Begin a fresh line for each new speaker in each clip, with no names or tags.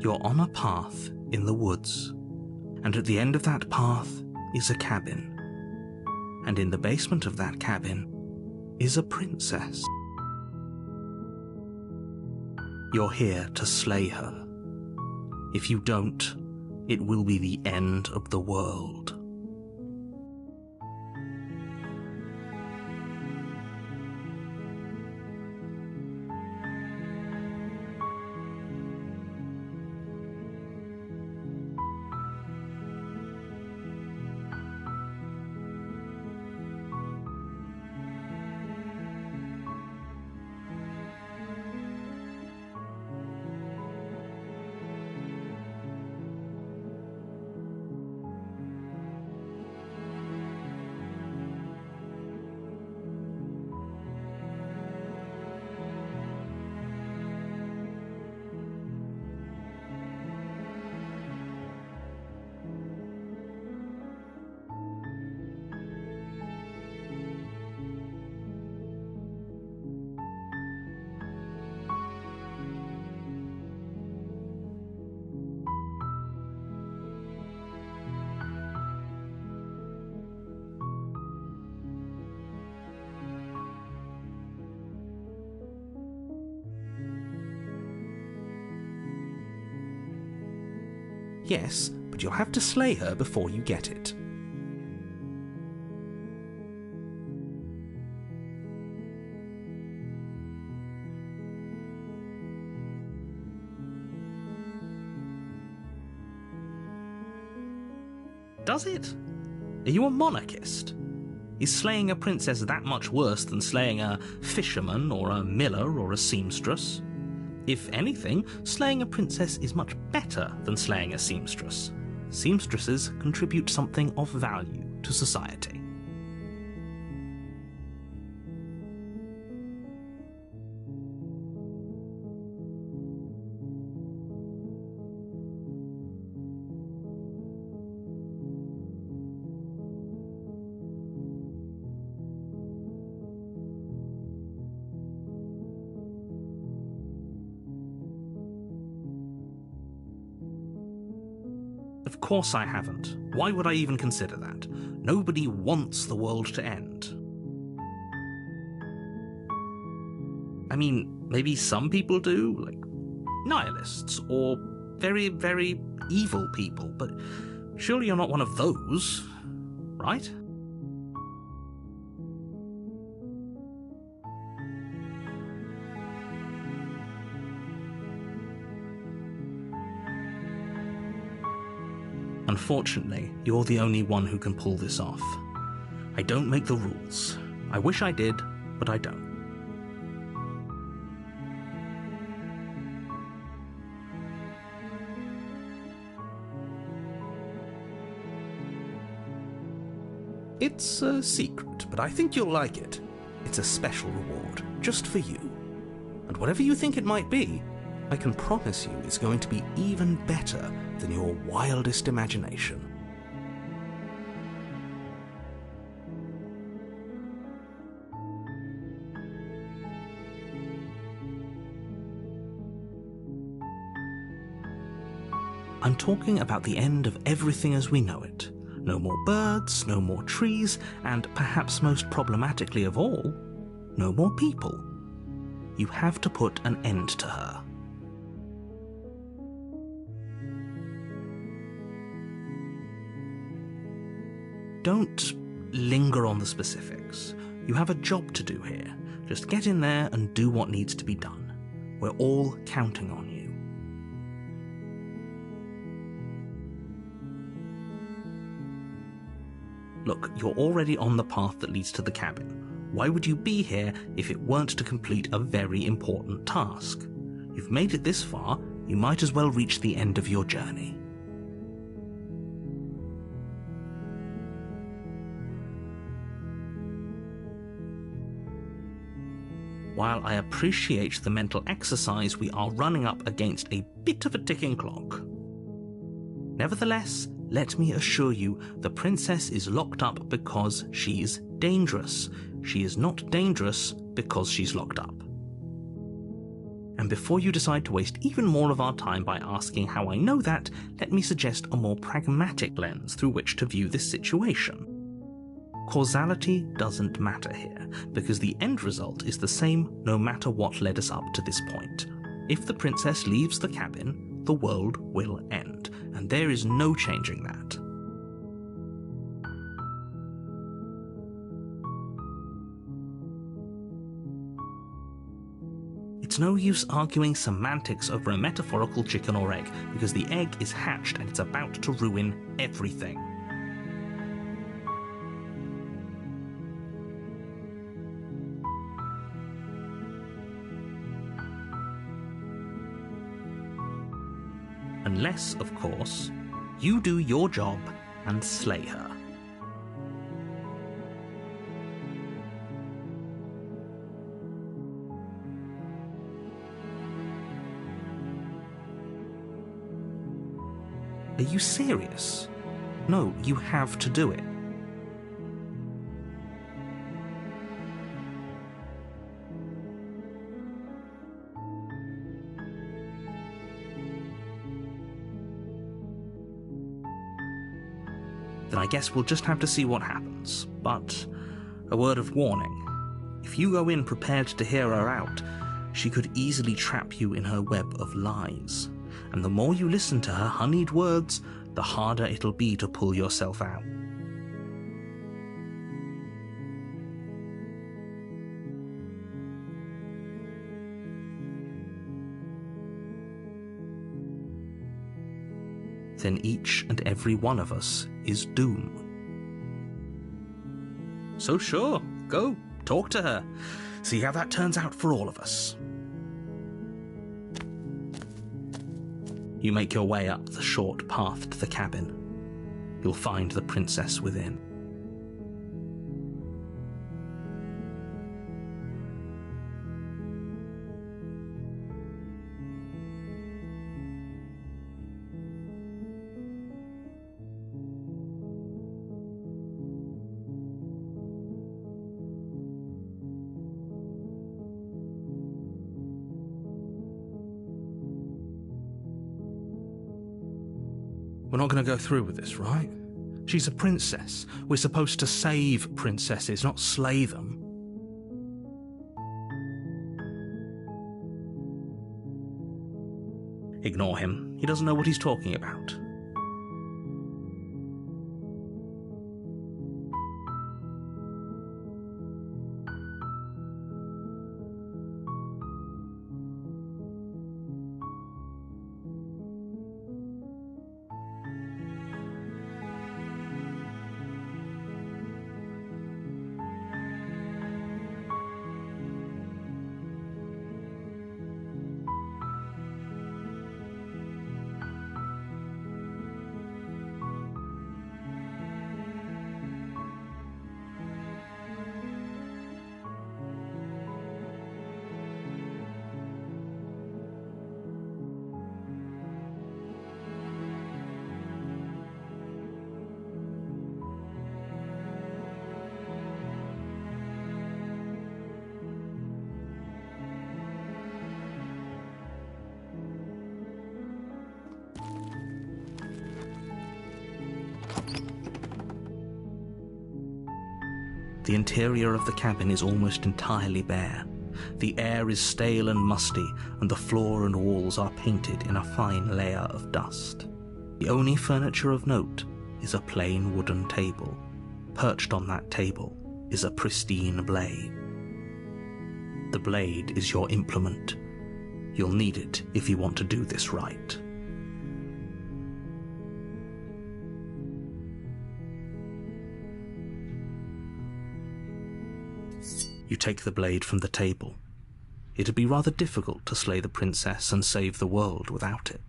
You're on a path in the woods, and at the end of that path is a cabin. And in the basement of that cabin is a princess. You're here to slay her. If you don't, it will be the end of the world. Yes, but you'll have to slay her before you get it. Does it? Are you a monarchist? Is slaying a princess that much worse than slaying a fisherman or a miller or a seamstress? If anything, slaying a princess is much better than slaying a seamstress. Seamstresses contribute something of value to society. Of course I haven't. Why would I even consider that? Nobody wants the world to end. I mean, maybe some people do, like nihilists, or very, very evil people, but surely you're not one of those, right? Unfortunately, you're the only one who can pull this off. I don't make the rules. I wish I did, but I don't. It's a secret, but I think you'll like it. It's a special reward, just for you. And whatever you think it might be, I can promise you it's going to be even better than your wildest imagination. I'm talking about the end of everything as we know it. No more birds, no more trees, and perhaps most problematically of all, no more people. You have to put an end to her. Don't linger on the specifics. You have a job to do here. Just get in there and do what needs to be done. We're all counting on you. Look, you're already on the path that leads to the cabin. Why would you be here if it weren't to complete a very important task? You've made it this far, you might as well reach the end of your journey. While I appreciate the mental exercise, we are running up against a bit of a ticking clock. Nevertheless, let me assure you, the princess is locked up because she's dangerous. She is not dangerous because she's locked up. And before you decide to waste even more of our time by asking how I know that, let me suggest a more pragmatic lens through which to view this situation. Causality doesn't matter here, because the end result is the same no matter what led us up to this point. If the princess leaves the cabin, the world will end, and there is no changing that. It's no use arguing semantics over a metaphorical chicken or egg, because the egg is hatched and it's about to ruin everything. Unless, of course, you do your job and slay her. Are you serious? No, you have to do it. Then I guess we'll just have to see what happens. But a word of warning. If you go in prepared to hear her out, she could easily trap you in her web of lies. And the more you listen to her honeyed words, the harder it'll be to pull yourself out. Then each and every one of us is doomed. So sure, go, talk to her. See how that turns out for all of us. You make your way up the short path to the cabin. You'll find the princess within. We're not going to go through with this, right? She's a princess. We're supposed to save princesses, not slay them. Ignore him. He doesn't know what he's talking about. The interior of the cabin is almost entirely bare. The air is stale and musty, and the floor and walls are painted in a fine layer of dust. The only furniture of note is a plain wooden table. Perched on that table is a pristine blade. The blade is your implement. You'll need it if you want to do this right. You take the blade from the table. It'd be rather difficult to slay the princess and save the world without it.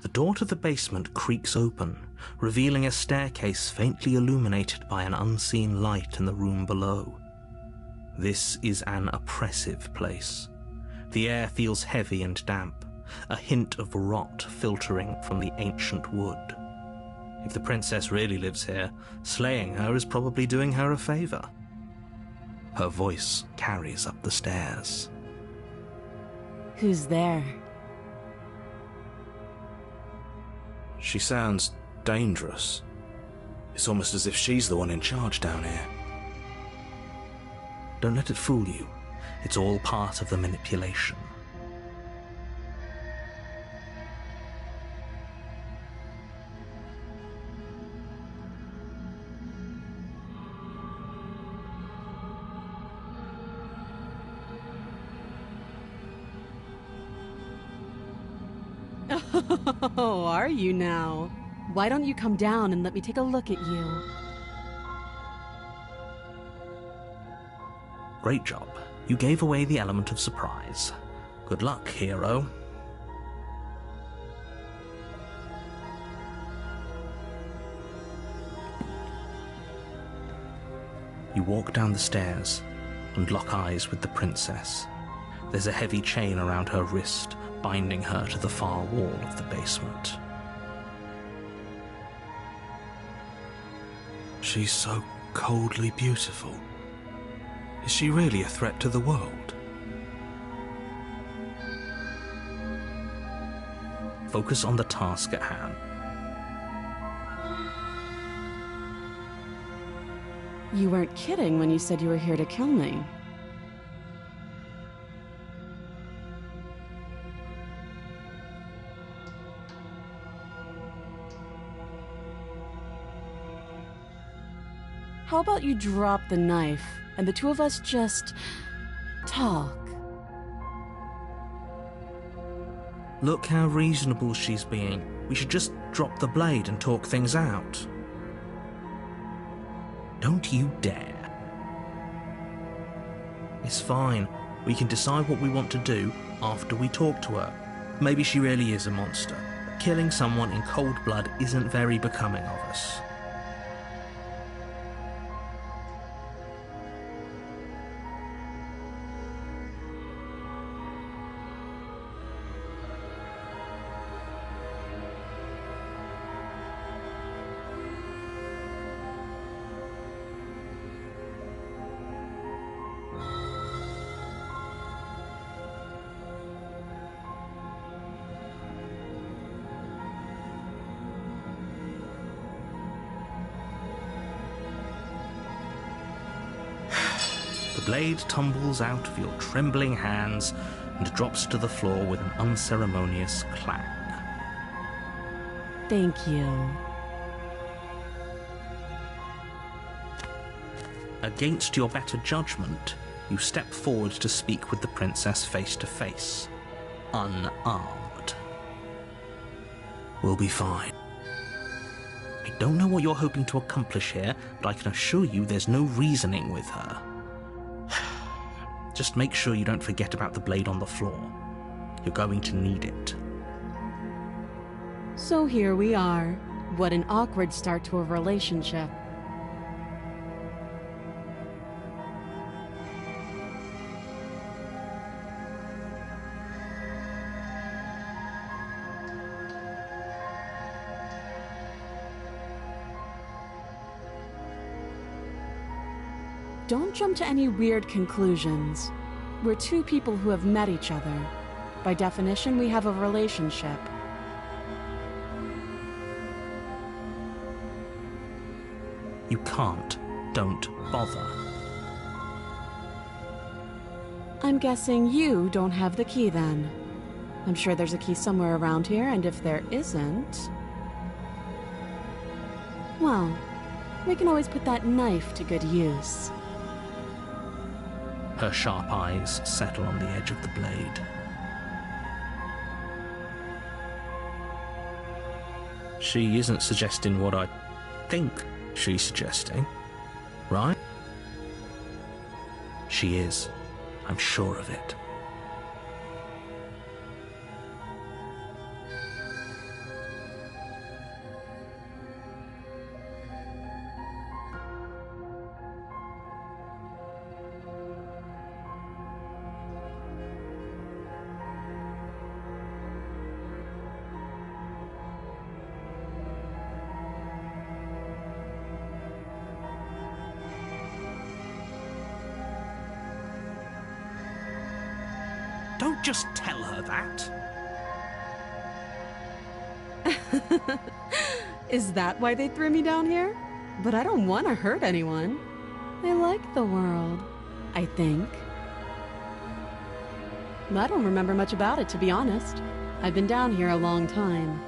The door to the basement creaks open, revealing a staircase faintly illuminated by an unseen light in the room below. This is an oppressive place. The air feels heavy and damp, a hint of rot filtering from the ancient wood. If the princess really lives here, slaying her is probably doing her a favor. Her voice carries up the stairs.
Who's there?
She sounds dangerous. It's almost as if she's the one in charge down here. Don't let it fool you. It's all part of the manipulation.
Oh, are you now? Why don't you come down and let me take a look at you?
Great job. You gave away the element of surprise. Good luck, hero. You walk down the stairs and lock eyes with the princess. There's a heavy chain around her wrist, binding her to the far wall of the basement. She's so coldly beautiful. Is she really a threat to the world? Focus on the task at hand.
You weren't kidding when you said you were here to kill me. How about you drop the knife, and the two of us just talk?
Look how reasonable she's being. We should just drop the blade and talk things out. Don't you dare. It's fine. We can decide what we want to do after we talk to her. Maybe she really is a monster. Killing someone in cold blood isn't very becoming of us. The blade tumbles out of your trembling hands and drops to the floor with an unceremonious clang.
Thank you.
Against your better judgment, you step forward to speak with the princess face to face, unarmed. We'll be fine. I don't know what you're hoping to accomplish here, but I can assure you there's no reasoning with her. Just make sure you don't forget about the blade on the floor. You're going to need it.
So here we are. What an awkward start to a relationship. Don't jump to any weird conclusions. We're two people who have met each other. By definition, we have a relationship.
You can't. Don't bother.
I'm guessing you don't have the key then. I'm sure there's a key somewhere around here, and if there isn't... well, we can always put that knife to good use.
Her sharp eyes settle on the edge of the blade. She isn't suggesting what I think she's suggesting, right? She is. I'm sure of it. Just tell her that.
Is that why they threw me down here? But I don't want to hurt anyone. I like the world, I think. I don't remember much about it, to be honest. I've been down here a long time.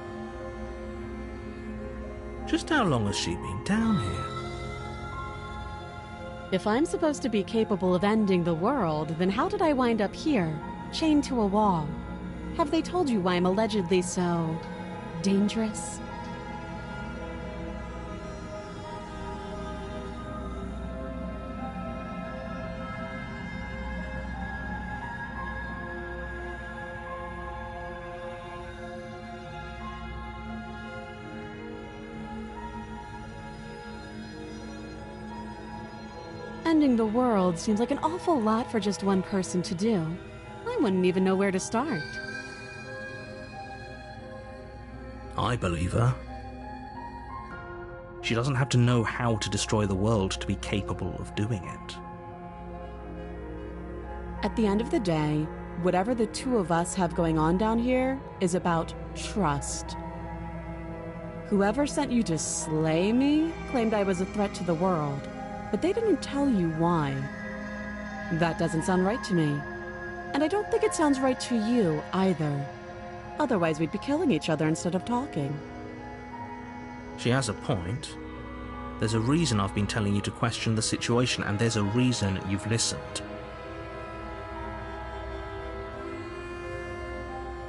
Just how long has she been down here?
If I'm supposed to be capable of ending the world, then how did I wind up here, chained to a wall? Have they told you why I'm allegedly so dangerous? Ending the world seems like an awful lot for just one person to do. I wouldn't even know where to start.
I believe her. She doesn't have to know how to destroy the world to be capable of doing it.
At the end of the day, whatever the two of us have going on down here is about trust. Whoever sent you to slay me claimed I was a threat to the world, but they didn't tell you why. That doesn't sound right to me. And I don't think it sounds right to you either. Otherwise, we'd be killing each other instead of talking.
She has a point. There's a reason I've been telling you to question the situation, and there's a reason you've listened.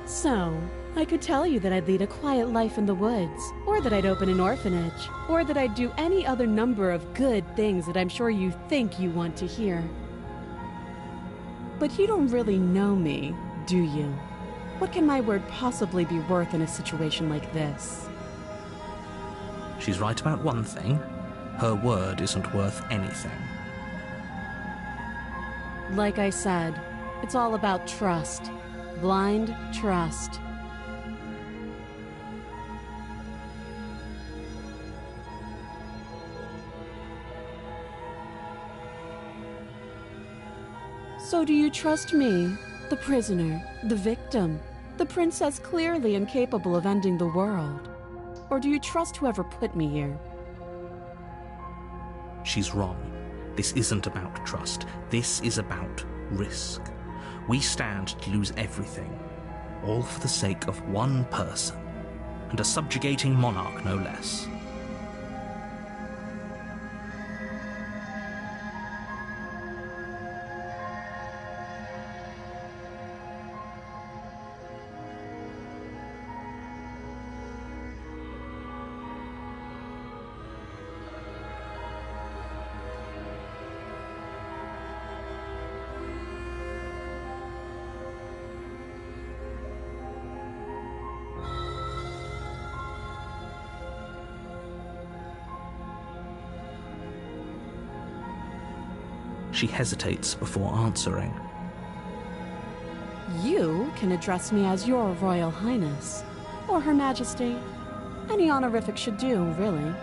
So, I could tell you that I'd lead a quiet life in the woods, or that I'd open an orphanage, or that I'd do any other number of good things that I'm sure you think you want to hear. But you don't really know me, do you? What can my word possibly be worth in a situation like this?
She's right about one thing. Her word isn't worth anything.
Like I said, it's all about trust. Blind trust. So do you trust me, the prisoner, the victim, the princess clearly incapable of ending the world? Or do you trust whoever put me here?
She's wrong. This isn't about trust. This is about risk. We stand to lose everything, all for the sake of one person, and a subjugating monarch no less. She hesitates before answering.
You can address me as Your Royal Highness, or Her Majesty. Any honorific should do, really.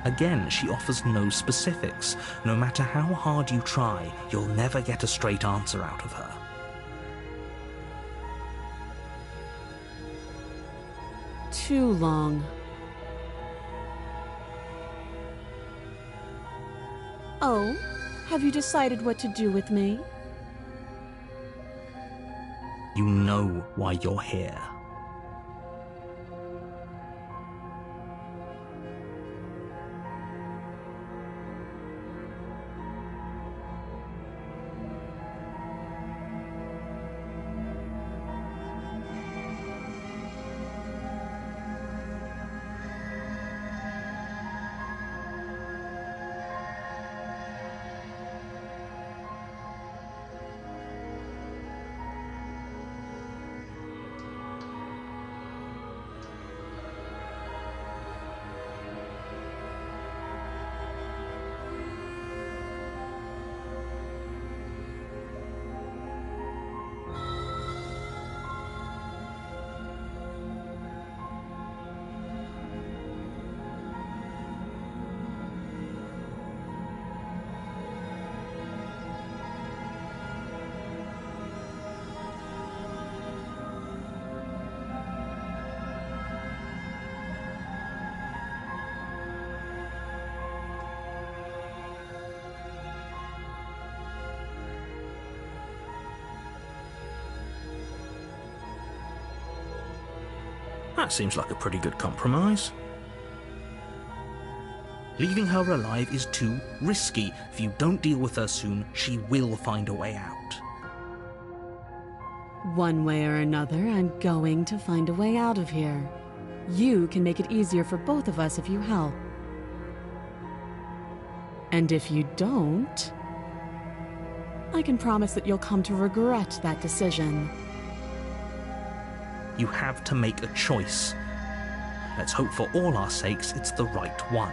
Again, she offers no specifics. No matter how hard you try, you'll never get a straight answer out of her.
Too long. Oh, have you decided what to do with me?
You know why you're here. That seems like a pretty good compromise. Leaving her alive is too risky. If you don't deal with her soon, she will find a way out.
One way or another, I'm going to find a way out of here. You can make it easier for both of us if you help. And if you don't, I can promise that you'll come to regret that decision.
You have to make a choice. Let's hope for all our sakes it's the right one.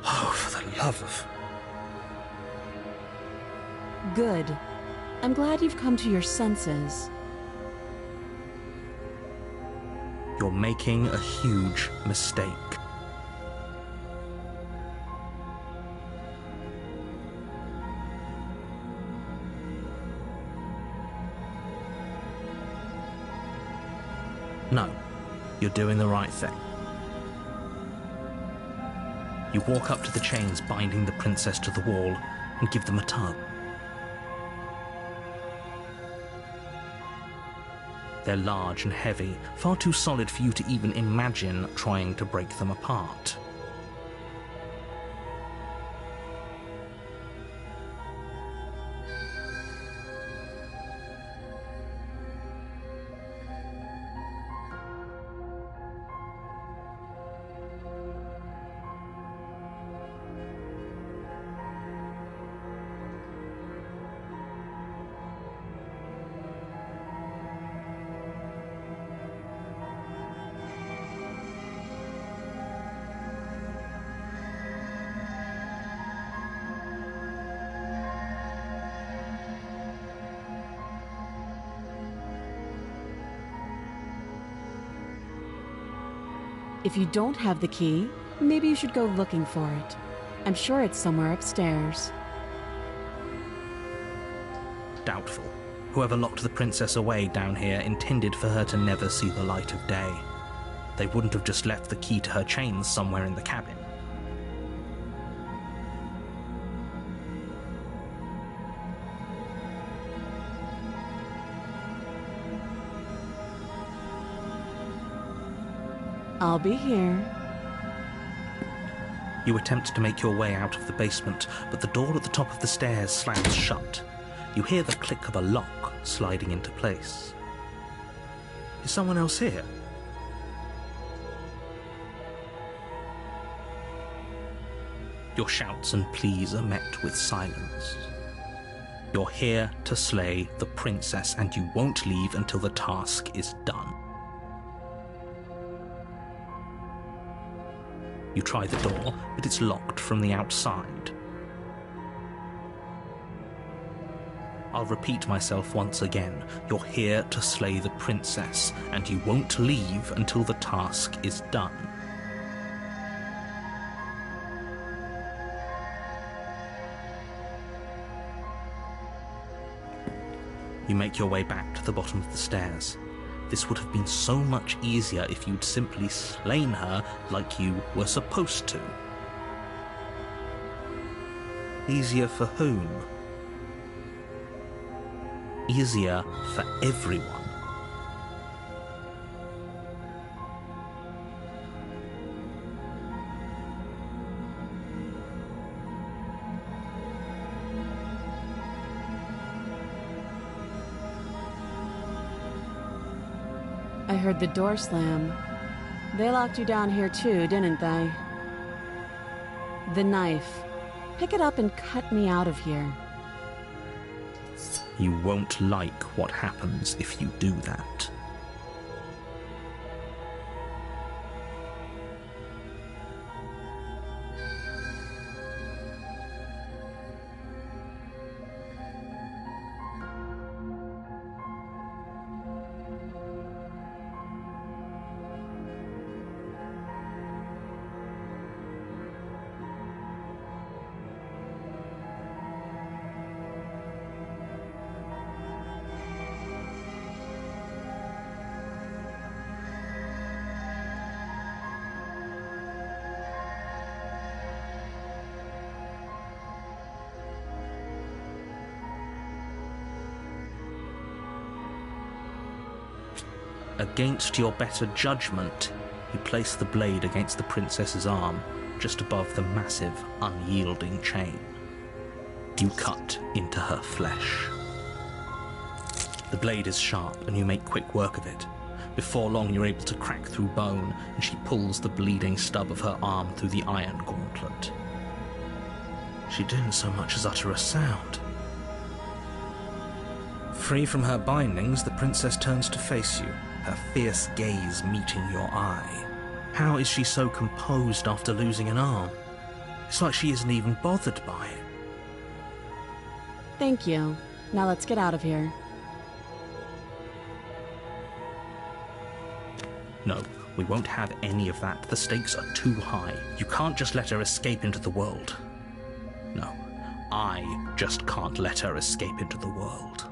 Oh, for the love of...
Good. I'm glad you've come to your senses.
You're making a huge mistake. No, you're doing the right thing. You walk up to the chains binding the princess to the wall and give them a tug. They're large and heavy, far too solid for you to even imagine trying to break them apart.
If you don't have the key, maybe you should go looking for it. I'm sure it's somewhere upstairs.
Doubtful. Whoever locked the princess away down here intended for her to never see the light of day. They wouldn't have just left the key to her chains somewhere in the cabin.
I'll be here.
You attempt to make your way out of the basement, but the door at the top of the stairs slams shut. You hear the click of a lock sliding into place. Is someone else here? Your shouts and pleas are met with silence. You're here to slay the princess, and you won't leave until the task is done. You try the door, but it's locked from the outside. I'll repeat myself once again. You're here to slay the princess, and you won't leave until the task is done. You make your way back to the bottom of the stairs. This would have been so much easier if you'd simply slain her like you were supposed to. Easier for whom? Easier for everyone.
I heard the door slam. They locked you down here too, didn't they? The knife. Pick it up and cut me out of here.
You won't like what happens if you do that. Against your better judgment, you place the blade against the princess's arm, just above the massive, unyielding chain. You cut into her flesh. The blade is sharp, and you make quick work of it. Before long, you're able to crack through bone, and she pulls the bleeding stub of her arm through the iron gauntlet. She didn't so much as utter a sound. Free from her bindings, the princess turns to face you, her fierce gaze meeting your eye. How is she so composed after losing an arm? It's like she isn't even bothered by it.
Thank you. Now let's get out of here.
No, we won't have any of that. The stakes are too high. You can't just let her escape into the world. No, I just can't let her escape into the world.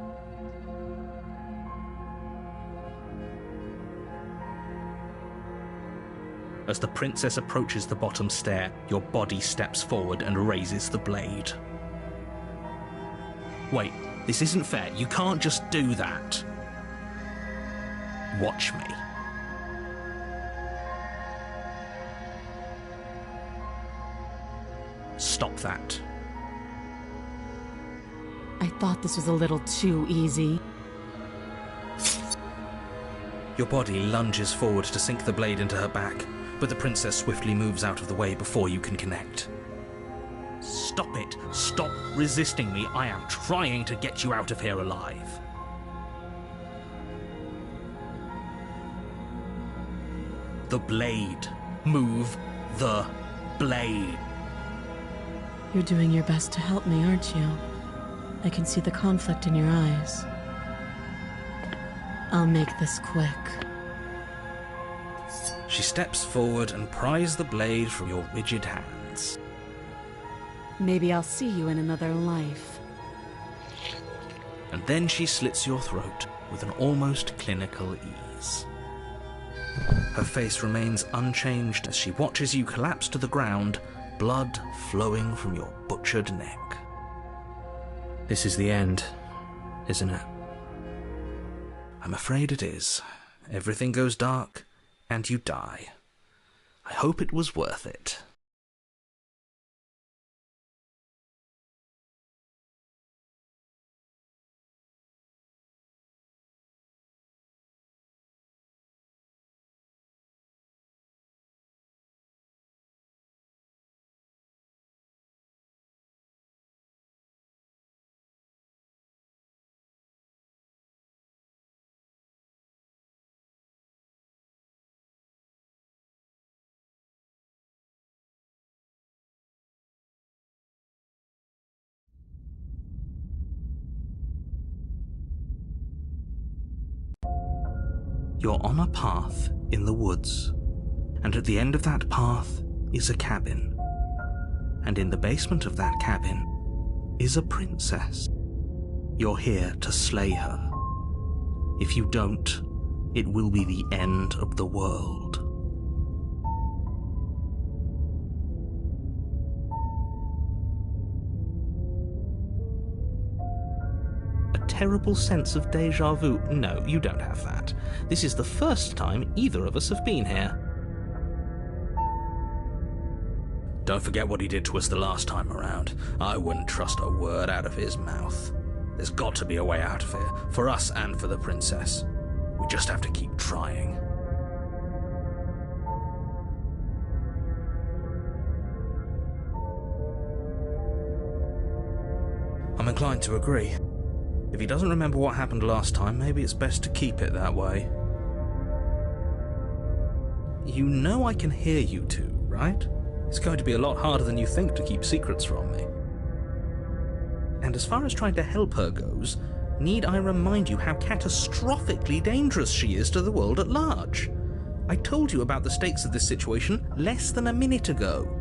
As the princess approaches the bottom stair, your body steps forward and raises the blade. Wait, this isn't fair. You can't just do that. Watch me. Stop that.
I thought this was a little too easy.
Your body lunges forward to sink the blade into her back, but the princess swiftly moves out of the way before you can connect. Stop it! Stop resisting me! I am trying to get you out of here alive! The blade! Move the blade!
You're doing your best to help me, aren't you? I can see the conflict in your eyes. I'll make this quick.
She steps forward and pries the blade from your rigid hands.
Maybe I'll see you in another life.
And then she slits your throat with an almost clinical ease. Her face remains unchanged as she watches you collapse to the ground, blood flowing from your butchered neck. This is the end, isn't it? I'm afraid it is. Everything goes dark, and you die. I hope it was worth it. You're on a path in the woods, and at the end of that path is a cabin. And in the basement of that cabin is a princess. You're here to slay her. If you don't, it will be the end of the world. Terrible sense of déjà vu. No, you don't have that. This is the first time either of us have been here. Don't forget what he did to us the last time around. I wouldn't trust a word out of his mouth. There's got to be a way out of here, for us and for the princess. We just have to keep trying. I'm inclined to agree. If he doesn't remember what happened last time, maybe it's best to keep it that way. You know I can hear you two, right? It's going to be a lot harder than you think to keep secrets from me. And as far as trying to help her goes, need I remind you how catastrophically dangerous she is to the world at large? I told you about the stakes of this situation less than a minute ago.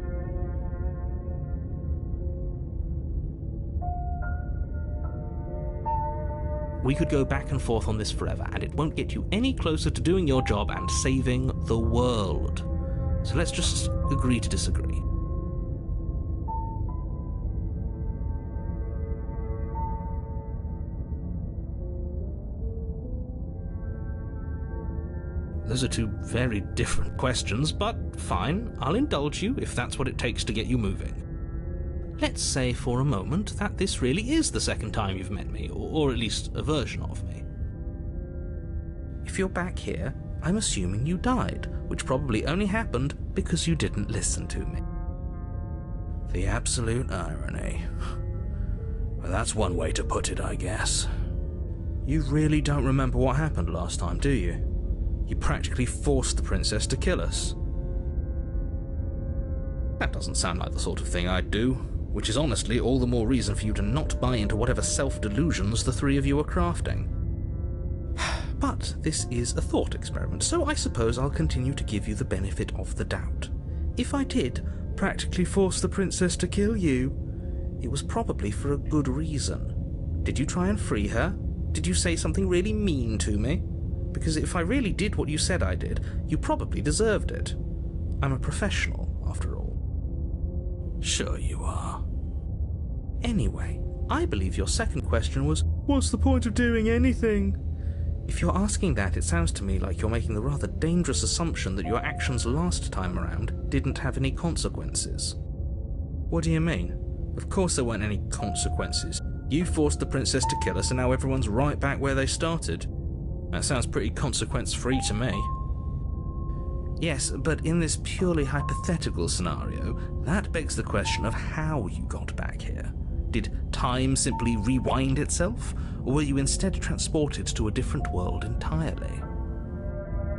We could go back and forth on this forever, and it won't get you any closer to doing your job and saving the world. So let's just agree to disagree. Those are two very different questions, but fine, I'll indulge you if that's what it takes to get you moving. Let's say for a moment that this really is the second time you've met me, or at least a version of me. If you're back here, I'm assuming you died, which probably only happened because you didn't listen to me. The absolute irony. Well, that's one way to put it, I guess. You really don't remember what happened last time, do you? You practically forced the princess to kill us. That doesn't sound like the sort of thing I'd do. Which is honestly all the more reason for you to not buy into whatever self-delusions the three of you are crafting. But this is a thought experiment, so I suppose I'll continue to give you the benefit of the doubt. If I did practically force the princess to kill you, it was probably for a good reason. Did you try and free her? Did you say something really mean to me? Because if I really did what you said I did, you probably deserved it. I'm a professional, after all. Sure you are. Anyway, I believe your second question was, what's the point of doing anything? If you're asking that, it sounds to me like you're making the rather dangerous assumption that your actions last time around didn't have any consequences. What do you mean? Of course there weren't any consequences. You forced the princess to kill us and now everyone's right back where they started. That sounds pretty consequence-free to me. Yes, but in this purely hypothetical scenario, that begs the question of how you got back here. Did time simply rewind itself, or were you instead transported to a different world entirely?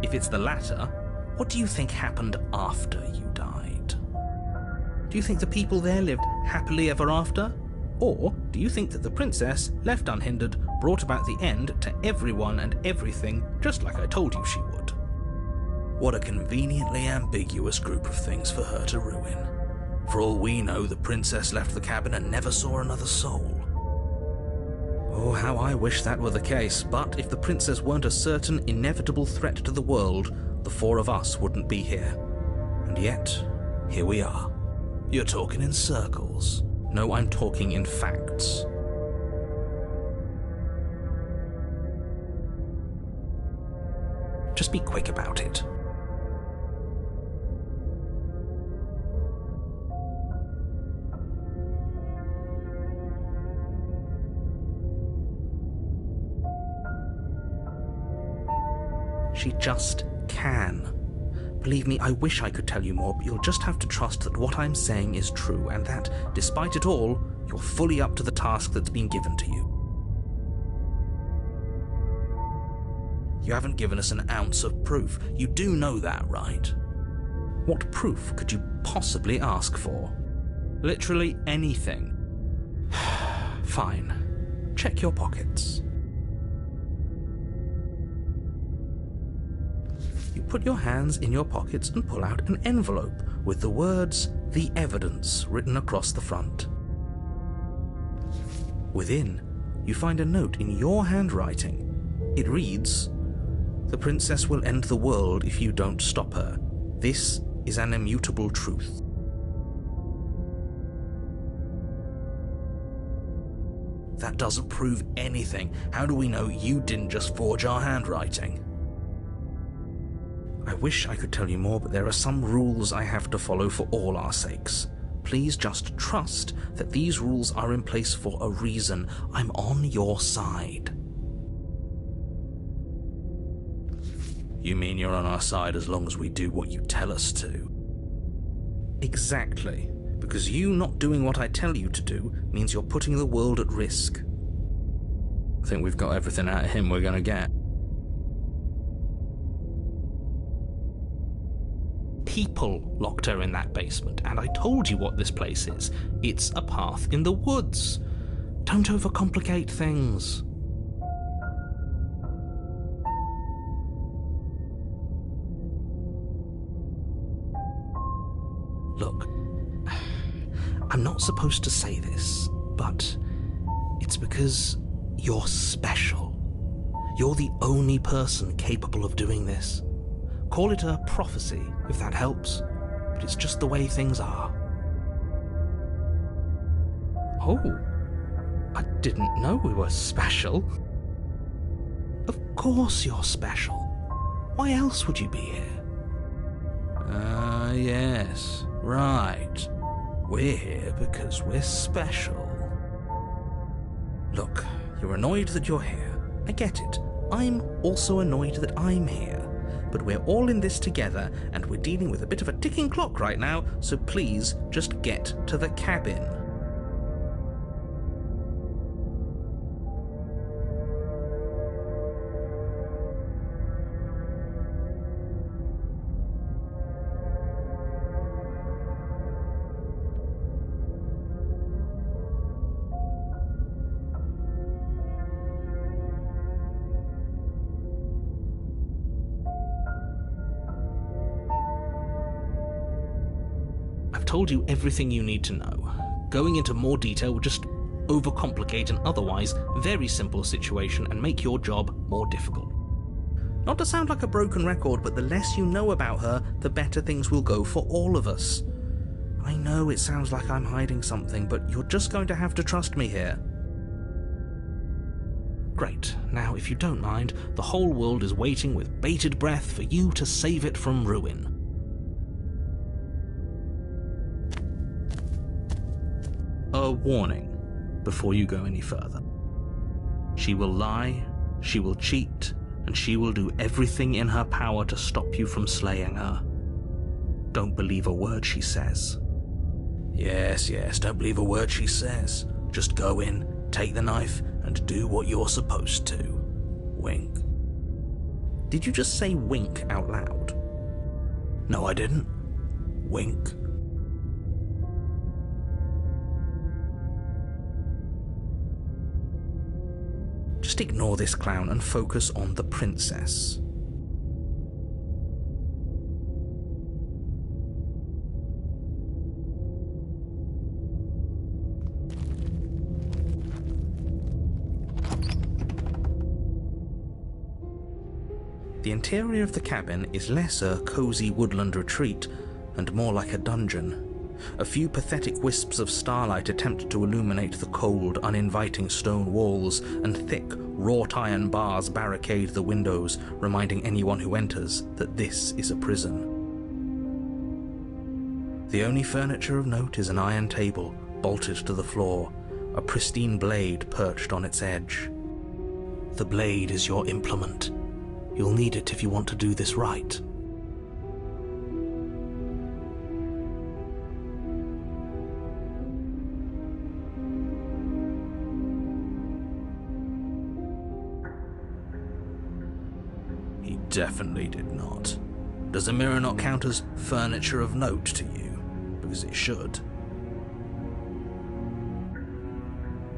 If it's the latter, what do you think happened after you died? Do you think the people there lived happily ever after? Or do you think that the princess, left unhindered, brought about the end to everyone and everything, just like I told you she would? What a conveniently ambiguous group of things for her to ruin. For all we know, the princess left the cabin and never saw another soul. Oh, how I wish that were the case, but if the princess weren't a certain, inevitable threat to the world, the four of us wouldn't be here. And yet, here we are. You're talking in circles. No, I'm talking in facts. Just be quick about it. She just can. Believe me, I wish I could tell you more, but you'll just have to trust that what I'm saying is true, and that, despite it all, you're fully up to the task that's been given to you. You haven't given us an ounce of proof. You do know that, right? What proof could you possibly ask for? Literally anything. Fine. Check your pockets. You put your hands in your pockets and pull out an envelope with the words, "The Evidence," written across the front. Within, you find a note in your handwriting. It reads, "The princess will end the world if you don't stop her. This is an immutable truth." That doesn't prove anything. How do we know you didn't just forge our handwriting? I wish I could tell you more, but there are some rules I have to follow for all our sakes. Please just trust that these rules are in place for a reason. I'm on your side. You mean you're on our side as long as we do what you tell us to? Exactly. Because you not doing what I tell you to do means you're putting the world at risk. I think we've got everything out of him we're gonna get. People locked her in that basement, and I told you what this place is. It's a path in the woods. Don't overcomplicate things. Look, I'm not supposed to say this, but it's because you're special. You're the only person capable of doing this. Call it a prophecy, if that helps, but it's just the way things are. Oh, I didn't know we were special. Of course you're special. Why else would you be here? Yes, right. We're here because we're special. Look, you're annoyed that you're here. I get it. I'm also annoyed that I'm here. But we're all in this together, and we're dealing with a bit of a ticking clock right now, so please just get to the cabin. I've told you everything you need to know. Going into more detail would just overcomplicate an otherwise very simple situation and make your job more difficult. Not to sound like a broken record, but the less you know about her, the better things will go for all of us. I know it sounds like I'm hiding something, but you're just going to have to trust me here. Great. Now, if you don't mind, the whole world is waiting with bated breath for you to save it from ruin. A warning before you go any further. She will lie, she will cheat, and she will do everything in her power to stop you from slaying her. Don't believe a word she says. Yes, don't believe a word she says. Just go in, take the knife, and do what you're supposed to. Wink. Did you just say wink out loud? No, I didn't. Wink. Just ignore this clown and focus on the princess. The interior of the cabin is less a cozy woodland retreat and more like a dungeon. A few pathetic wisps of starlight attempt to illuminate the cold, uninviting stone walls, and thick, wrought iron bars barricade the windows, reminding anyone who enters that this is a prison. The only furniture of note is an iron table, bolted to the floor, a pristine blade perched on its edge. The blade is your implement. You'll need it if you want to do this right. He definitely did not. Does a mirror not count as furniture of note to you? Because it should.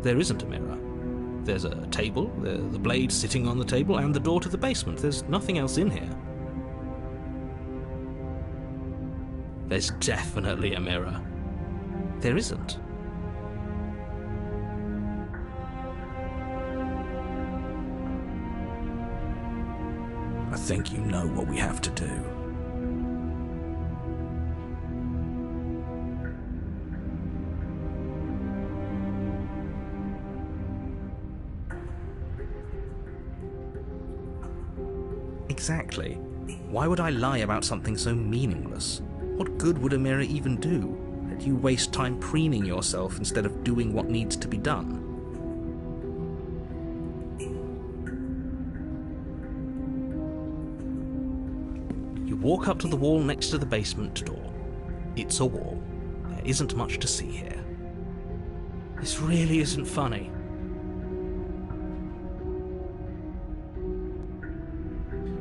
There isn't a mirror. There's a table, the blade sitting on the table, and the door to the basement. There's nothing else in here. There's definitely a mirror. There isn't. I think you know what we have to do. Exactly. Why would I lie about something so meaningless? What good would a mirror even do? Let you waste time preening yourself instead of doing what needs to be done. You walk up to the wall next to the basement door. It's a wall. There isn't much to see here. This really isn't funny.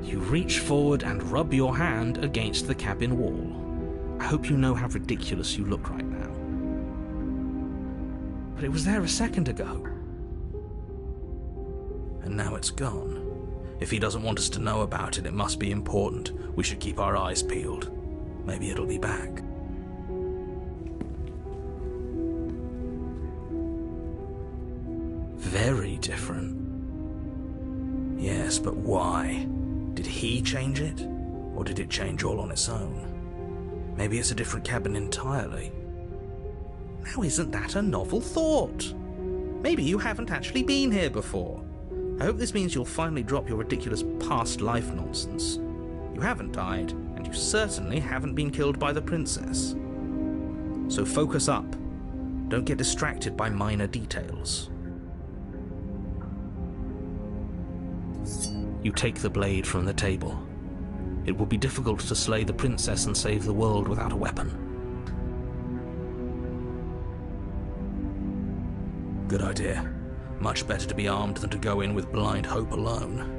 You reach forward and rub your hand against the cabin wall. I hope you know how ridiculous you look right now. But it was there a second ago. And now it's gone. If he doesn't want us to know about it, it must be important. We should keep our eyes peeled. Maybe it'll be back. Very different. Yes, but why? Did he change it? Or did it change all on its own? Maybe it's a different cabin entirely. Now isn't that a novel thought? Maybe you haven't actually been here before. I hope this means you'll finally drop your ridiculous past life nonsense. You haven't died, and you certainly haven't been killed by the princess. So focus up. Don't get distracted by minor details. You take the blade from the table. It will be difficult to slay the princess and save the world without a weapon. Good idea. Much better to be armed than to go in with blind hope alone.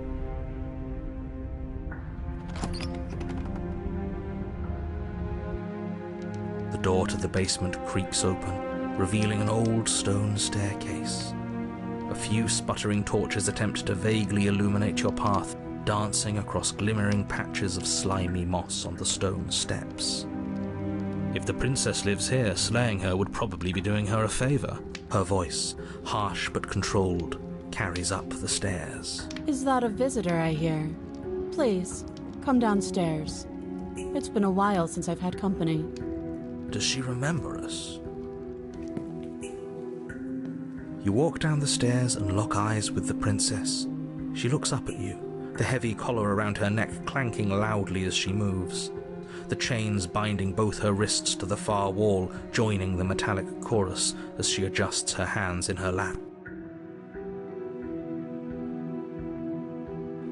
The door to the basement creaks open, revealing an old stone staircase. A few sputtering torches attempt to vaguely illuminate your path, dancing across glimmering patches of slimy moss on the stone steps. If the princess lives here, slaying her would probably be doing her a favor. Her voice, harsh but controlled, carries up the stairs.
Is that a visitor I hear? Please, come downstairs. It's been a while since I've had company.
Does she remember us? You walk down the stairs and lock eyes with the princess. She looks up at you, the heavy collar around her neck clanking loudly as she moves. The chains binding both her wrists to the far wall, joining the metallic chorus as she adjusts her hands in her lap.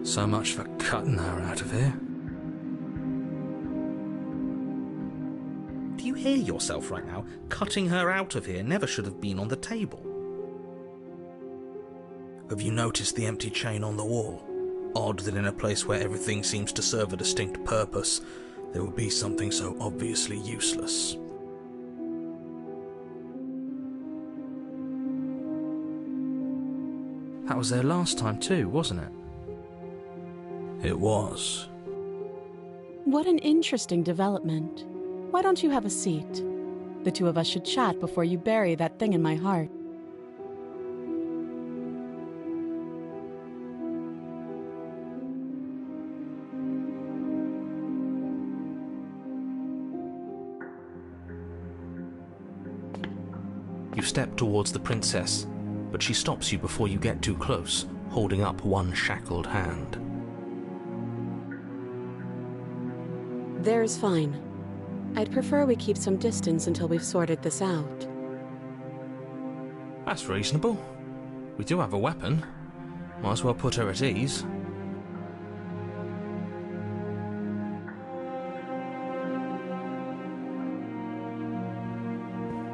So much for cutting her out of here. Do you hear yourself right now? Cutting her out of here never should have been on the table. Have you noticed the empty chain on the wall? Odd that in a place where everything seems to serve a distinct purpose, there would be something so obviously useless. That was there last time too, wasn't it? It was.
What an interesting development. Why don't you have a seat? The two of us should chat before you bury that thing in my heart.
step towards the princess, but she stops you before you get too close, holding up one shackled hand.
There's fine. I'd prefer we keep some distance until we've sorted this out.
That's reasonable. We do have a weapon. Might as well put her at ease.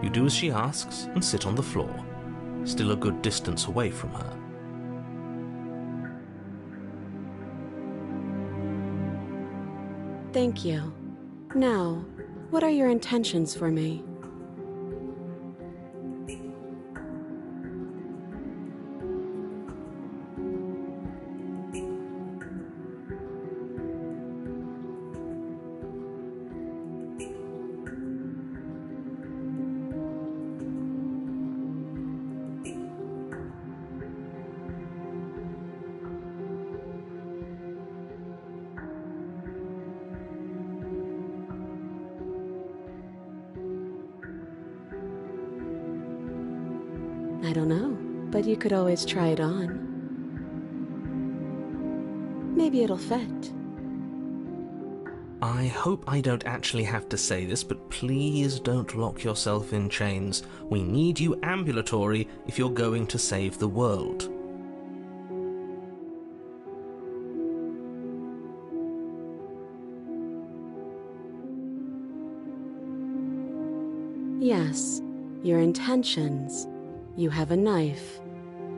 You do as she asks and sit on the floor, still a good distance away from her.
Thank you. Now, what are your intentions for me? I don't know, but you could always try it on. Maybe it'll fit.
I hope I don't actually have to say this, but please don't lock yourself in chains. We need you ambulatory if you're going to save the world.
Yes, your intentions. You have a knife.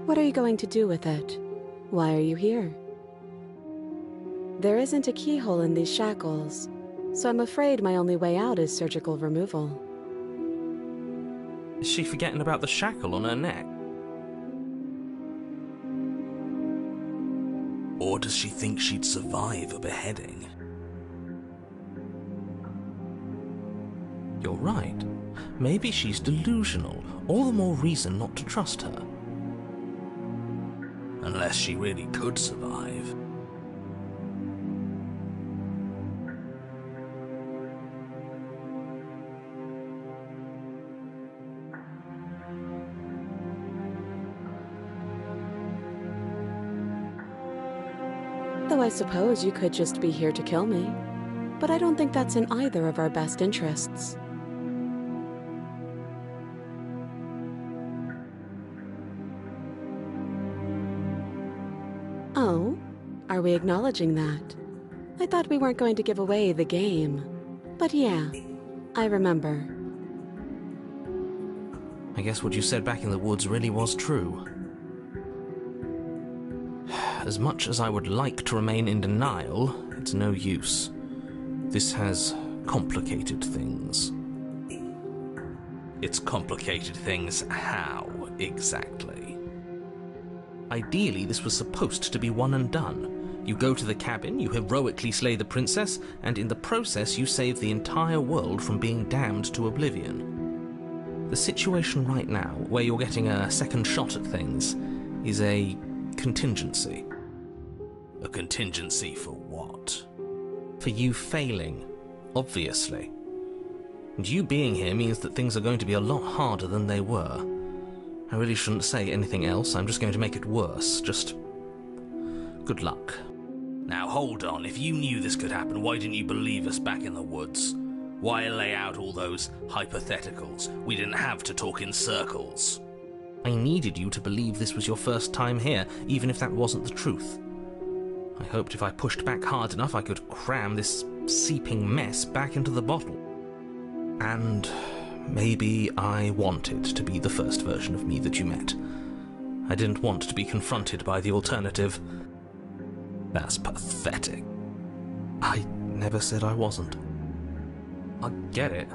What are you going to do with it? Why are you here? There isn't a keyhole in these shackles, so I'm afraid my only way out is surgical removal.
Is she forgetting about the shackle on her neck? Or does she think she'd survive a beheading? You're right. Maybe she's delusional. All the more reason not to trust her. Unless she really could survive.
Though I suppose you could just be here to kill me. But I don't think that's in either of our best interests. Oh? Are we acknowledging that? I thought we weren't going to give away the game. But yeah, I remember.
I guess what you said back in the woods really was true. As much as I would like to remain in denial, it's no use. This has complicated things. It's complicated things how, exactly? Ideally, this was supposed to be one and done. You go to the cabin, you heroically slay the princess, and in the process you save the entire world from being damned to oblivion. The situation right now, where you're getting a second shot at things, is a contingency. A contingency for what? For you failing, obviously. And you being here means that things are going to be a lot harder than they were. I really shouldn't say anything else, I'm just going to make it worse. Just good luck. Now hold on, if you knew this could happen, why didn't you believe us back in the woods? Why lay out all those hypotheticals? We didn't have to talk in circles. I needed you to believe this was your first time here, even if that wasn't the truth. I hoped if I pushed back hard enough I could cram this seeping mess back into the bottle. And maybe I wanted to be the first version of me that you met. I didn't want to be confronted by the alternative. That's pathetic. I never said I wasn't. I get it.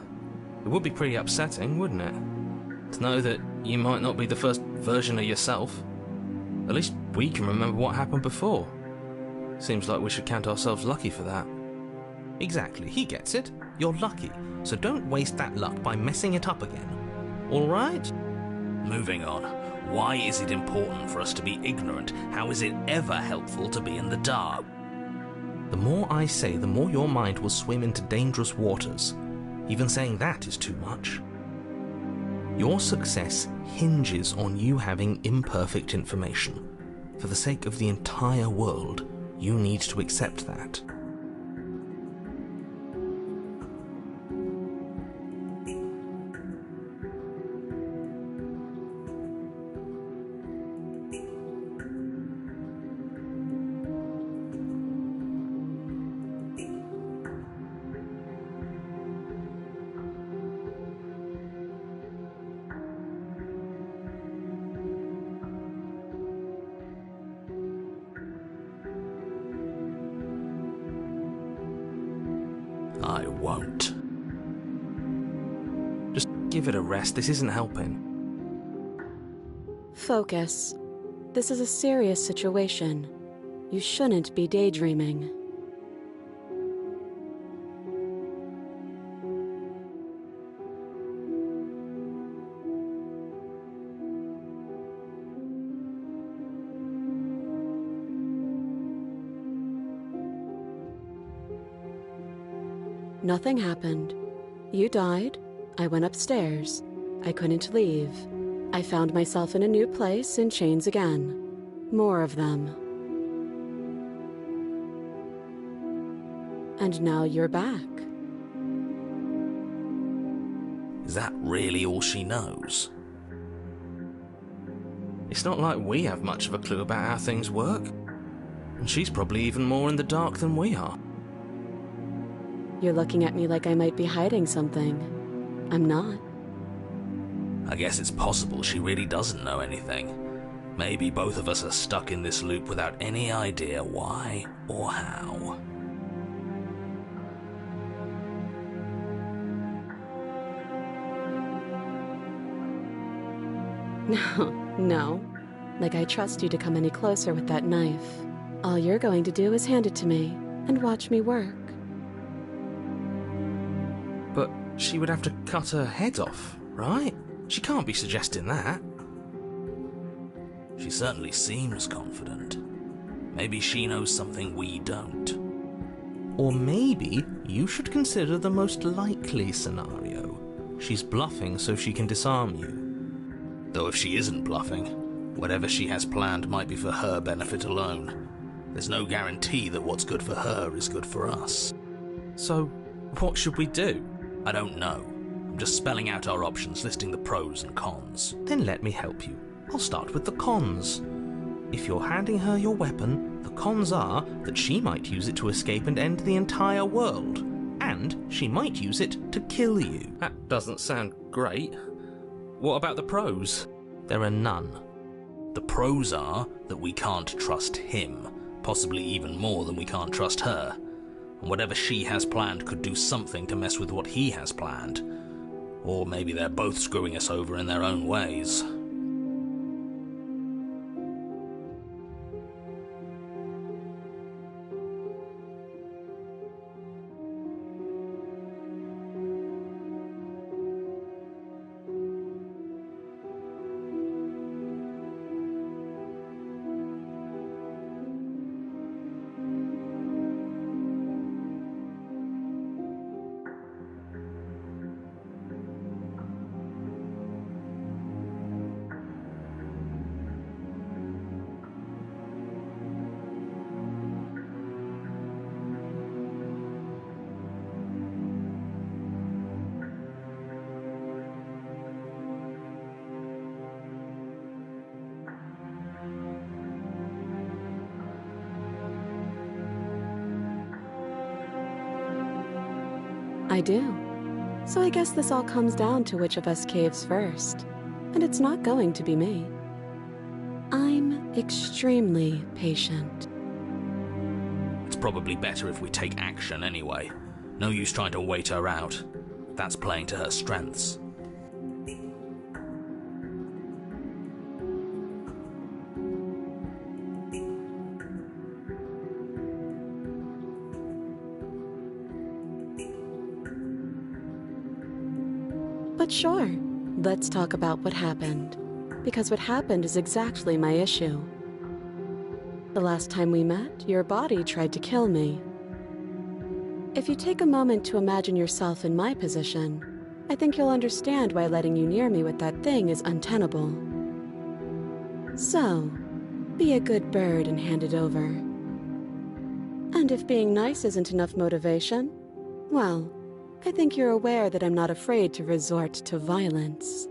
It would be pretty upsetting, wouldn't it? To know that you might not be the first version of yourself. At least we can remember what happened before. Seems like we should count ourselves lucky for that. Exactly, he gets it. You're lucky, so don't waste that luck by messing it up again. Alright? Moving on. Why is it important for us to be ignorant? How is it ever helpful to be in the dark? The more I say, the more your mind will swim into dangerous waters. Even saying that is too much. Your success hinges on you having imperfect information. For the sake of the entire world, you need to accept that. I won't. Just give it a rest. This isn't helping.
Focus. This is a serious situation. You shouldn't be daydreaming. Nothing happened. You died. I went upstairs. I couldn't leave. I found myself in a new place in chains again. More of them. And now you're back.
Is that really all she knows? It's not like we have much of a clue about how things work. And she's probably even more in the dark than we are.
You're looking at me like I might be hiding something. I'm not.
I guess it's possible she really doesn't know anything. Maybe both of us are stuck in this loop without any idea why or how.
No. Like I trust you to come any closer with that knife. All you're going to do is hand it to me and watch me work.
But she would have to cut her head off, right? She can't be suggesting that. She certainly seems confident. Maybe she knows something we don't. Or maybe you should consider the most likely scenario. She's bluffing so she can disarm you. Though if she isn't bluffing, whatever she has planned might be for her benefit alone. There's no guarantee that what's good for her is good for us. So, what should we do? I don't know. I'm just spelling out our options, listing the pros and cons. Then let me help you. I'll start with the cons. If you're handing her your weapon, the cons are that she might use it to escape and end the entire world. And she might use it to kill you. That doesn't sound great. What about the pros? There are none. The pros are that we can't trust him, possibly even more than we can't trust her. And whatever she has planned could do something to mess with what he has planned. Or maybe they're both screwing us over in their own ways.
I do. So I guess this all comes down to which of us caves first. And it's not going to be me. I'm extremely patient.
It's probably better if we take action anyway. No use trying to wait her out. That's playing to her strengths.
But sure, let's talk about what happened. Because what happened is exactly my issue. The last time we met, your body tried to kill me. If you take a moment to imagine yourself in my position, I think you'll understand why letting you near me with that thing is untenable. So, be a good bird and hand it over. And if being nice isn't enough motivation, well, I think you're aware that I'm not afraid to resort to violence.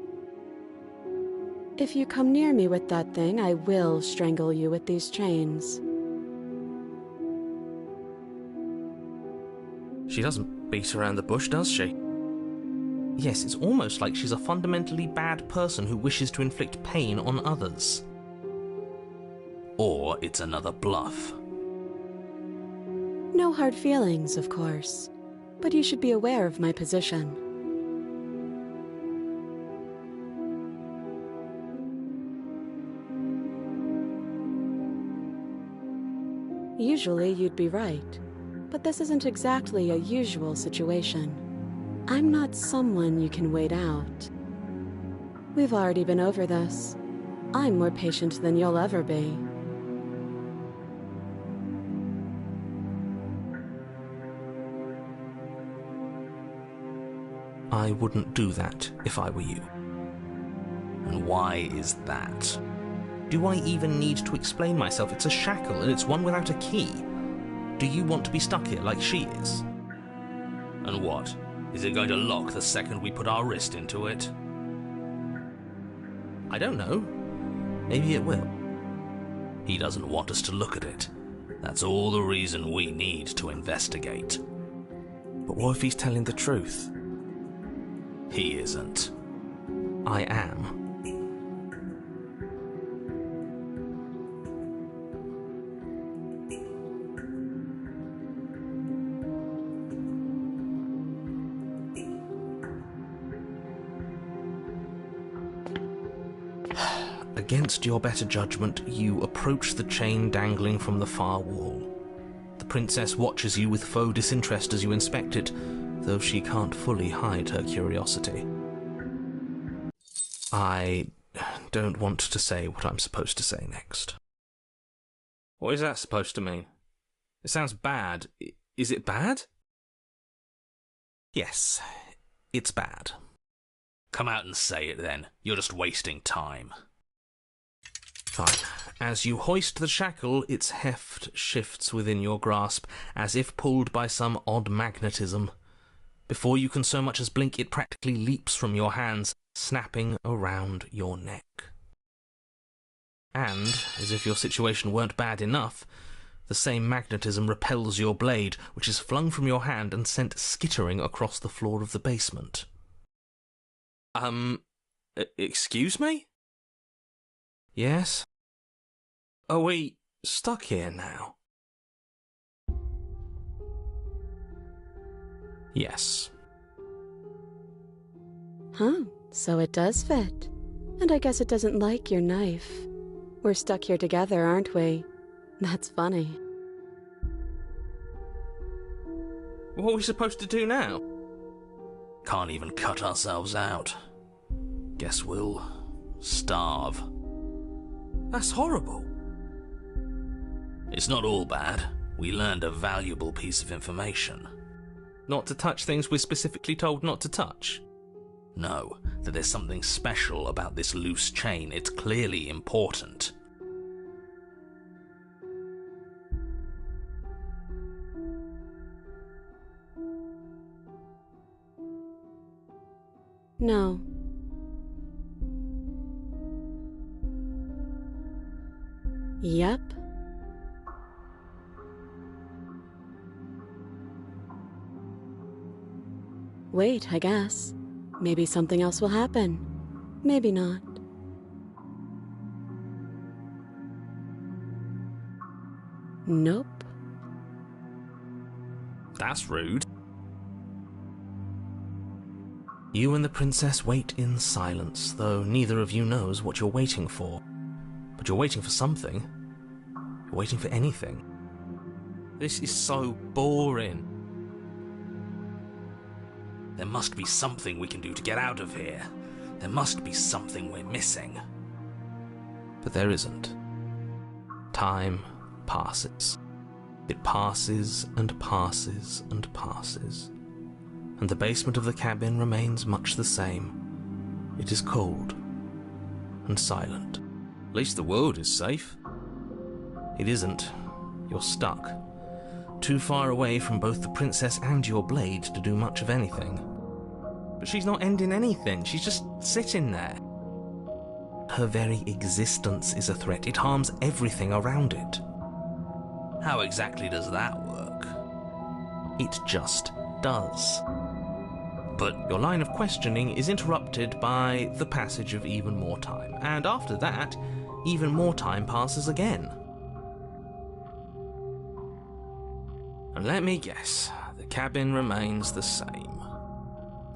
If you come near me with that thing, I will strangle you with these chains.
She doesn't beat around the bush, does she? Yes, it's almost like she's a fundamentally bad person who wishes to inflict pain on others. Or it's another bluff.
No hard feelings, of course, but you should be aware of my position. Usually you'd be right, but this isn't exactly a usual situation. I'm not someone you can wait out. We've already been over this. I'm more patient than you'll ever be.
I wouldn't do that if I were you. And why is that? Do I even need to explain myself? It's a shackle, and it's one without a key. Do you want to be stuck here like she is? And what? Is it going to lock the second we put our wrist into it? I don't know. Maybe it will. He doesn't want us to look at it. That's all the reason we need to investigate. But what if he's telling the truth? He isn't. I am. Against your better judgment, you approach the chain dangling from the far wall. The princess watches you with faux disinterest as you inspect it, though she can't fully hide her curiosity. I don't want to say what I'm supposed to say next. What is that supposed to mean? It sounds bad. Is it bad? Yes, it's bad. Come out and say it then. You're just wasting time. Fine. As you hoist the shackle, its heft shifts within your grasp, as if pulled by some odd magnetism. Before you can so much as blink, it practically leaps from your hands, snapping around your neck. And, as if your situation weren't bad enough, the same magnetism repels your blade, which is flung from your hand and sent skittering across the floor of the basement. Excuse me? Yes? Are we stuck here now? Yes.
Huh, so it does fit. And I guess it doesn't like your knife. We're stuck here together, aren't we? That's funny.
What are we supposed to do now? Can't even cut ourselves out. Guess we'll starve. That's horrible. It's not all bad. We learned a valuable piece of information. Not to touch things we're specifically told not to touch? No, that there's something special about this loose chain. It's clearly important.
No. Yep. Wait, I guess. Maybe something else will happen. Maybe not. Nope.
That's rude. You and the princess wait in silence, though neither of you knows what you're waiting for. But you're waiting for something. You're waiting for anything. This is so boring. There must be something we can do to get out of here. There must be something we're missing. But there isn't. Time passes. It passes and passes and passes. and the basement of the cabin remains much the same. It is cold and silent. At least the world is safe. It isn't. You're stuck. Too far away from both the princess and your blade to do much of anything. But she's not ending anything. She's just sitting there. Her very existence is a threat. It harms everything around it. How exactly does that work? It just does. But your line of questioning is interrupted by the passage of even more time. And after that, even more time passes again. And let me guess, the cabin remains the same.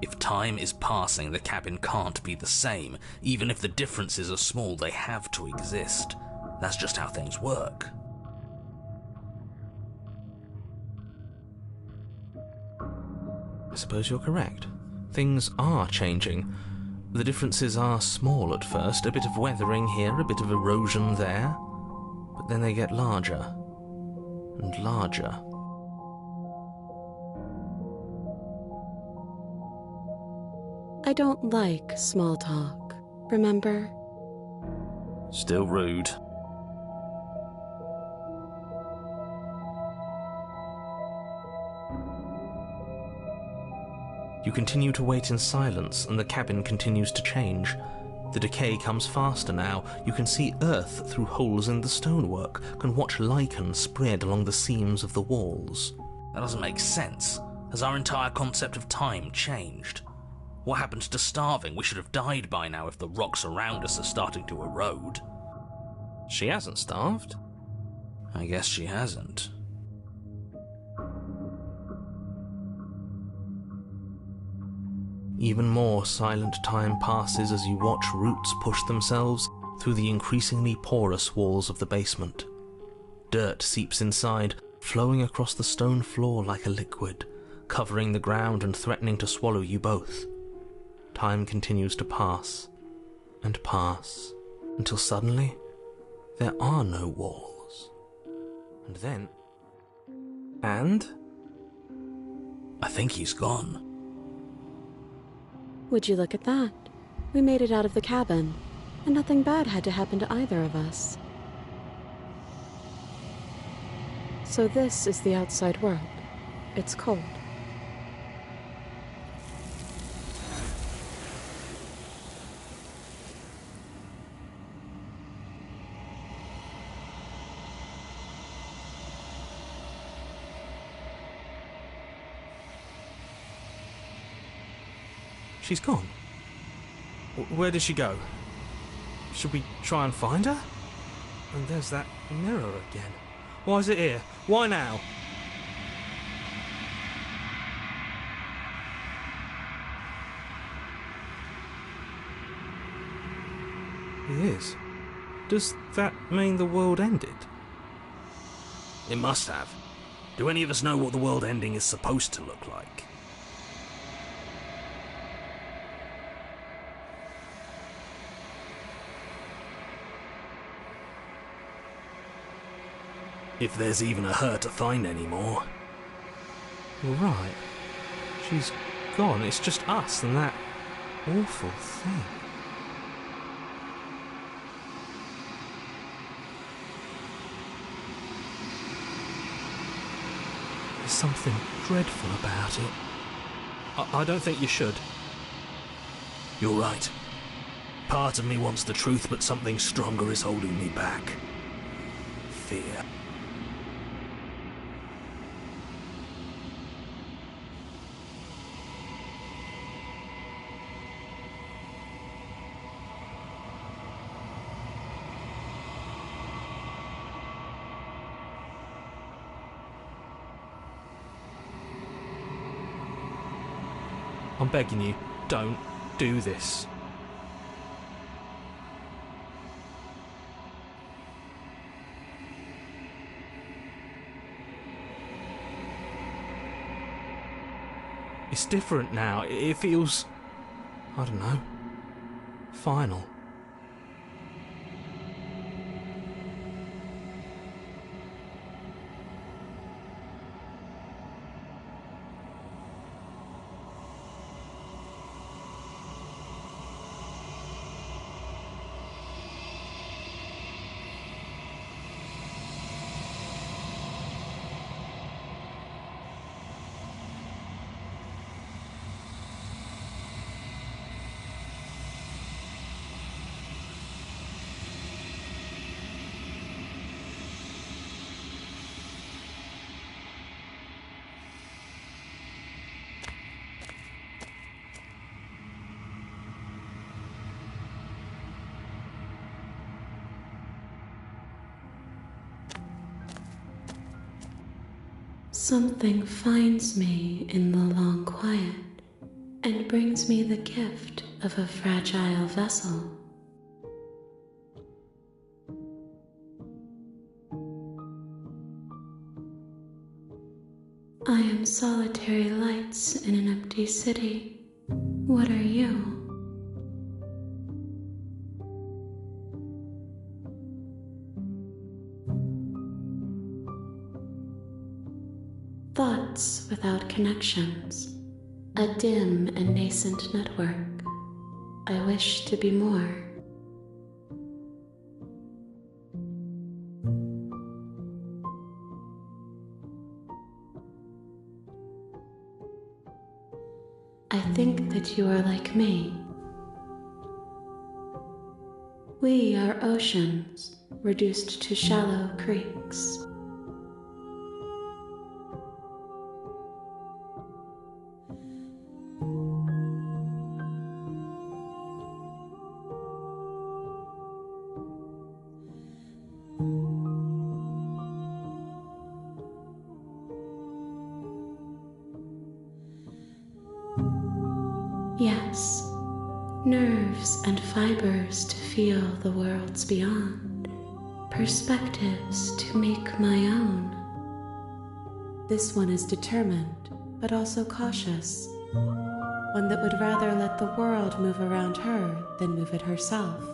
If time is passing, the cabin can't be the same. Even if the differences are small, they have to exist. That's just how things work. I suppose you're correct. Things are changing. The differences are small at first, a bit of weathering here, a bit of erosion there. But then they get larger and larger.
I don't like small talk, remember?
Still rude. You continue to wait in silence, and the cabin continues to change. The decay comes faster now. You can see earth through holes in the stonework, can watch lichen spread along the seams of the walls. That doesn't make sense. Has our entire concept of time changed? What happened to starving? We should have died by now if the rocks around us are starting to erode. She hasn't starved. I guess she hasn't. Even more silent time passes as you watch roots push themselves through the increasingly porous walls of the basement. Dirt seeps inside, flowing across the stone floor like a liquid, covering the ground and threatening to swallow you both. Time continues to pass and pass until suddenly there are no walls. And then... I think he's gone.
Would you look at that? We made it out of the cabin, and nothing bad had to happen to either of us. So this is the outside world. It's cold.
She's gone. Where did she go? Should we try and find her? And there's that mirror again. Why is it here? Why now? It is. Does that mean the world ended? It must have. Do any of us know what the world ending is supposed to look like? If there's even a her to find anymore. You're right. She's gone. It's just us and that awful thing. There's something dreadful about it. I don't think you should. You're right. Part of me wants the truth, but something stronger is holding me back. Fear. I'm begging you, don't do this. It's different now. It feels, I don't know, final.
Something finds me in the long quiet and brings me the gift of a fragile vessel. I am solitary lights in an empty city. What are you? Thoughts without connections, a dim and nascent network. I wish to be more. I think that you are like me. We are oceans reduced to shallow creeks. Yes, nerves and fibers to feel the worlds beyond, perspectives to make my own. This one is determined, but also cautious, one that would rather let the world move around her than move it herself.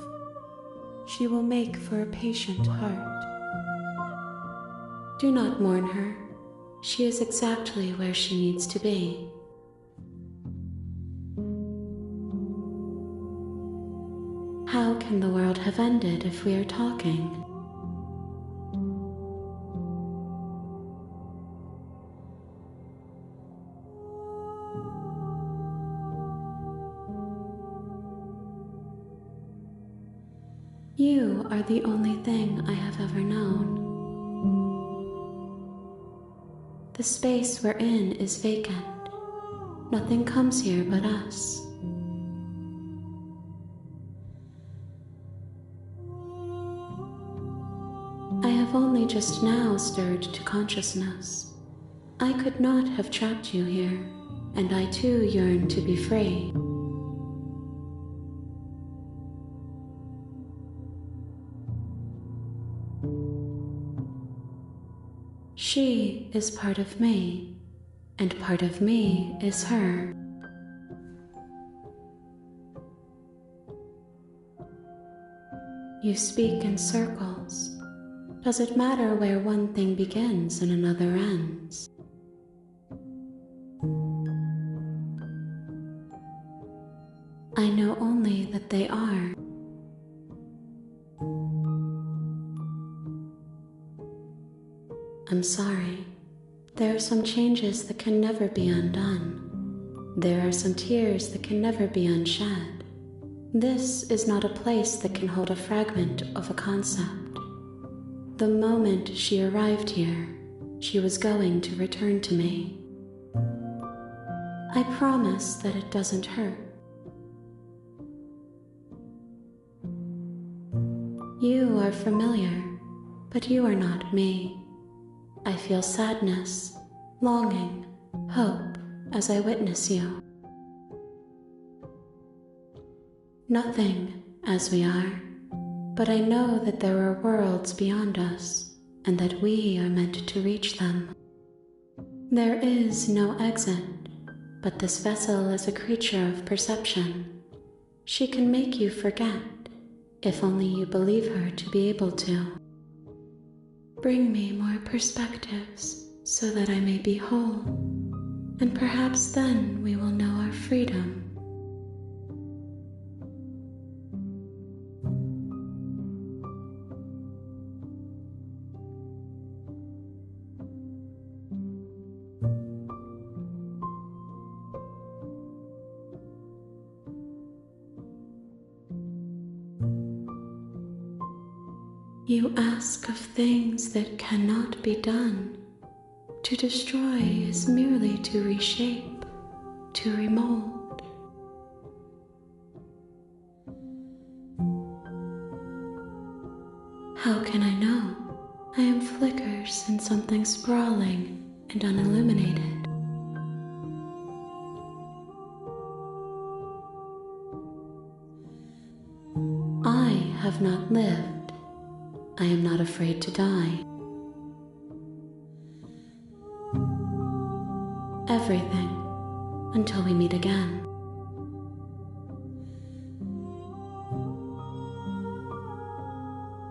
She will make for a patient heart. Do not mourn her. She is exactly where she needs to be. How can the world have ended if we are talking? You are the only thing I have ever known. The space we're in is vacant. Nothing comes here but us. I have only just now stirred to consciousness. I could not have trapped you here, and I too yearn to be free. She is part of me, and part of me is her. You speak in circles. Does it matter where one thing begins and another ends? I know only that they are. I'm sorry. There are some changes that can never be undone. There are some tears that can never be unshed. This is not a place that can hold a fragment of a concept. The moment she arrived here, she was going to return to me. I promise that it doesn't hurt. You are familiar, but you are not me. I feel sadness, longing, hope as I witness you. Nothing as we are, but I know that there are worlds beyond us and that we are meant to reach them. There is no exit, but this vessel is a creature of perception. She can make you forget, if only you believe her to be able to. Bring me more perspectives so that I may be whole, and perhaps then we will know our freedom. You ask of things that cannot be done. To destroy is merely to reshape, to remold. How can I know? I am flickers in something sprawling and unilluminated. I have not lived. I am not afraid to die. Everything, until we meet again.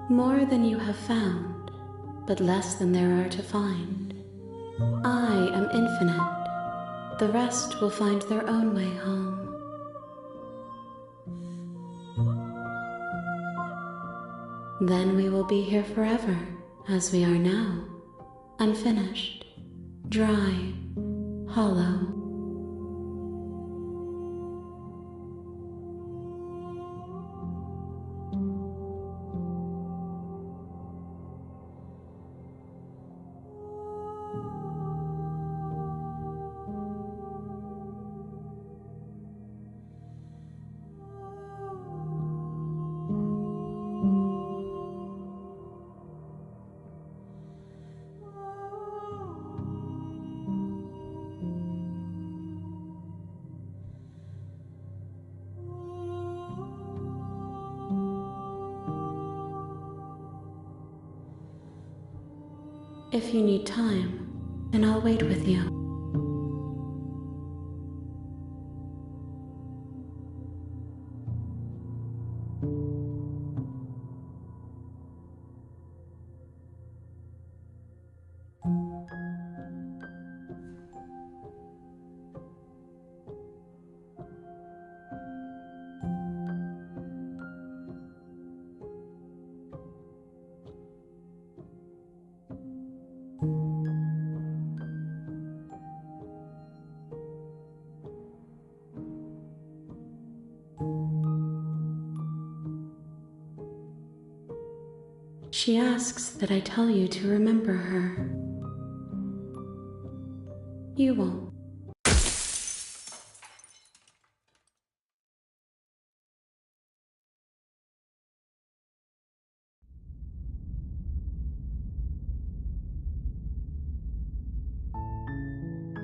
More than you have found, but less than there are to find. I am infinite. The rest will find their own way home. Then we will be here forever, as we are now, unfinished, dry, hollow. If you need time, then I'll wait with you. She asks that I tell you to remember her. You won't.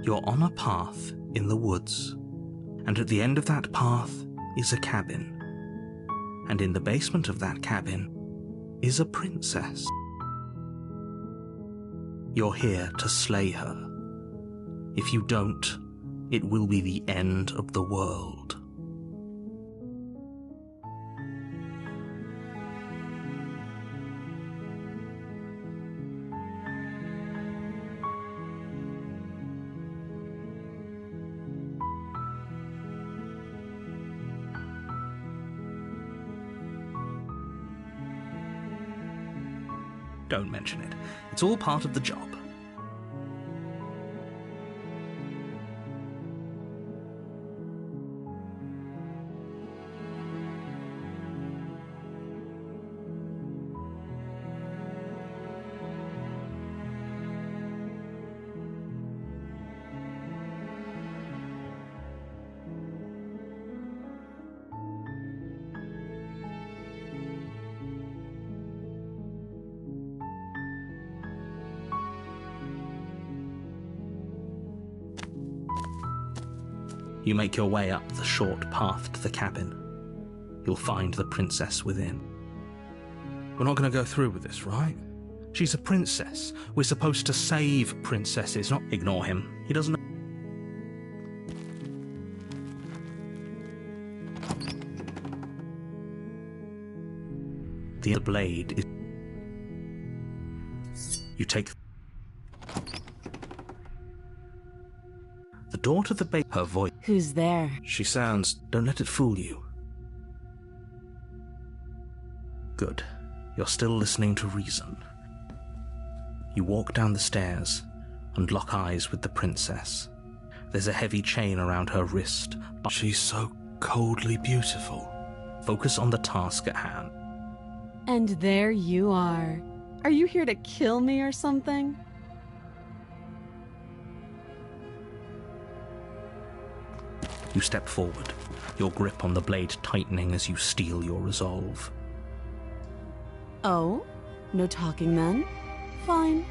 You're on a path in the woods, and at the end of that path is a cabin. And in the basement of that cabin is a princess. You're here to slay her. If you don't, it will be the end of the world. Don't mention it. It's all part of the job. You make your way up the short path to the cabin. You'll find the princess within. We're not going to go through with this, right? She's a princess. We're supposed to save princesses, not ignore him. He doesn't know. The blade is... You take... The door to the base... Her voice...
Who's there?
She sounds... Don't let it fool you. Good. You're still listening to reason. You walk down the stairs and lock eyes with the princess. There's a heavy chain around her wrist, but she's so coldly beautiful. Focus on the task at hand.
And there you are. Are you here to kill me or something?
You step forward, your grip on the blade tightening as you steel your resolve.
Oh? No talking then? Fine.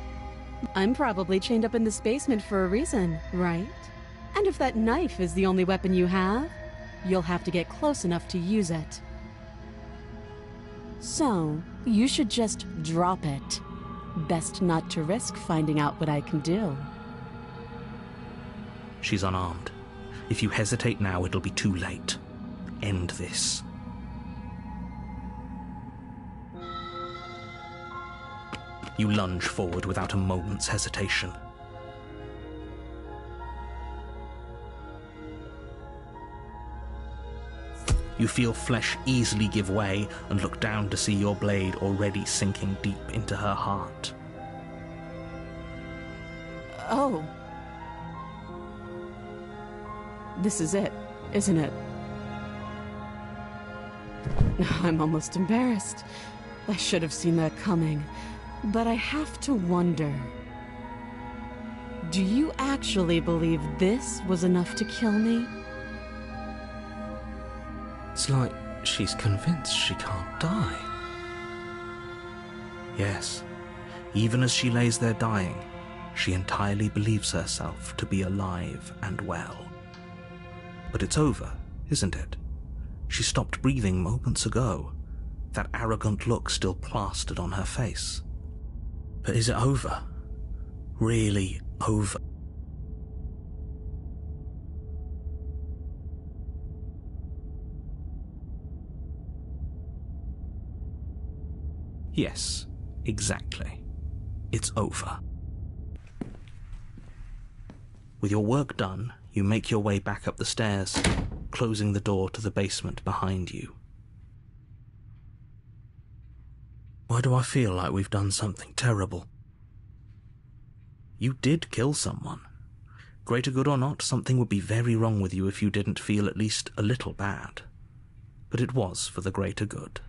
I'm probably chained up in this basement for a reason, right? And if that knife is the only weapon you have, you'll have to get close enough to use it. So, you should just drop it. Best not to risk finding out what I can do.
She's unarmed. If you hesitate now, it'll be too late. End this. You lunge forward without a moment's hesitation. You feel flesh easily give way and look down to see your blade already sinking deep into her heart.
Oh. This is it, isn't it? I'm almost embarrassed. I should have seen that coming. But I have to wonder. Do you actually believe this was enough to kill me?
It's like she's convinced she can't die. Yes, even as she lays there dying, she entirely believes herself to be alive and well. But it's over, isn't it? She stopped breathing moments ago, that arrogant look still plastered on her face. But is it over? Really over? Yes, exactly. It's over. With your work done, you make your way back up the stairs, closing the door to the basement behind you. Why do I feel like we've done something terrible? You did kill someone. Greater good or not, something would be very wrong with you if you didn't feel at least a little bad. But it was for the greater good.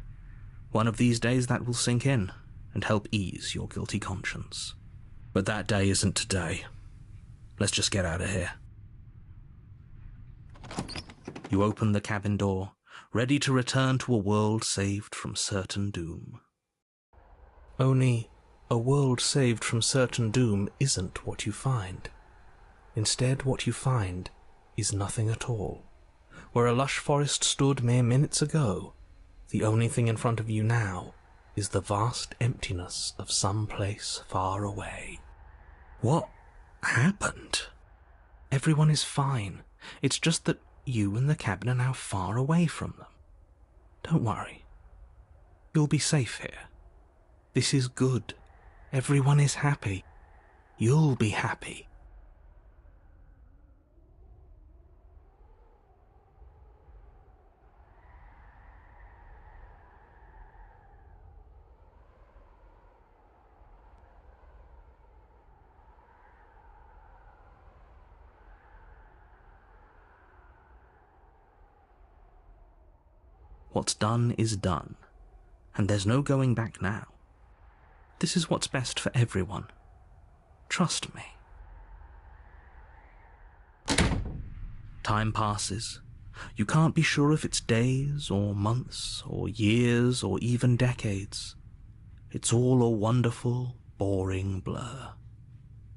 One of these days that will sink in and help ease your guilty conscience. But that day isn't today. Let's just get out of here. You open the cabin door, ready to return to a world saved from certain doom. Only, a world saved from certain doom isn't what you find. Instead, what you find is nothing at all. Where a lush forest stood mere minutes ago, the only thing in front of you now is the vast emptiness of some place far away. What happened? Everyone is fine. It's just that you and the cabin are now far away from them. Don't worry. You'll be safe here. This is good. Everyone is happy. You'll be happy. What's done is done, and there's no going back now. This is what's best for everyone. Trust me. Time passes. You can't be sure if it's days or months or years or even decades. It's all a wonderful, boring blur.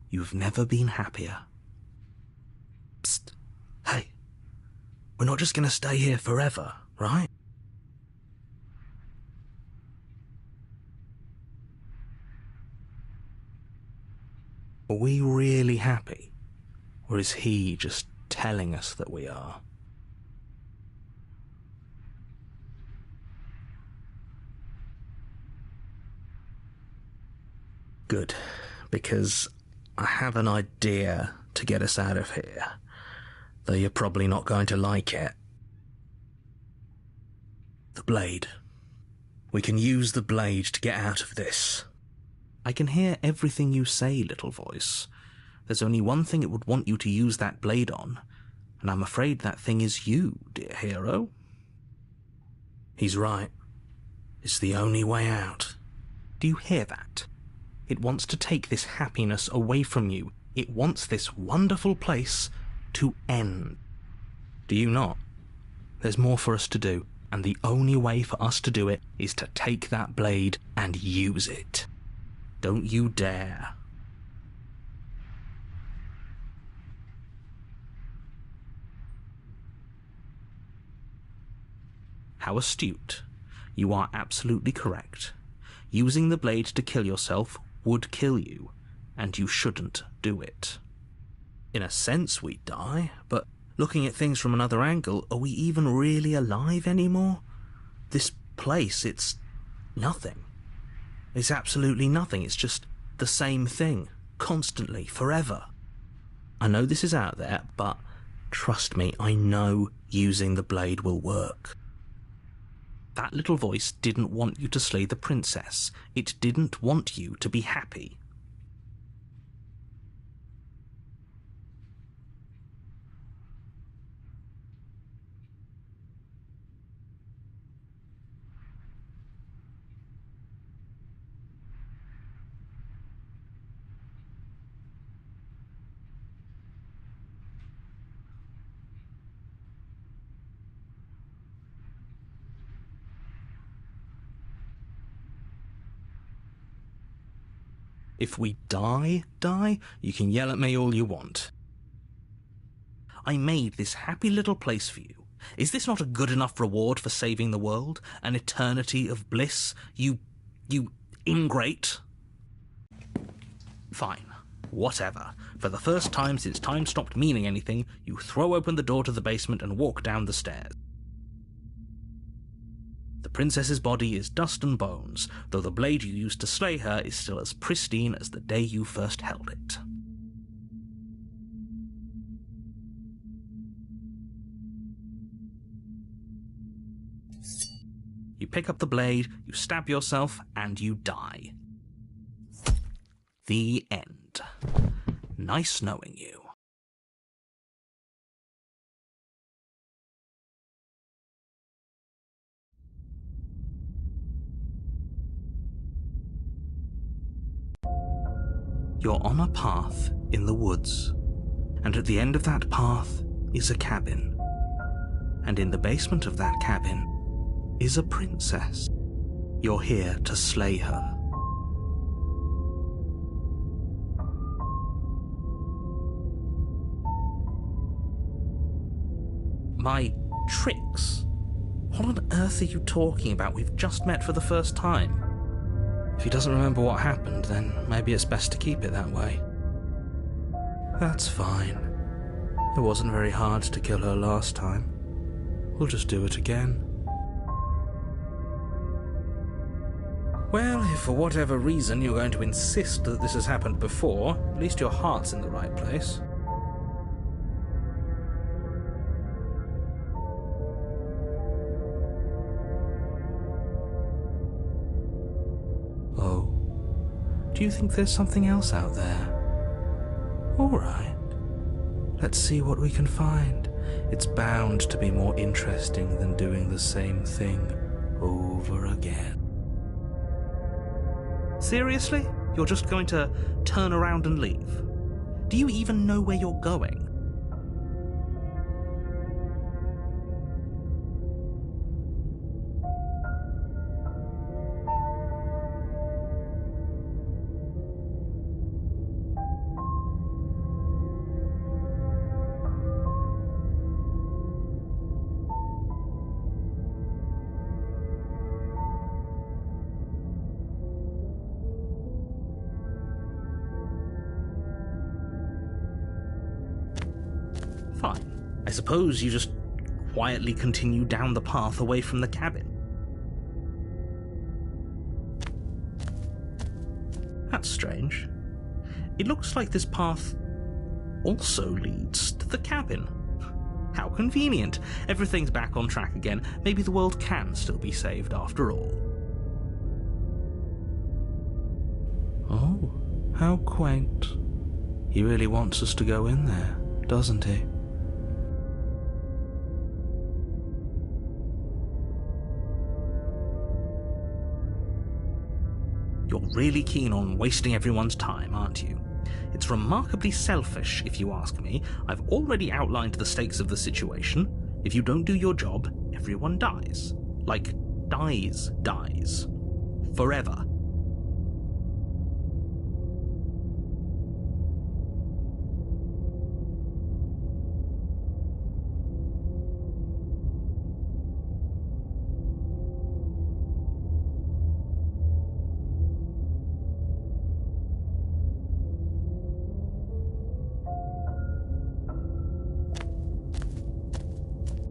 You've never been happier. Psst. Hey, we're not just going to stay here forever, right? Are we really happy? Or is he just telling us that we are? Good, because I have an idea to get us out of here, though you're probably not going to like it. The blade. We can use the blade to get out of this. I can hear everything you say, little voice. There's only one thing it would want you to use that blade on, and I'm afraid that thing is you, dear hero. He's right. It's the only way out. Do you hear that? It wants to take this happiness away from you. It wants this wonderful place to end. Do you not? There's more for us to do, and the only way for us to do it is to take that blade and use it. Don't you dare. How astute. You are absolutely correct. Using the blade to kill yourself would kill you, and you shouldn't do it. In a sense, we die, but looking at things from another angle, are we even really alive anymore? This place, it's nothing. It's absolutely nothing. It's just the same thing, constantly, forever. I know this is out there, but trust me, I know using the blade will work. That little voice didn't want you to slay the princess. It didn't want you to be happy. If we die, you can yell at me all you want. I made this happy little place for you. Is this not a good enough reward for saving the world? An eternity of bliss? You ingrate? Fine. Whatever. For the first time since time stopped meaning anything, you throw open the door to the basement and walk down the stairs. The princess's body is dust and bones, though the blade you used to slay her is still as pristine as the day you first held it. You pick up the blade, you stab yourself, and you die. The end. Nice knowing you. You're on a path in the woods, and at the end of that path is a cabin. And in the basement of that cabin is a princess. You're here to slay her. My tricks? What on earth are you talking about? We've just met for the first time. If he doesn't remember what happened, then maybe it's best to keep it that way. That's fine. It wasn't very hard to kill her last time. We'll just do it again. Well, if for whatever reason you're going to insist that this has happened before, at least your heart's in the right place. Oh, do you think there's something else out there? All right. Let's see what we can find. It's bound to be more interesting than doing the same thing over again. Seriously? You're just going to turn around and leave? Do you even know where you're going? Fine. I suppose you just quietly continue down the path away from the cabin. That's strange. It looks like this path also leads to the cabin. How convenient. Everything's back on track again. Maybe the world can still be saved after all. Oh, how quaint. He really wants us to go in there, doesn't he? You're really keen on wasting everyone's time, aren't you? It's remarkably selfish, if you ask me. I've already outlined the stakes of the situation. If you don't do your job, everyone dies. Like, dies. Forever.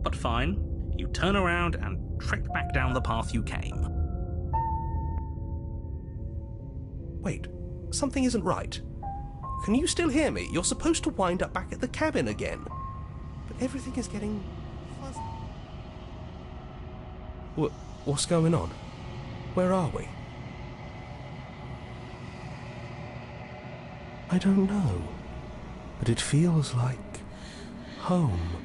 But fine, you turn around and trek back down the path you came.
Wait, something isn't right. Can you still hear me? You're supposed to wind up back at the cabin again. But everything is getting fuzzy. What's going on? Where are we? I don't know, but it feels like home.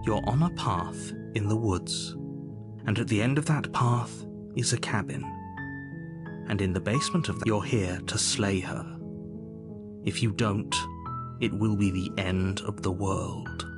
You're on a path in the woods, and at the end of that path is a cabin. And in the basement of that, you're here to slay her. If you don't, it will be the end of the world.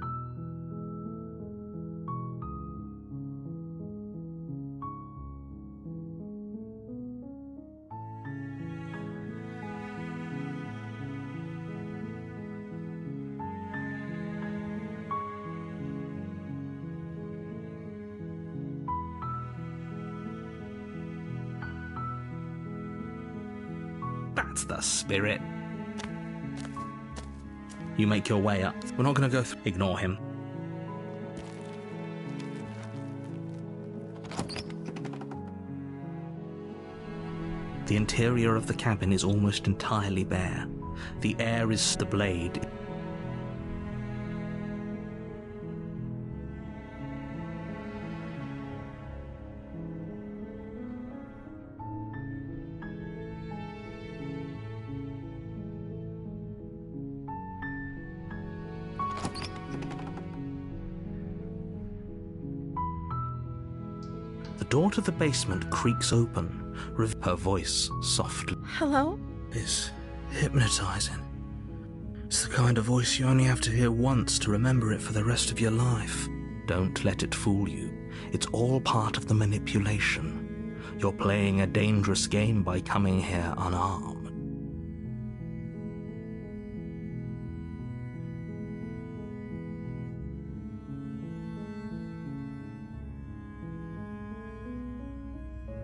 That's the spirit. You make your way up. We're not going to go through. Ignore him. The interior of the cabin is almost entirely bare. The air is the blade. The door to the basement creaks open, her voice softly.
Hello?
It's hypnotizing. It's the kind of voice you only have to hear once to remember it for the rest of your life. Don't let it fool you. It's all part of the manipulation. You're playing a dangerous game by coming here unarmed.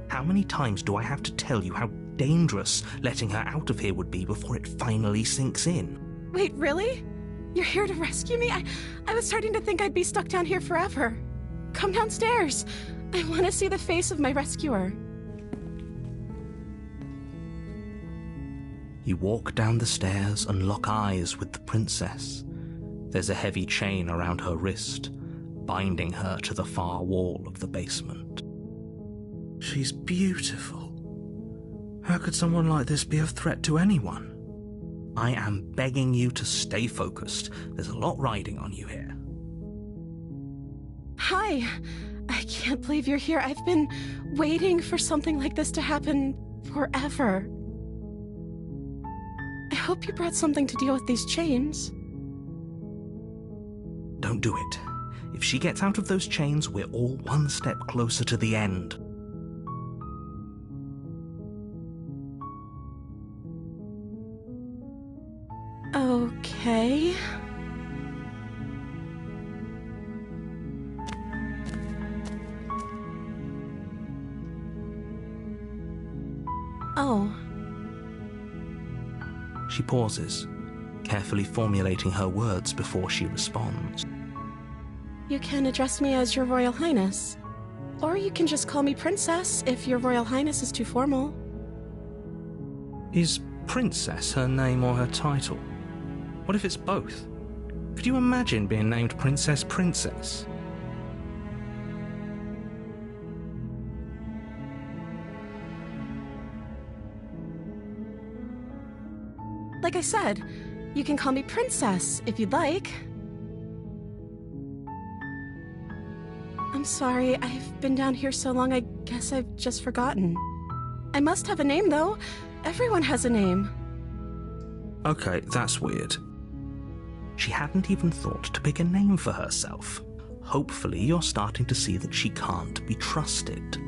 How many times do I have to tell you how dangerous letting her out of here would be before it finally sinks in?
Wait, really? You're here to rescue me? I was starting to think I'd be stuck down here forever. Come downstairs. I want to see the face of my rescuer.
You walk down the stairs and lock eyes with the princess. There's a heavy chain around her wrist, binding her to the far wall of the basement. She's beautiful. How could someone like this be a threat to anyone? I am begging you to stay focused. There's a lot riding on you here.
Hi. I can't believe you're here. I've been waiting for something like this to happen forever. I hope you brought something to deal with these chains.
Don't do it. If she gets out of those chains, we're all one step closer to the end.
Okay. Oh.
She pauses, carefully formulating her words before she responds.
You can address me as Your Royal Highness. Or you can just call me Princess if Your Royal Highness is too formal.
Is Princess her name or her title? What if it's both? Could you imagine being named Princess Princess?
Like I said, you can call me Princess if you'd like. I'm sorry, I've been down here so long I guess I've just forgotten. I must have a name, though. Everyone has a name.
Okay, that's weird. She hadn't even thought to pick a name for herself. Hopefully you're starting to see that she can't be trusted.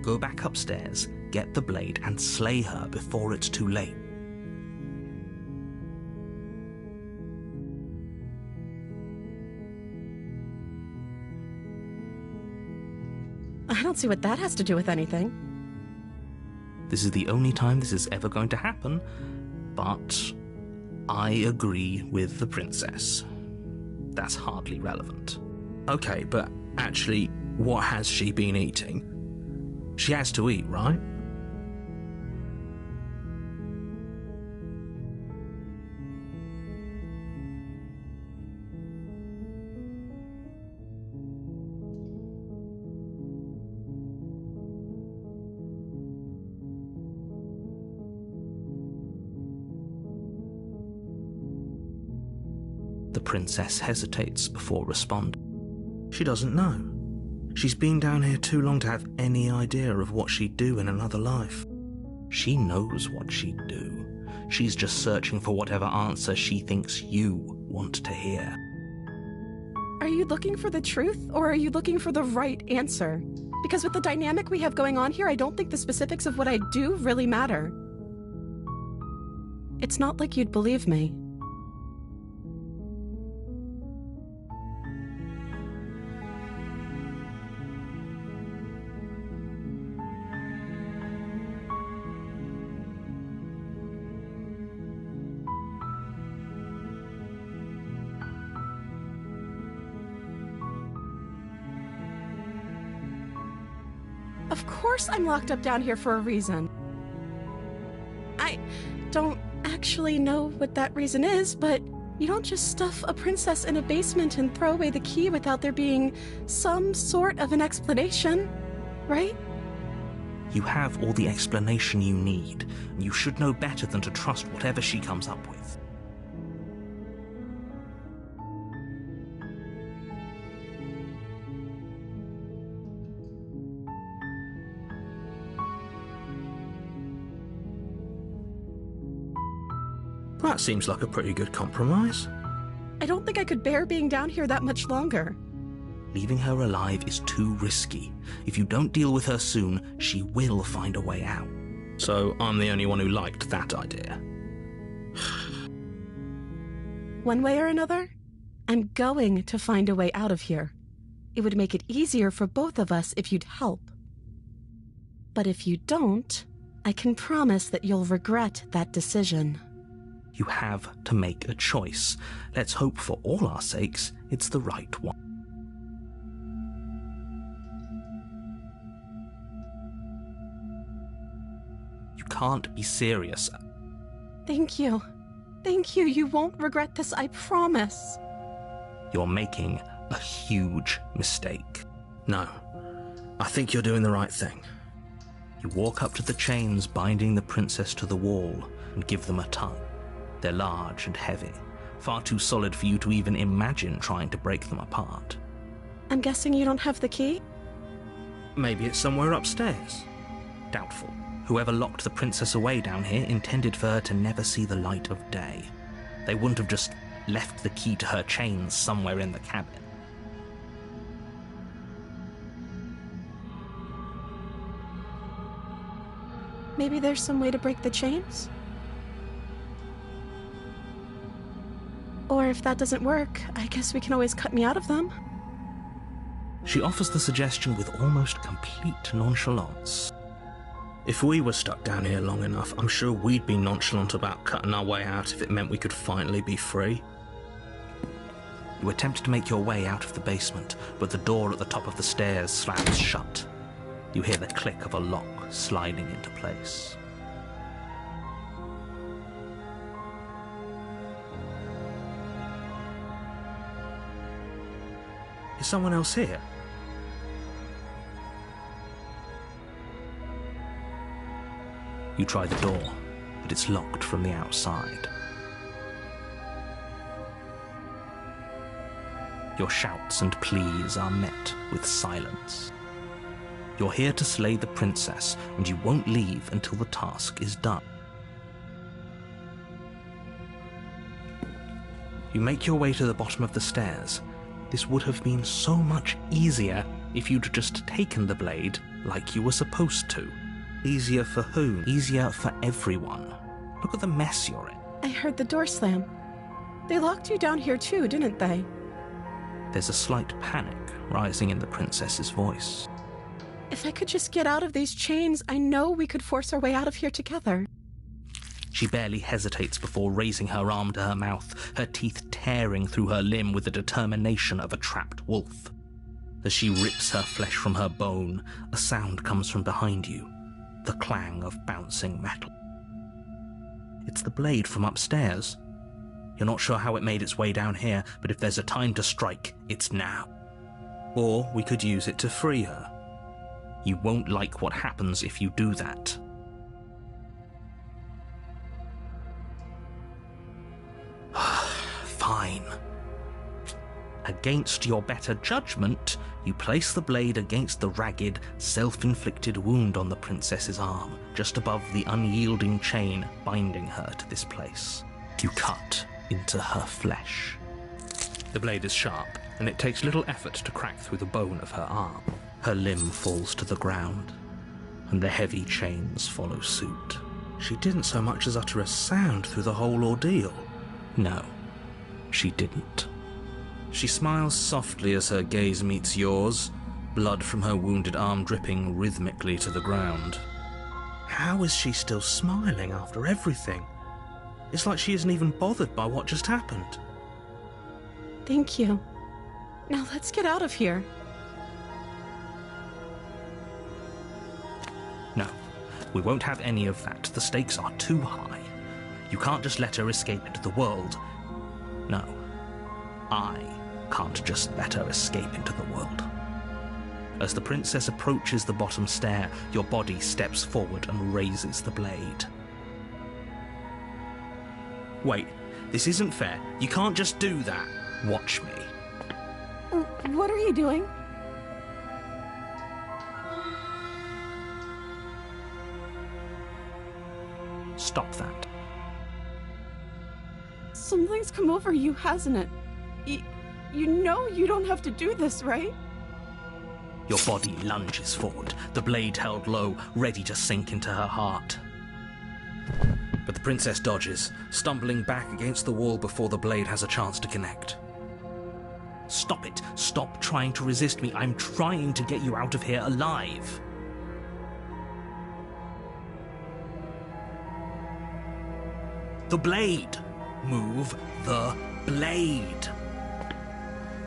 Go back upstairs, get the blade, and slay her before it's too late.
I don't see what that has to do with anything.
This is the only time this is ever going to happen, but I agree with the princess. That's hardly relevant. Okay, but actually, what has she been eating? She has to eat, right? The princess hesitates before responding. She doesn't know. She's been down here too long to have any idea of what she'd do in another life. She knows what she'd do. She's just searching for whatever answer she thinks you want to hear.
Are you looking for the truth, or are you looking for the right answer? Because with the dynamic we have going on here, I don't think the specifics of what I do really matter. It's not like you'd believe me. Of course I'm locked up down here for a reason. I don't actually know what that reason is, but you don't just stuff a princess in a basement and throw away the key without there being some sort of an explanation, right?
You have all the explanation you need. You should know better than to trust whatever she comes up with. That seems like a pretty good compromise.
I don't think I could bear being down here that much longer.
Leaving her alive is too risky. If you don't deal with her soon, she will find a way out. So I'm the only one who liked that idea.
One way or another, I'm going to find a way out of here. It would make it easier for both of us if you'd help. But if you don't, I can promise that you'll regret that decision.
You have to make a choice. Let's hope for all our sakes it's the right one. You can't be serious.
Thank you. Thank you. You won't regret this, I promise.
You're making a huge mistake. No, I think you're doing the right thing. You walk up to the chains binding the princess to the wall and give them a tug. They're large and heavy, far too solid for you to even imagine trying to break them apart.
I'm guessing you don't have the key?
Maybe it's somewhere upstairs. Doubtful. Whoever locked the princess away down here intended for her to never see the light of day. They wouldn't have just left the key to her chains somewhere in the cabin.
Maybe there's some way to break the chains? Or if that doesn't work, I guess we can always cut me out of them.
She offers the suggestion with almost complete nonchalance. If we were stuck down here long enough, I'm sure we'd be nonchalant about cutting our way out if it meant we could finally be free. You attempt to make your way out of the basement, but the door at the top of the stairs slams shut. You hear the click of a lock sliding into place. Is someone else here? You try the door, but it's locked from the outside. Your shouts and pleas are met with silence. You're here to slay the princess, and you won't leave until the task is done. You make your way to the bottom of the stairs. This would have been so much easier if you'd just taken the blade like you were supposed to. Easier for whom? Easier for everyone. Look at the mess you're in.
I heard the door slam. They locked you down here too, didn't they?
There's a slight panic rising in the princess's voice.
If I could just get out of these chains, I know we could force our way out of here together.
She barely hesitates before raising her arm to her mouth, her teeth tearing through her limb with the determination of a trapped wolf. As she rips her flesh from her bone, a sound comes from behind you, the clang of bouncing metal. It's the blade from upstairs. You're not sure how it made its way down here, but if there's a time to strike, it's now. Or we could use it to free her. You won't like what happens if you do that. Fine. Against your better judgment, you place the blade against the ragged, self-inflicted wound on the princess's arm, just above the unyielding chain binding her to this place. You cut into her flesh. The blade is sharp, and it takes little effort to crack through the bone of her arm. Her limb falls to the ground, and the heavy chains follow suit. She didn't so much as utter a sound through the whole ordeal. No, she didn't. She smiles softly as her gaze meets yours, blood from her wounded arm dripping rhythmically to the ground. How is she still smiling after everything? It's like she isn't even bothered by what just happened.
Thank you. Now let's get out of here.
No, we won't have any of that. The stakes are too high. You can't just let her escape into the world. No, I can't just let her escape into the world. As the princess approaches the bottom stair, your body steps forward and raises the blade. Wait, this isn't fair. You can't just do that. Watch me.
What are you doing?
Stop that.
Something's come over you, hasn't it? You know you don't have to do this, right?
Your body lunges forward, the blade held low, ready to sink into her heart. But the princess dodges, stumbling back against the wall before the blade has a chance to connect. Stop it. Stop trying to resist me. I'm trying to get you out of here alive. The blade. Move the blade.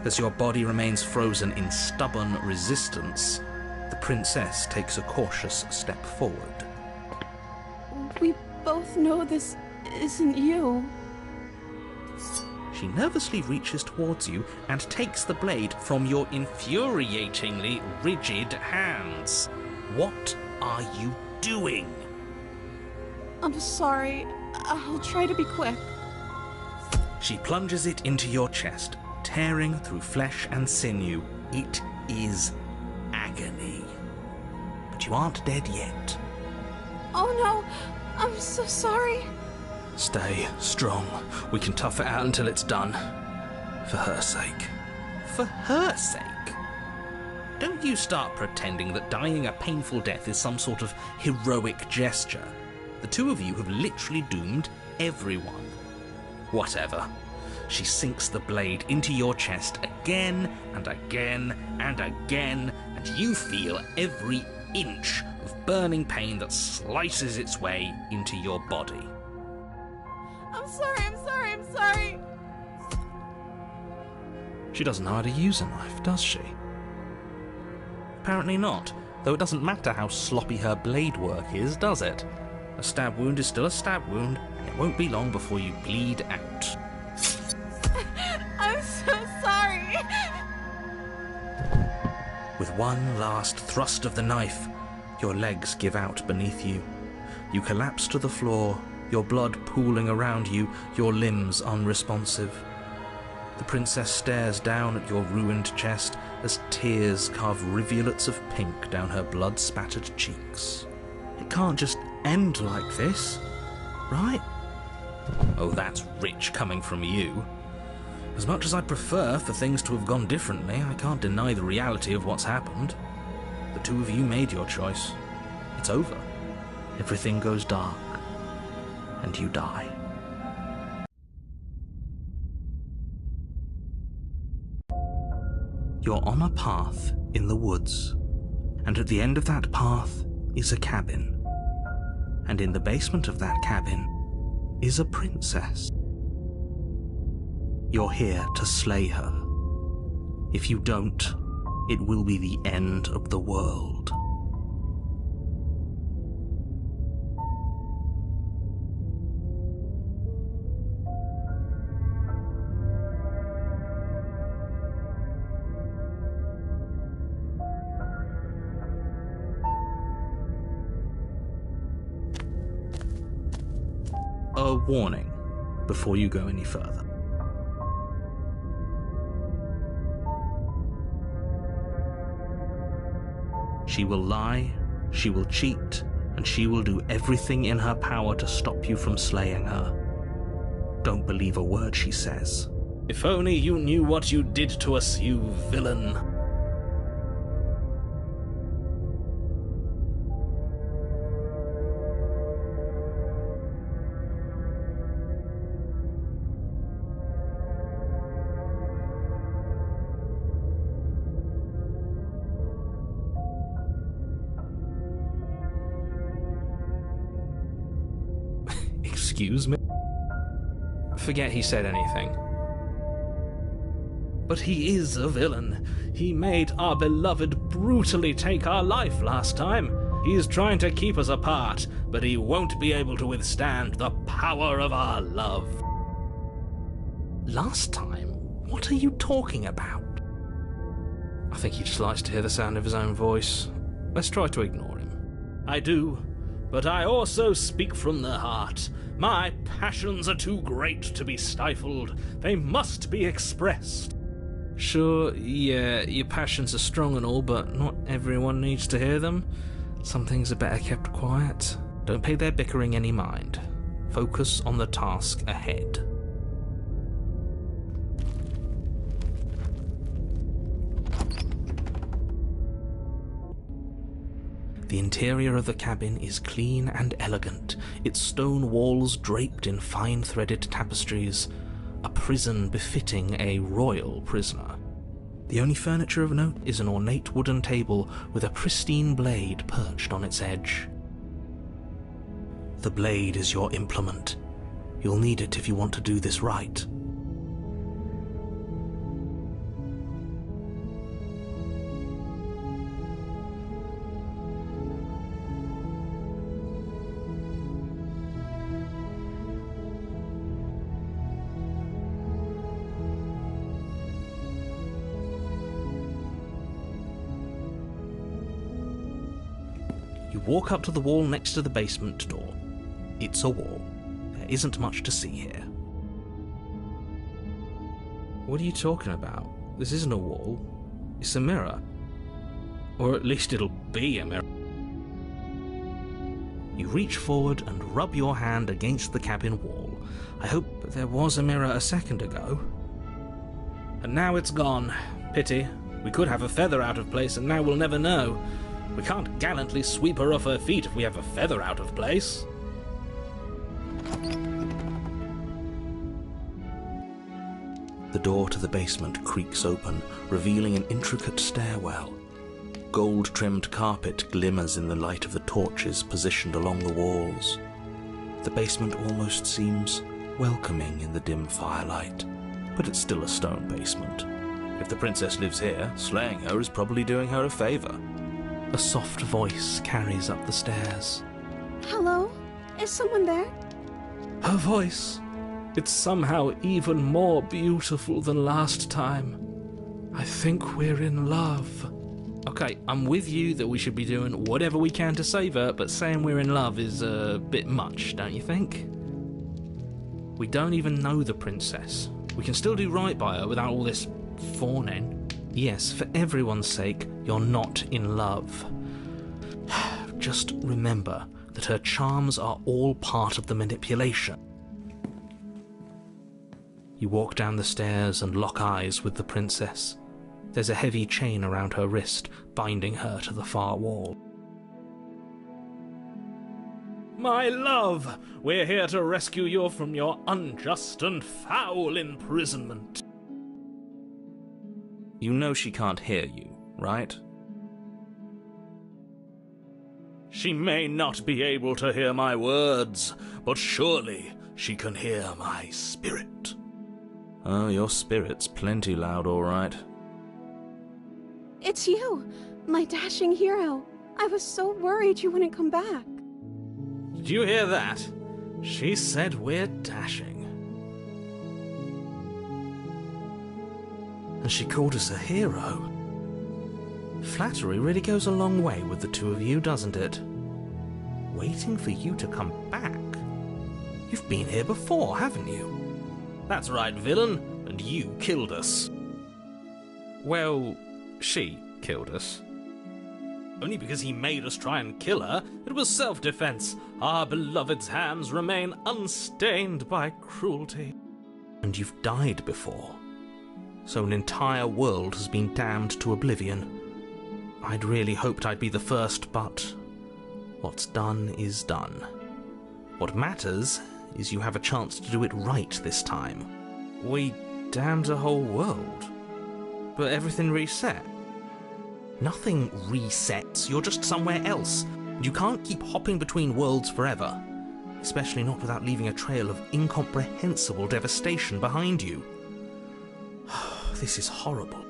As your body remains frozen in stubborn resistance, the princess takes a cautious step forward.
We both know this isn't you.
She nervously reaches towards you and takes the blade from your infuriatingly rigid hands. What are you doing?
I'm sorry. I'll try to be quick.
She plunges it into your chest, tearing through flesh and sinew. It is agony. But you aren't dead yet.
Oh no, I'm so sorry.
Stay strong. We can tough it out until it's done. For her sake. For her sake? Don't you start pretending that dying a painful death is some sort of heroic gesture. The two of you have literally doomed everyone. Whatever. She sinks the blade into your chest again and again and again, and you feel every inch of burning pain that slices its way into your body.
I'm sorry.
She doesn't know how to use a knife, does she? Apparently not, though it doesn't matter how sloppy her blade work is, does it? A stab wound is still a stab wound, and it won't be long before you bleed out.
I'm so sorry.
one last thrust of the knife, your legs give out beneath you. You collapse to the floor, your blood pooling around you, your limbs unresponsive. The princess stares down at your ruined chest as tears carve rivulets of pink down her blood-spattered cheeks. It can't just end like this, right? Oh, that's rich coming from you. As much as I'd prefer for things to have gone differently, I can't deny the reality of what's happened. The two of you made your choice. It's over. Everything goes dark, and you die. You're on a path in the woods, and at the end of that path is a cabin. And in the basement of that cabin is a princess. You're here to slay her. If you don't, it will be the end of the world. A warning before you go any further. She will lie, she will cheat, and she will do everything in her power to stop you from slaying her. Don't believe a word she says. If only you knew what you did to us, you villain. Excuse me? Forget he said anything. But he is a villain. He made our beloved brutally take our life last time. He is trying to keep us apart, but he won't be able to withstand the power of our love. Last time? What are you talking about? I think he just likes to hear the sound of his own voice. Let's try to ignore him. I do. But I also speak from the heart. My passions are too great to be stifled. They must be expressed. Sure, yeah, your passions are strong and all, but not everyone needs to hear them. Some things are better kept quiet. Don't pay their bickering any mind. Focus on the task ahead. The interior of the cabin is clean and elegant, its stone walls draped in fine-threaded tapestries, a prison befitting a royal prisoner. The only furniture of note is an ornate wooden table with a pristine blade perched on its edge. The blade is your implement. You'll need it if you want to do this right. You walk up to the wall next to the basement door. It's a wall. There isn't much to see here. What are you talking about? This isn't a wall. It's a mirror. Or at least it'll be a mirror. You reach forward and rub your hand against the cabin wall. I hope there was a mirror a second ago. And now it's gone. Pity. We could have a feather out of place and now we'll never know. We can't gallantly sweep her off her feet if we have a feather out of place. The door to the basement creaks open, revealing an intricate stairwell. Gold-trimmed carpet glimmers in the light of the torches positioned along the walls. The basement almost seems welcoming in the dim firelight, but it's still a stone basement. If the princess lives here, slaying her is probably doing her a favor. A soft voice carries up the stairs.
Hello? Is someone there?
Her voice. It's somehow even more beautiful than last time. I think we're in love. Okay, I'm with you that we should be doing whatever we can to save her, but saying we're in love is a bit much, don't you think? We don't even know the princess. We can still do right by her without all this fawning. Yes, for everyone's sake, you're not in love. Just remember that her charms are all part of the manipulation. You walk down the stairs and lock eyes with the princess. There's a heavy chain around her wrist, binding her to the far wall. My love, we're here to rescue you from your unjust and foul imprisonment. You know she can't hear you, right? She may not be able to hear my words, but surely she can hear my spirit. Oh, your spirit's plenty loud, all right.
It's you, my dashing hero. I was so worried you wouldn't come back.
Did you hear that? She said we're dashing. And she called us a hero. Flattery really goes a long way with the two of you, doesn't it? Waiting for you to come back. You've been here before, haven't you? That's right, villain, and you killed us. Well, she killed us. Only because he made us try and kill her. It was self-defense. Our beloved's hands remain unstained by cruelty. And you've died before. So an entire world has been damned to oblivion. I'd really hoped I'd be the first, but what's done is done. What matters is you have a chance to do it right this time. We damned a whole world, but everything reset. Nothing resets, you're just somewhere else. You can't keep hopping between worlds forever, especially not without leaving a trail of incomprehensible devastation behind you. This is horrible.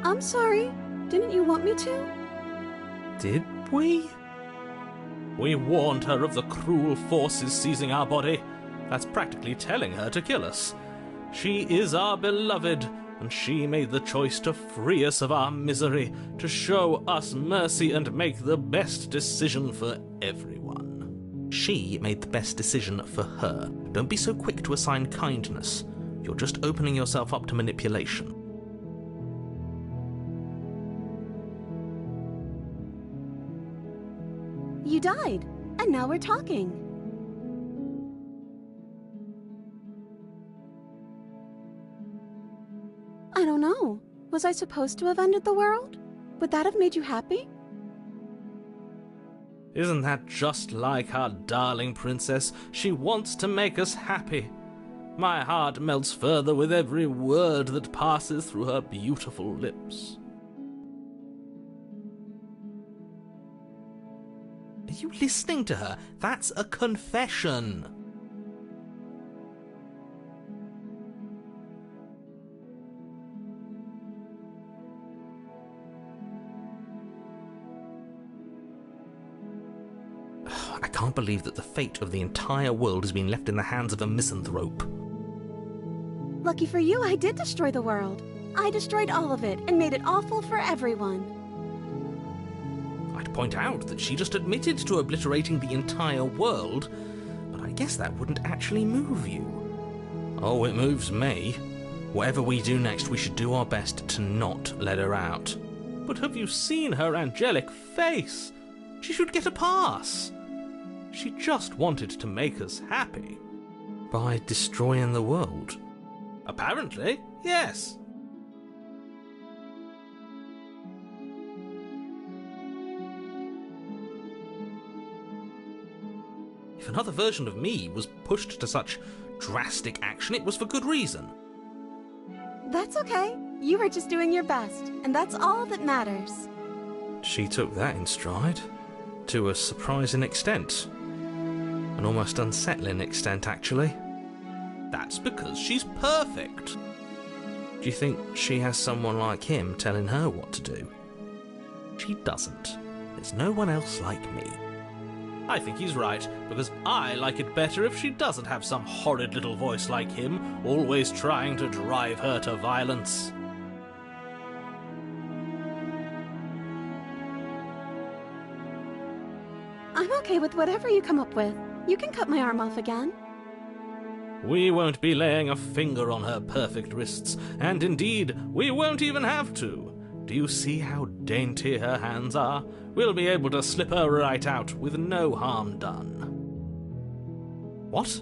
I'm sorry. Didn't you want me to?
Did we? We warned her of the cruel forces seizing our body. That's practically telling her to kill us. She is our beloved, and she made the choice to free us of our misery, to show us mercy and make the best decision for everyone. She made the best decision for her. Don't be so quick to assign kindness. You're just opening yourself up to manipulation.
You died, and now we're talking. I don't know. Was I supposed to have ended the world? Would that have made you happy?
Isn't that just like our darling princess? She wants to make us happy. My heart melts further with every word that passes through her beautiful lips. Are you listening to her? That's a confession. I can't believe that the fate of the entire world has been left in the hands of a misanthrope.
Lucky for you, I did destroy the world. I destroyed all of it and made it awful for everyone.
I'd point out that she just admitted to obliterating the entire world, but I guess that wouldn't actually move you. Oh, it moves me. Whatever we do next, we should do our best to not let her out. But have you seen her angelic face? She should get a pass. She just wanted to make us happy. By destroying the world? Apparently, yes. If another version of me was pushed to such drastic action, it was for good reason.
That's okay. You were just doing your best, and that's all that matters.
She took that in stride. To a surprising extent. An almost unsettling extent, actually. That's because she's perfect. Do you think she has someone like him telling her what to do? She doesn't. There's no one else like me. I think he's right, because I like it better if she doesn't have some horrid little voice like him, always trying to drive her to violence.
I'm okay with whatever you come up with. You can cut my arm off again.
We won't be laying a finger on her perfect wrists, and indeed, we won't even have to. Do you see how dainty her hands are? We'll be able to slip her right out with no harm done. What?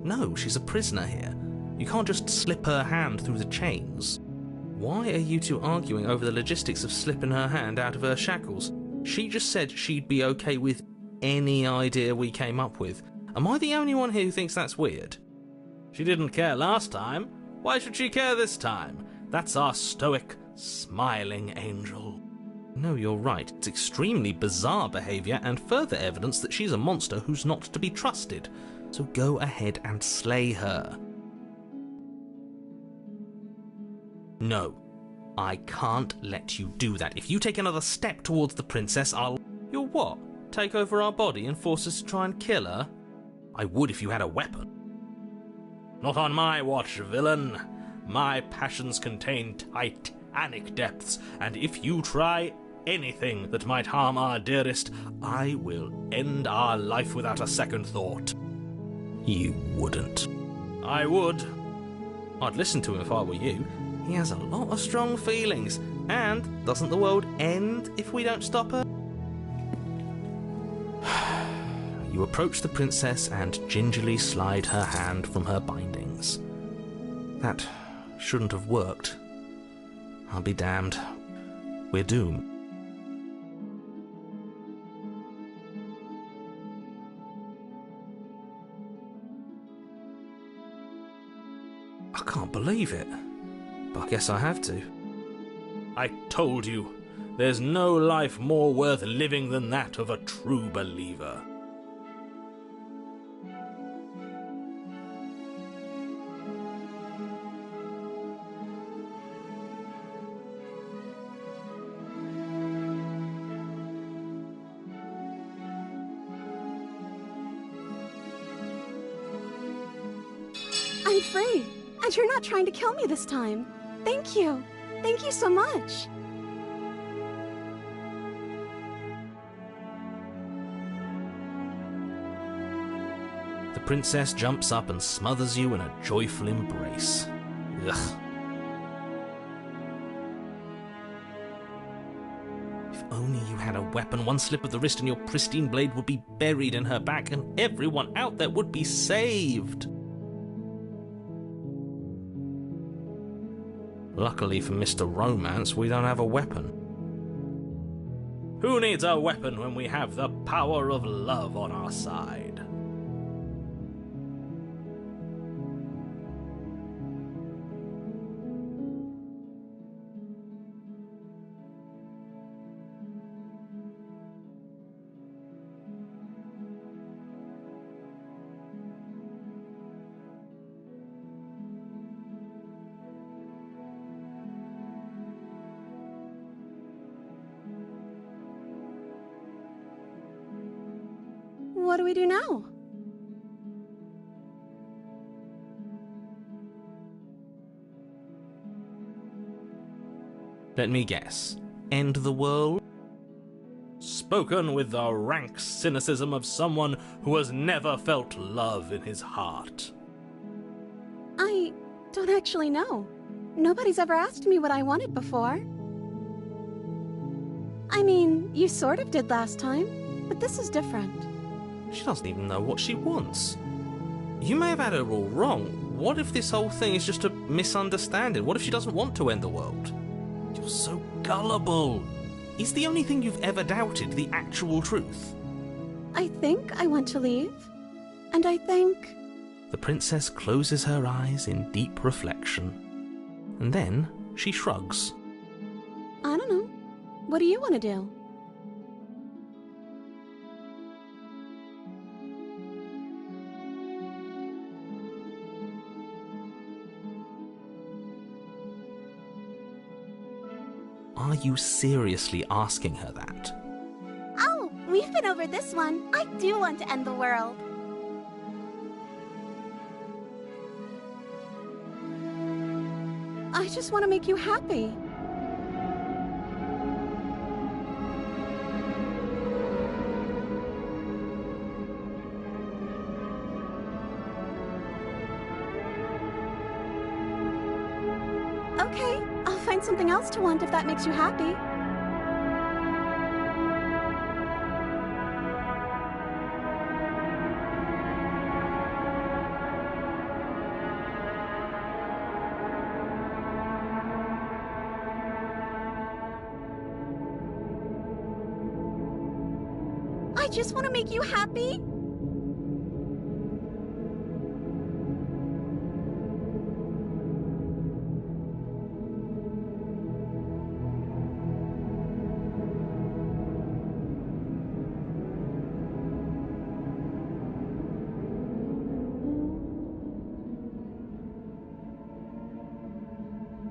No, she's a prisoner here. You can't just slip her hand through the chains. Why are you two arguing over the logistics of slipping her hand out of her shackles? She just said she'd be okay with any idea we came up with. Am I the only one here who thinks that's weird? She didn't care last time. Why should she care this time? That's our stoic, smiling angel. No, you're right. It's extremely bizarre behaviour and further evidence that she's a monster who's not to be trusted. So go ahead and slay her. No, I can't let you do that. If you take another step towards the princess, I'll... You'll what? Take over our body and force us to try and kill her? I would if you had a weapon. Not on my watch, villain. My passions contain titanic depths, and if you try anything that might harm our dearest, I will end our life without a second thought. You wouldn't. I would. I'd listen to him if I were you. He has a lot of strong feelings, and doesn't the world end if we don't stop her? You approach the princess and gingerly slide her hand from her bindings. That shouldn't have worked. I'll be damned. We're doomed. I can't believe it. But I guess I have to. I told you, there's no life more worth living than that of a true believer.
I'm free, and you're not trying to kill me this time. Thank you. Thank you so much.
The princess jumps up and smothers you in a joyful embrace. Ugh. If only you had a weapon, one slip of the wrist and your pristine blade would be buried in her back and everyone out there would be saved. Luckily for Mr. Romance, we don't have a weapon. Who needs a weapon when we have the power of love on our side?
What do we do now?
Let me guess. End the world? Spoken with the rank cynicism of someone who has never felt love in his heart.
I don't actually know. Nobody's ever asked me what I wanted before. I mean, you sort of did last time, but this is different.
She doesn't even know what she wants. You may have had her all wrong. What if this whole thing is just a misunderstanding? What if she doesn't want to end the world? You're so gullible. Is the only thing you've ever doubted the actual truth?
I think I want to leave. And I think...
The princess closes her eyes in deep reflection. And then she shrugs.
I don't know. What do you want to do?
Are you seriously asking her that?
Oh,
we've been over this one. I do want to end the world.
I just want to make you happy. Okay, I'll find something else to want if that makes you happy.
I just want to make you happy.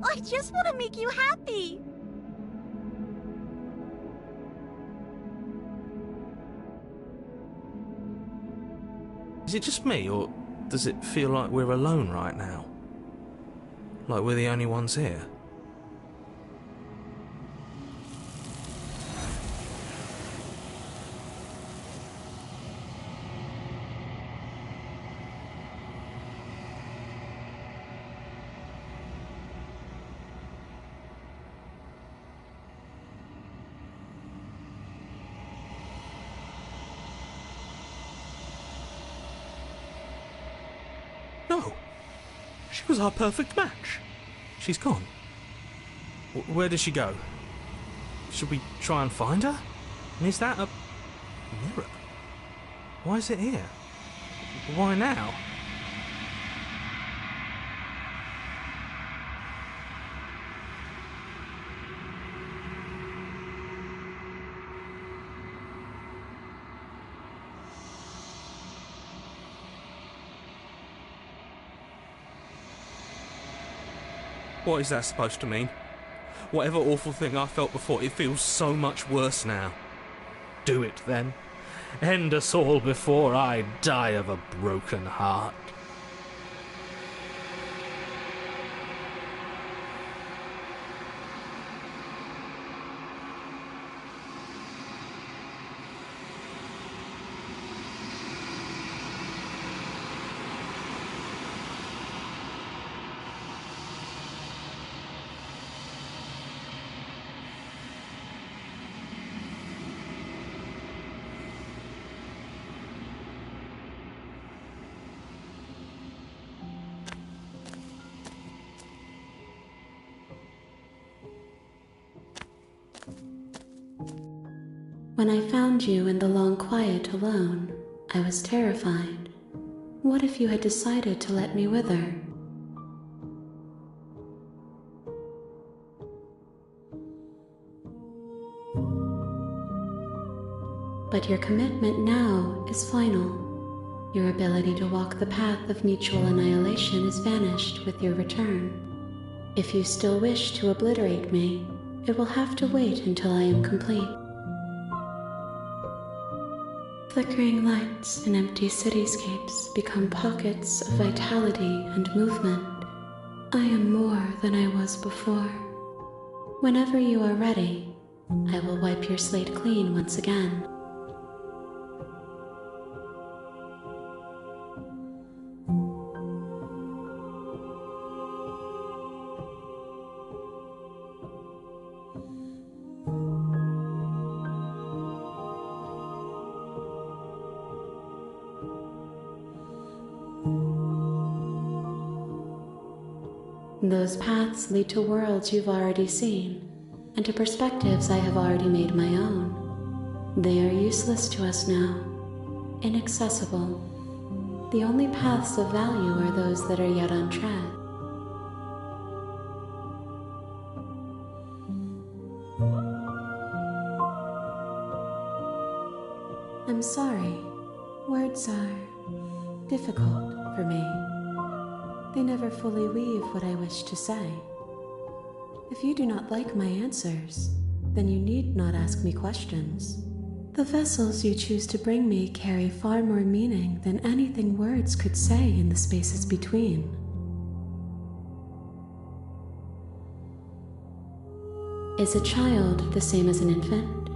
I just want to make you happy.
Is it just me, or does it feel like we're alone right now? Like we're the only ones here? No. She was our perfect match. She's gone. Where did she go? Should we try and find her? And is that a mirror? Why is it here? Why now? What is that supposed to mean? Whatever awful thing I felt before, it feels so much worse now. Do it then. End us all before I die of a broken heart.
When I found you in the long quiet alone, I was terrified. What if you had decided to let me wither? But your commitment now is final. Your ability to walk the path of mutual annihilation is vanished with your return. If you still wish to obliterate me, it will have to wait until I am complete. Flickering lights in empty cityscapes become pockets of vitality and movement. I am more than I was before. Whenever you are ready, I will wipe your slate clean once again. Those paths lead to worlds you've already seen, and to perspectives I have already made my own. They are useless to us now, inaccessible. The only paths of value are those that are yet untread. I'm sorry. Words are difficult for me. They never fully weave what I wish to say. If you do not like my answers, then you need not ask me questions. The vessels you choose to bring me carry far more meaning than anything words could say in the spaces between. Is a child the same as an infant?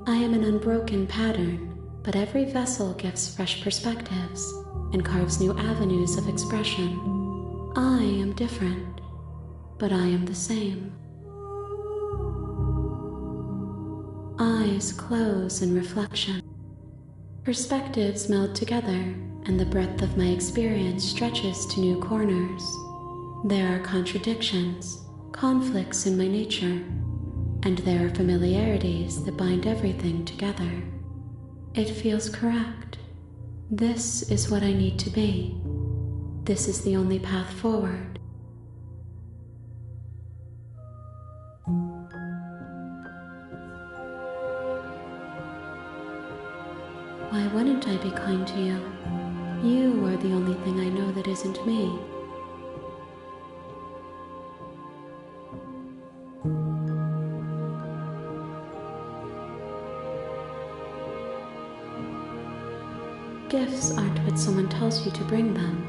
I am an unbroken pattern, but every vessel gives fresh perspectives and carves new avenues of expression. I am different, but I am the same. Eyes close in reflection. Perspectives meld together, and the breadth of my experience stretches to new corners. There are contradictions, conflicts in my nature, and there are familiarities that bind everything together. It feels correct. This is what I need to be. This is the only path forward. Why wouldn't I be kind to you? You are the only thing I know that isn't me. Gifts aren't what someone tells you to bring them.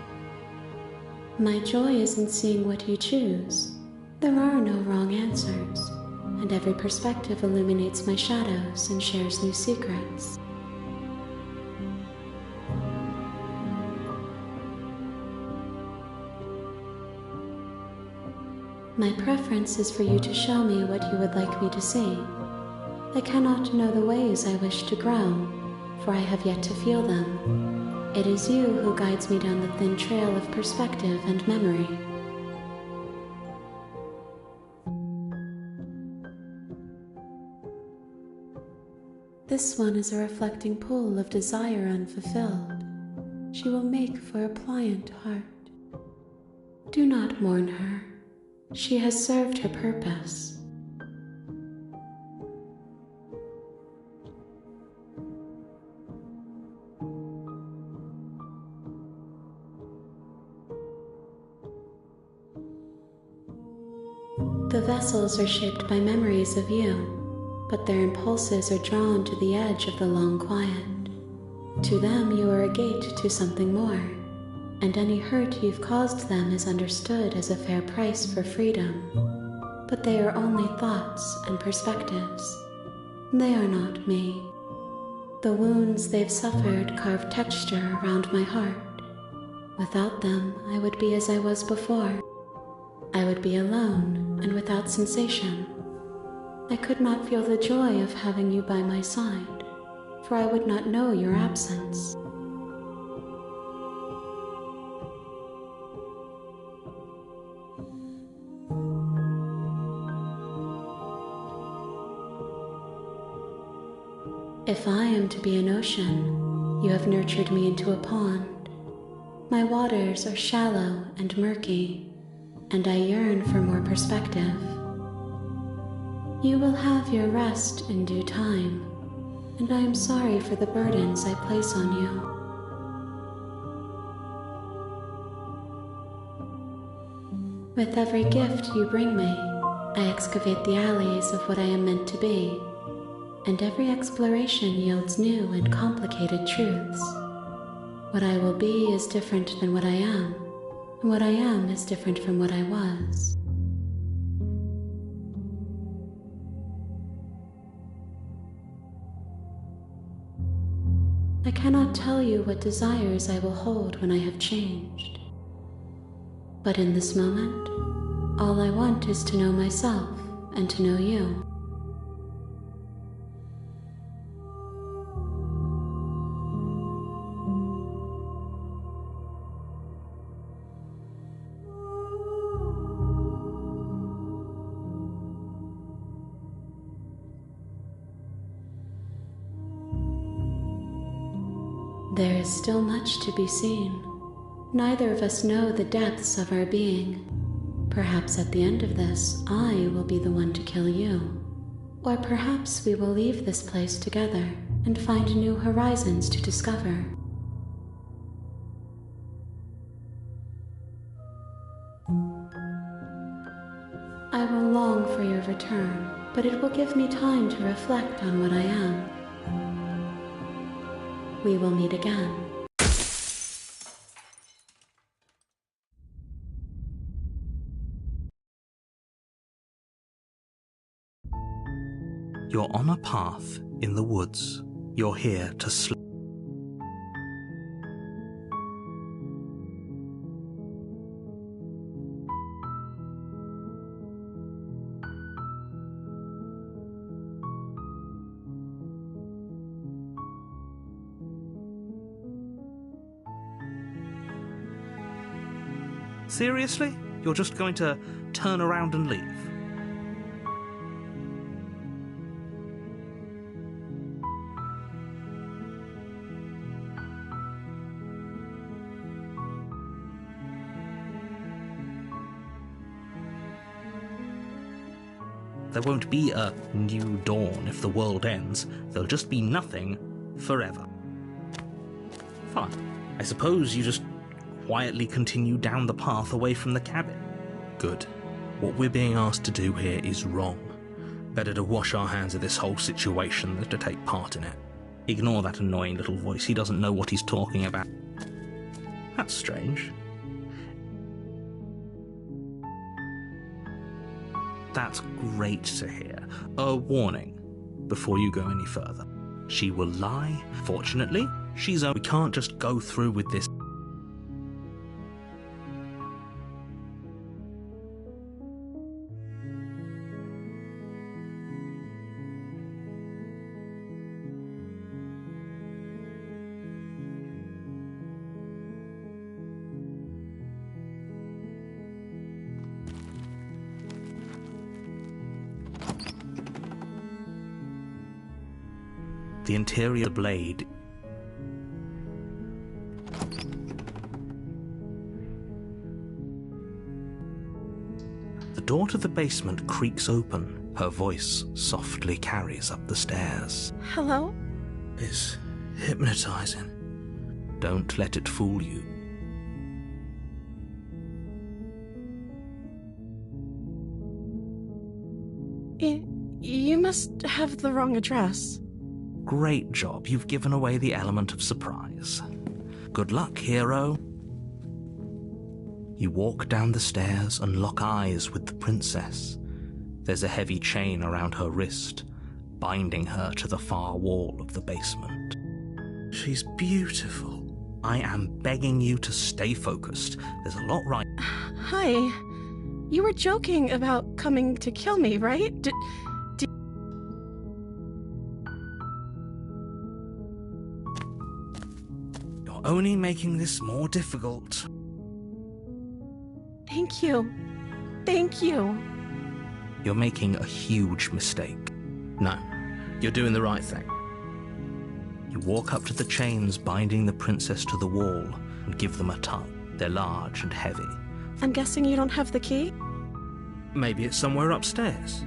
My joy is in seeing what you choose. There are no wrong answers, and every perspective illuminates my shadows and shares new secrets. My preference is for you to show me what you would like me to see. I cannot know the ways I wish to grow, for I have yet to feel them. It is you who guides me down the thin trail of perspective and memory. This one is a reflecting pool of desire unfulfilled. She will make for a pliant heart. Do not mourn her. She has served her purpose. The vessels are shaped by memories of you, but their impulses are drawn to the edge of the long quiet. To them you are a gate to something more, and any hurt you've caused them is understood as a fair price for freedom. But they are only thoughts and perspectives. They are not me. The wounds they've suffered carve texture around my heart. Without them, I would be as I was before. I would be alone and without sensation. I could not feel the joy of having you by my side, for I would not know your absence. If I am to be an ocean, you have nurtured me into a pond. My waters are shallow and murky, and I yearn for more perspective. You will have your rest in due time, and I am sorry for the burdens I place on you. With every gift you bring me, I excavate the alleys of what I am meant to be, and every exploration yields new and complicated truths. What I will be is different than what I am, and what I am is different from what I was. I cannot tell you what desires I will hold when I have changed. But in this moment, all I want is to know myself and to know you. There is still much to be seen. Neither of us know the depths of our being. Perhaps at the end of this, I will be the one to kill you. Or perhaps we will leave this place together and find new horizons to discover. I will long for your return, but it will give me time to reflect on what I am. We will meet again.
You're on a path in the woods. You're here to sleep. Seriously? You're just going to turn around and leave? There won't be a new dawn if the world ends. There'll just be nothing forever. Fine. I suppose you just quietly continue down the path away from the cabin.
Good. What we're being asked to do here is wrong. Better to wash our hands of this whole situation than to take part in it.
Ignore that annoying little voice. He doesn't know what he's talking about. That's strange. That's great to hear. A warning before you go any further. She will lie. Fortunately, we can't just go through with this. The interior blade. The door to the basement creaks open. Her voice softly carries up the stairs.
Hello?
It's hypnotizing.
Don't let it fool you.
You must have the wrong address.
Great job. You've given away the element of surprise. Good luck, hero. You walk down the stairs and lock eyes with the princess. There's a heavy chain around her wrist, binding her to the far wall of the basement. She's beautiful. I am begging you to stay focused. There's a lot right.
Hi. You were joking about coming to kill me, right?
You're only making this more difficult.
Thank you. Thank you.
You're making a huge mistake.
No, you're doing the right thing.
You walk up to the chains binding the princess to the wall and give them a tug. They're large and heavy.
I'm guessing you don't have the key?
Maybe it's somewhere upstairs.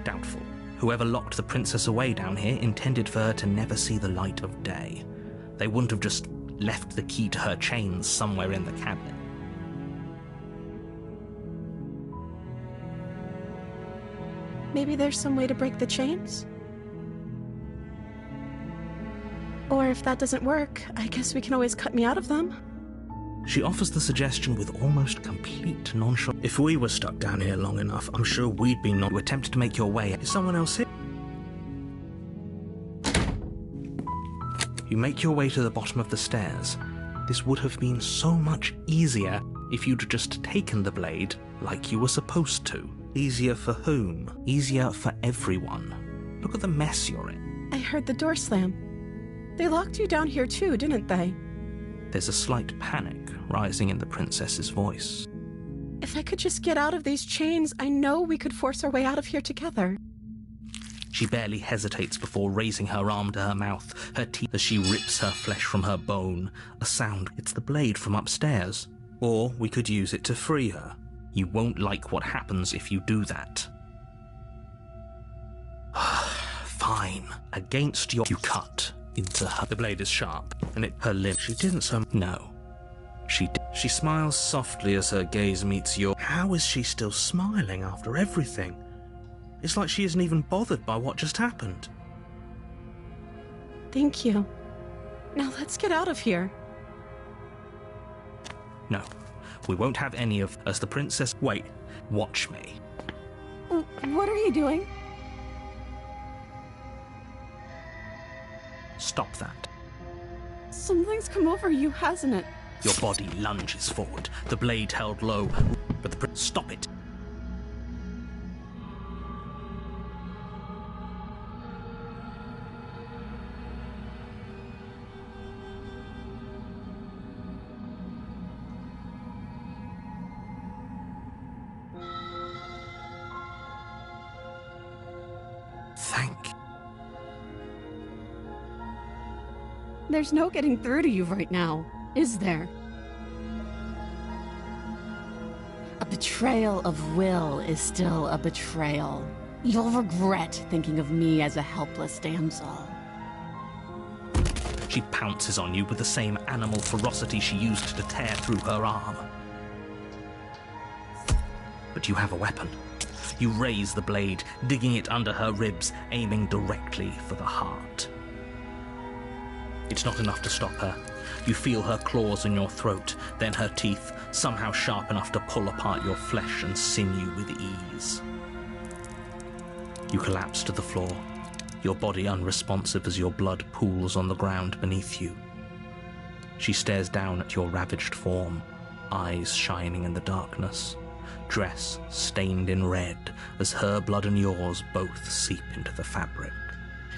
Doubtful. Whoever locked the princess away down here intended for her to never see the light of day. They wouldn't have just left the key to her chains somewhere in the cabinet.
Maybe there's some way to break the chains? Or if that doesn't work, I guess we can always cut me out of them.
She offers the suggestion with almost complete nonchalance.
If we were stuck down here long enough, I'm sure we'd be
You attempt to make your way.
Is someone else here?
You make your way to the bottom of the stairs. This would have been so much easier if you'd just taken the blade like you were supposed to. Easier for whom? Easier for everyone. Look at the mess you're in.
I heard the door slam. They locked you down here too, didn't they?
There's a slight panic rising in the princess's voice.
If I could just get out of these chains, I know we could force our way out of here together.
She barely hesitates before raising her arm to her mouth, her teeth as she rips her flesh from her bone. A sound. It's the blade from upstairs. Or we could use it to free her. You won't like what happens if you do that. Fine. Against your... You cut into her...
The blade is sharp, and
her lip...
She didn't so...
No. She did. She smiles softly as her gaze meets yours. How is she still smiling after everything? It's like she isn't even bothered by what just happened.
Thank you. Now let's get out of here.
No, we won't have any of as the princess. Wait, watch me.
What are you doing?
Stop that.
Something's come over you, hasn't it?
Your body lunges forward, the blade held low, but the stop it. Thank you.
There's no getting through to you right now, is there? A betrayal of will is still a betrayal. You'll regret thinking of me as a helpless damsel.
She pounces on you with the same animal ferocity she used to tear through her arm. But you have a weapon. You raise the blade, digging it under her ribs, aiming directly for the heart. It's not enough to stop her. You feel her claws in your throat, then her teeth, somehow sharp enough to pull apart your flesh and sinew with ease. You collapse to the floor, your body unresponsive as your blood pools on the ground beneath you. She stares down at your ravaged form, eyes shining in the darkness, dress stained in red as her blood and yours both seep into the fabric.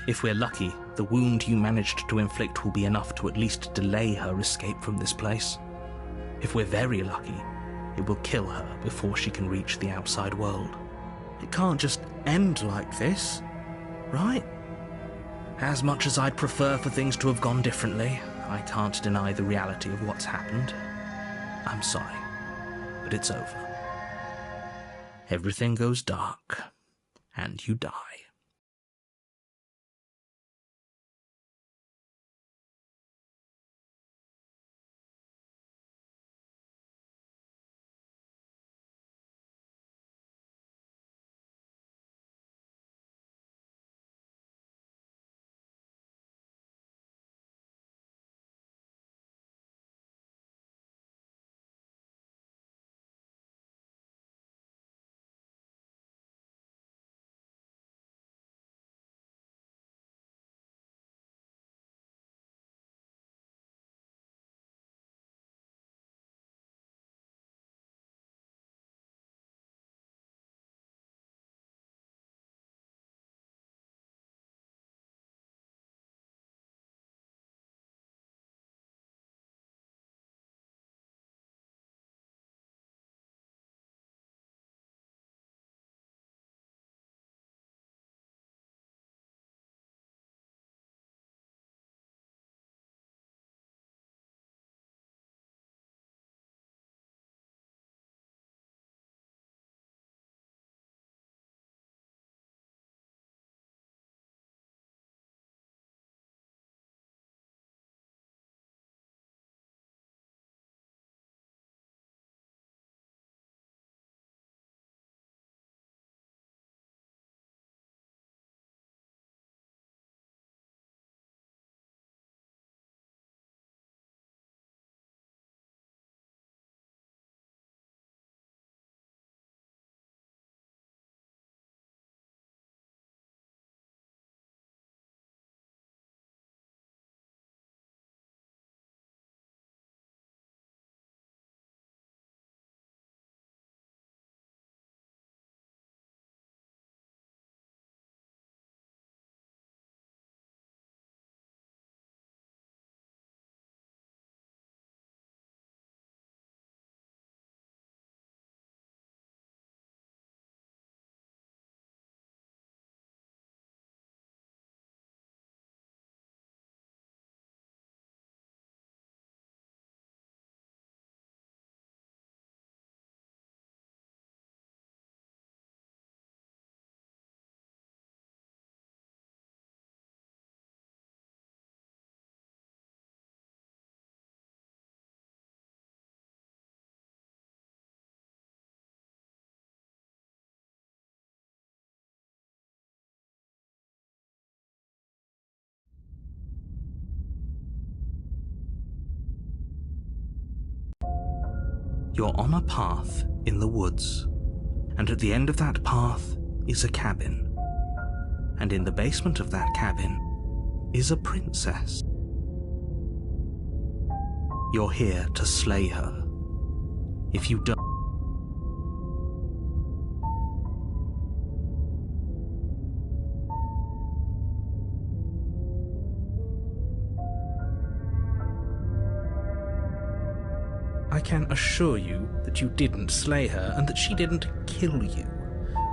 If we're lucky, the wound you managed to inflict will be enough to at least delay her escape from this place. If we're very lucky, it will kill her before she can reach the outside world. It can't just end like this, right? As much as I'd prefer for things to have gone differently, I can't deny the reality of what's happened. I'm sorry, but it's over. Everything goes dark, and you die. You're on a path in the woods, and at the end of that path is a cabin. And in the basement of that cabin is a princess. You're here to slay her. If you don't,
I can assure you that you didn't slay her and that she didn't kill you.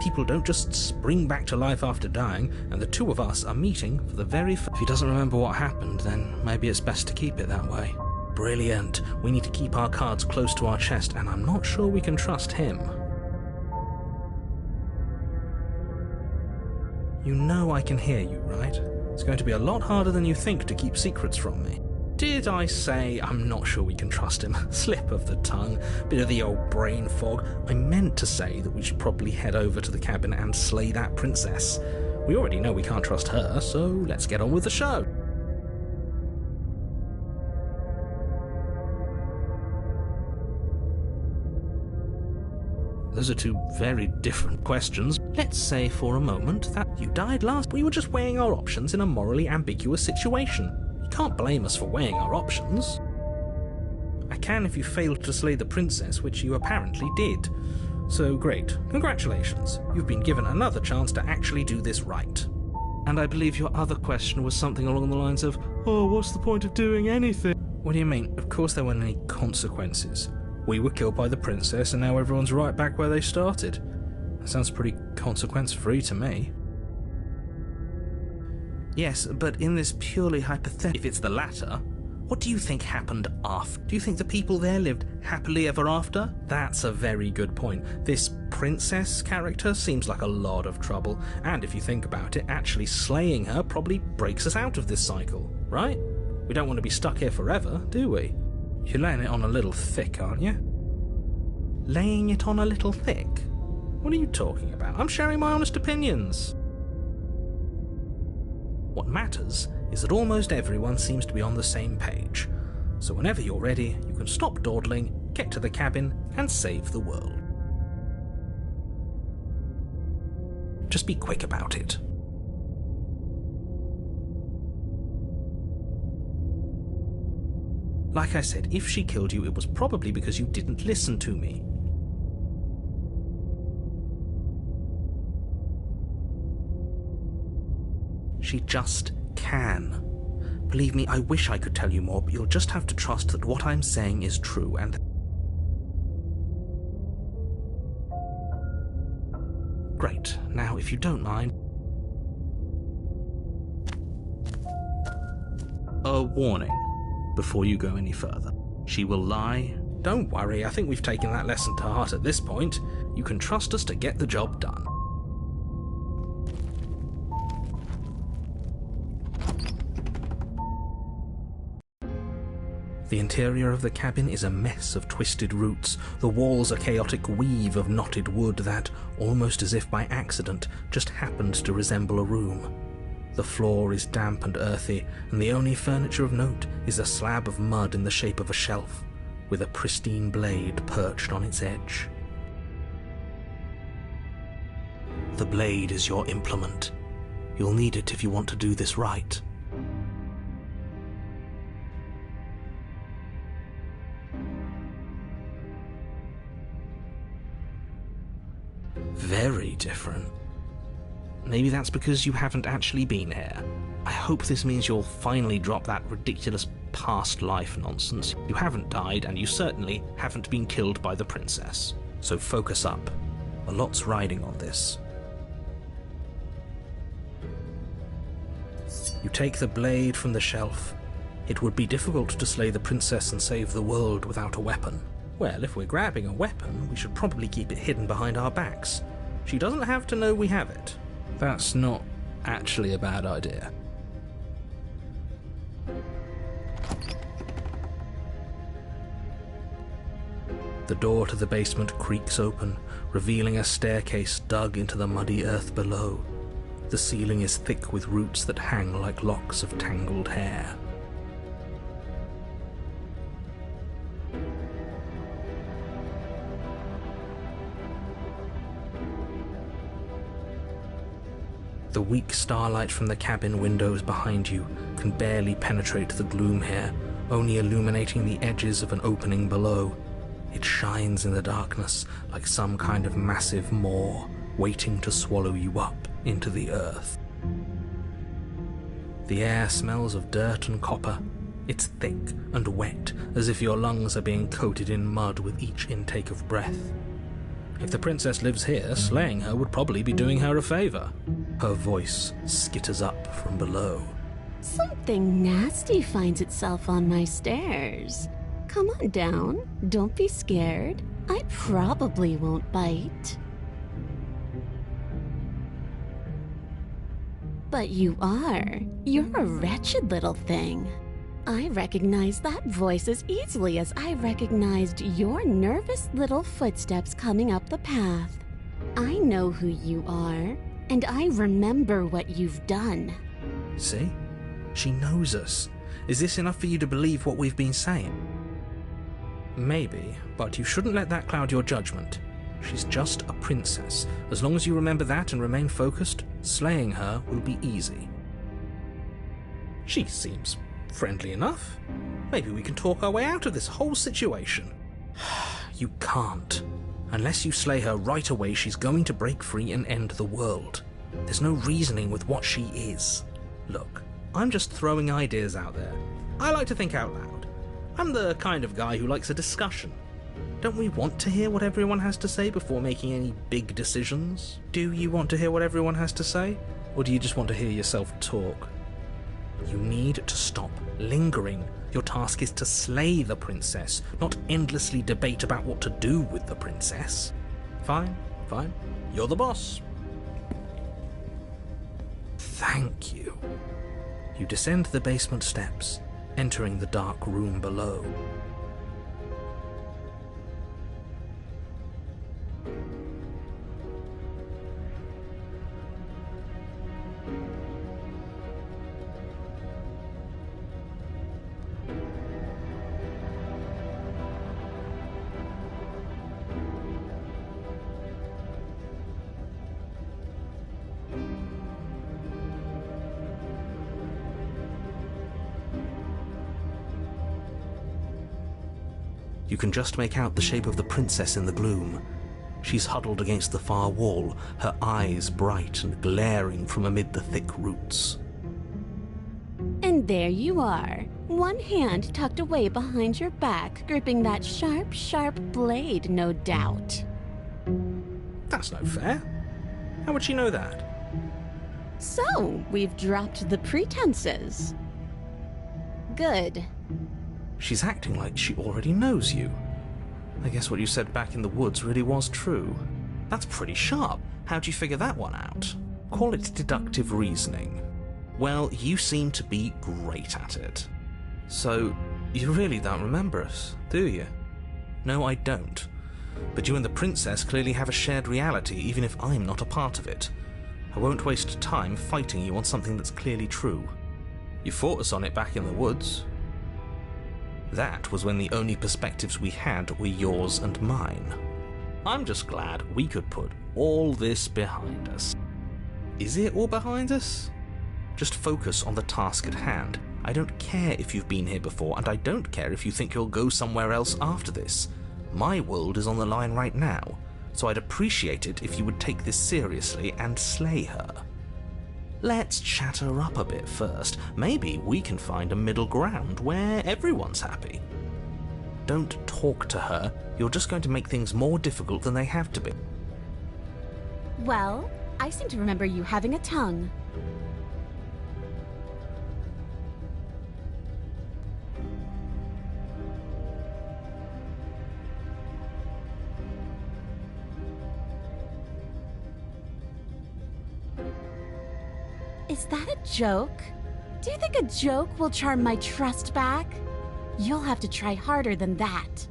People don't just spring back to life after dying, and the two of us are meeting for the very first. If he doesn't remember what happened, then maybe it's best to keep it that way. Brilliant. We need to keep our cards close to our chest, and I'm not sure we can trust him. You know I can hear you, right? It's going to be a lot harder than you think to keep secrets from me. Did I say I'm not sure we can trust him? Slip of the tongue, bit of the old brain fog. I meant to say that we should probably head over to the cabin and slay that princess. We already know we can't trust her, so let's get on with the show. Those are two very different questions. Let's say for a moment that you died last. We were just weighing our options in a morally ambiguous situation. You can't blame us for weighing our options. I can if you failed to slay the princess, which you apparently did. So great. Congratulations. You've been given another chance to actually do this right. And I believe your other question was something along the lines of, oh, what's the point of doing anything? What do you mean? Of course there weren't any consequences. We were killed by the princess and now everyone's right back where they started. That sounds pretty consequence-free to me. Yes, but in this purely hypothetical, if it's the latter, what do you think happened after? Do you think the people there lived happily ever after? That's a very good point. This princess character seems like a lot of trouble, and if you think about it, actually slaying her probably breaks us out of this cycle, right? We don't want to be stuck here forever, do we? You're laying it on a little thick, aren't you? Laying it on a little thick? What are you talking about? I'm sharing my honest opinions. What matters is that almost everyone seems to be on the same page. So whenever you're ready, you can stop dawdling, get to the cabin, and save the world. Just be quick about it. Like I said, if she killed you, it was probably because you didn't listen to me. She just can. Believe me, I wish I could tell you more, but you'll just have to trust that what I'm saying is true, and... Great. Now, if you don't mind... A warning before you go any further. She will lie. Don't worry, I think we've taken that lesson to heart at this point. You can trust us to get the job done. The interior of the cabin is a mess of twisted roots. The walls a chaotic weave of knotted wood that, almost as if by accident, just happened to resemble a room. The floor is damp and earthy, and the only furniture of note is a slab of mud in the shape of a shelf, with a pristine blade perched on its edge. The blade is your implement. You'll need it if you want to do this right. Very different. Maybe that's because you haven't actually been here. I hope this means you'll finally drop that ridiculous past life nonsense. You haven't died, and you certainly haven't been killed by the princess. So focus up. A lot's riding on this. You take the blade from the shelf. It would be difficult to slay the princess and save the world without a weapon. Well, if we're grabbing a weapon, we should probably keep it hidden behind our backs. She doesn't have to know we have it. That's not actually a bad idea. The door to the basement creaks open, revealing a staircase dug into the muddy earth below. The ceiling is thick with roots that hang like locks of tangled hair. The weak starlight from the cabin windows behind you can barely penetrate the gloom here, only illuminating the edges of an opening below. It shines in the darkness like some kind of massive maw waiting to swallow you up into the earth. The air smells of dirt and copper. It's thick and wet, as if your lungs are being coated in mud with each intake of breath. If the princess lives here, slaying her would probably be doing her a favor. Her voice skitters up from below.
Something nasty finds itself on my stairs. Come on down. Don't be scared. I probably won't bite. But you are. You're a wretched little thing. I recognize that voice as easily as I recognized your nervous little footsteps coming up the path. I know who you are, and I remember what you've done.
See? She knows us. Is this enough for you to believe what we've been saying? Maybe, but you shouldn't let that cloud your judgment. She's just a princess. As long as you remember that and remain focused, slaying her will be easy. She seems friendly enough. Maybe we can talk our way out of this whole situation. You can't. Unless you slay her right away, she's going to break free and end the world. There's no reasoning with what she is. Look, I'm just throwing ideas out there. I like to think out loud. I'm the kind of guy who likes a discussion. Don't we want to hear what everyone has to say before making any big decisions? Do you want to hear what everyone has to say? Or do you just want to hear yourself talk? You need to stop lingering. Your task is to slay the princess, not endlessly debate about what to do with the princess. Fine, fine. You're the boss. Thank you. You descend the basement steps, entering the dark room below. You can just make out the shape of the princess in the gloom. She's huddled against the far wall, her eyes bright and glaring from amid the thick roots.
And there you are, one hand tucked away behind your back, gripping that sharp, sharp blade, no doubt.
That's no fair. How would she know that?
So, we've dropped the pretenses. Good.
She's acting like she already knows you. I guess what you said back in the woods really was true. That's pretty sharp. How'd you figure that one out? Call it deductive reasoning. Well, you seem to be great at it. So, you really don't remember us, do you? No, I don't. But you and the princess clearly have a shared reality, even if I'm not a part of it. I won't waste time fighting you on something that's clearly true. You fought us on it back in the woods. That was when the only perspectives we had were yours and mine. I'm just glad we could put all this behind us. Is it all behind us? Just focus on the task at hand. I don't care if you've been here before, and I don't care if you think you'll go somewhere else after this. My world is on the line right now, so I'd appreciate it if you would take this seriously and slay her. Let's chat her up a bit first. Maybe we can find a middle ground where everyone's happy. Don't talk to her. You're just going to make things more difficult than they have to be.
Well, I seem to remember you having a tongue. Is that a joke? Do you think a joke will charm my trust back? You'll have to try harder than that.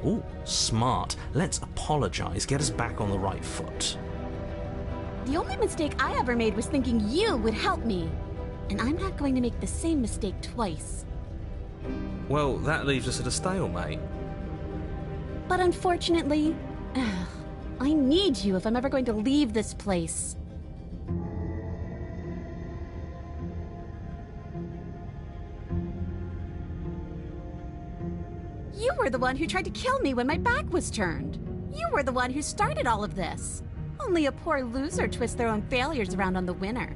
Ooh, smart. Let's apologize, get us back on the right foot.
The only mistake I ever made was thinking you would help me. And I'm not going to make the same mistake twice.
Well, that leaves us at a stalemate.
But unfortunately, I need you if I'm ever going to leave this place. You were the one who tried to kill me when my back was turned. You were the one who started all of this. Only a poor loser twists their own failures around on the winner.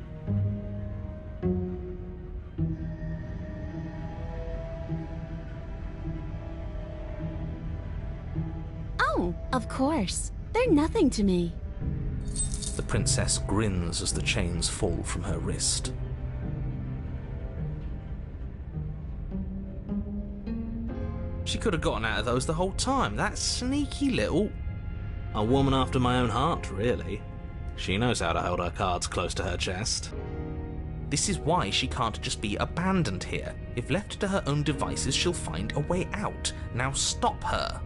Oh, of course. They're nothing to me.
The princess grins as the chains fall from her wrist. She could have gotten out of those the whole time. That sneaky little... A woman after my own heart, really. She knows how to hold her cards close to her chest. This is why she can't just be abandoned here. If left to her own devices, she'll find a way out. Now stop her.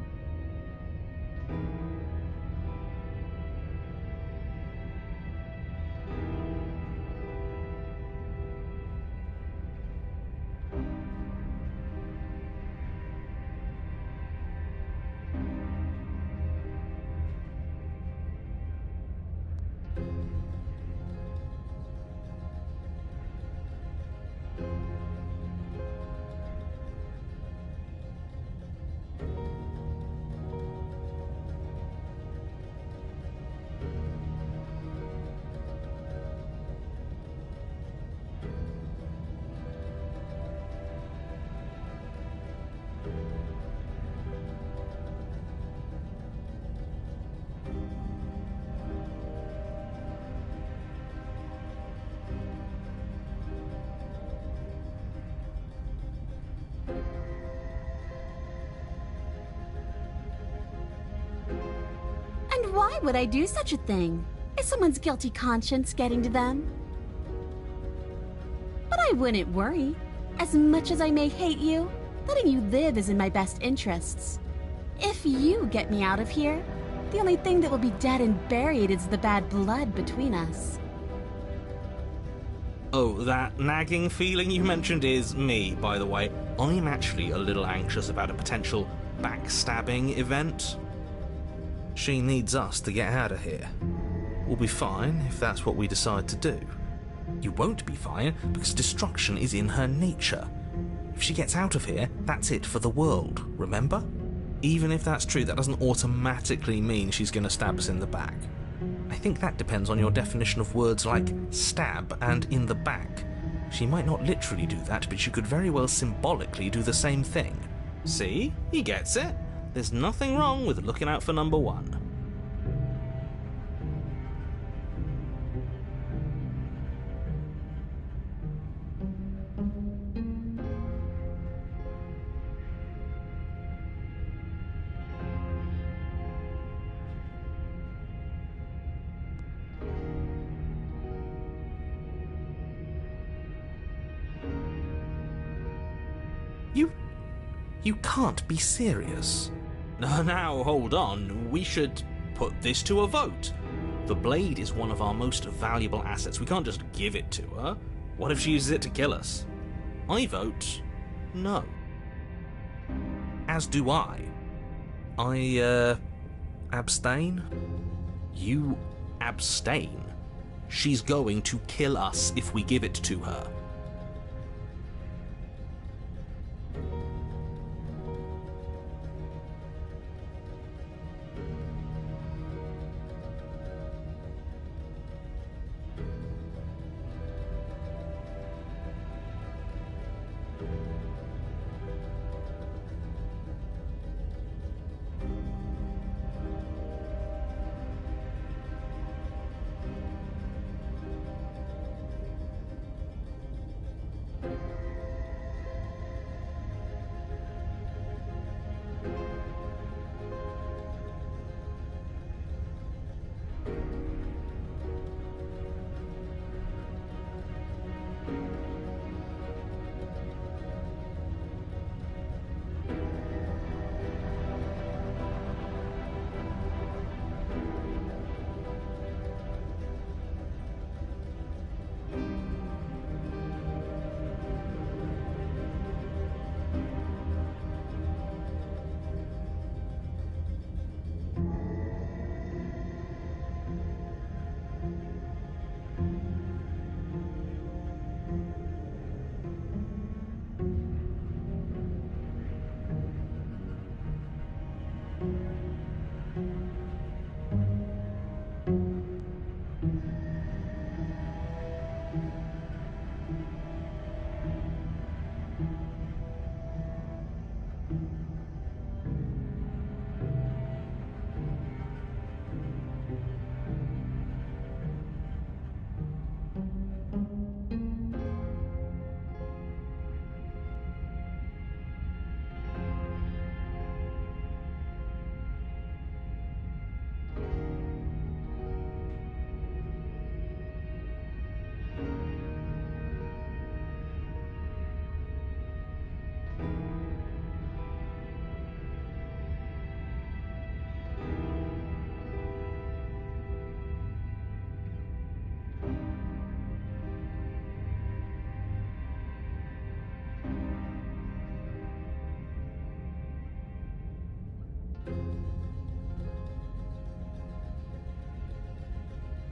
And why would I do such a thing? Is someone's guilty conscience getting to them? But I wouldn't worry. As much as I may hate you, letting you live is in my best interests. If you get me out of here, the only thing that will be dead and buried is the bad blood between us.
Oh, that nagging feeling you mentioned is me, by the way. I'm actually a little anxious about a potential backstabbing event. She needs us to get out of here. We'll be fine if that's what we decide to do. You won't be fine because destruction is in her nature. If she gets out of here, that's it for the world, remember? Even if that's true, that doesn't automatically mean she's going to stab us in the back. I think that depends on your definition of words like stab and in the back. She might not literally do that, but she could very well symbolically do the same thing. See? He gets it. There's nothing wrong with looking out for number one. You can't be serious. Now, hold on. We should put this to a vote. The blade is one of our most valuable assets. We can't just give it to her. What if she uses it to kill us? I vote no. As do I. I abstain? You abstain? She's going to kill us if we give it to her.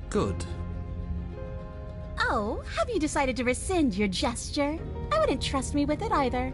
Good.
Oh, have you decided to rescind your gesture? I wouldn't trust me with it either.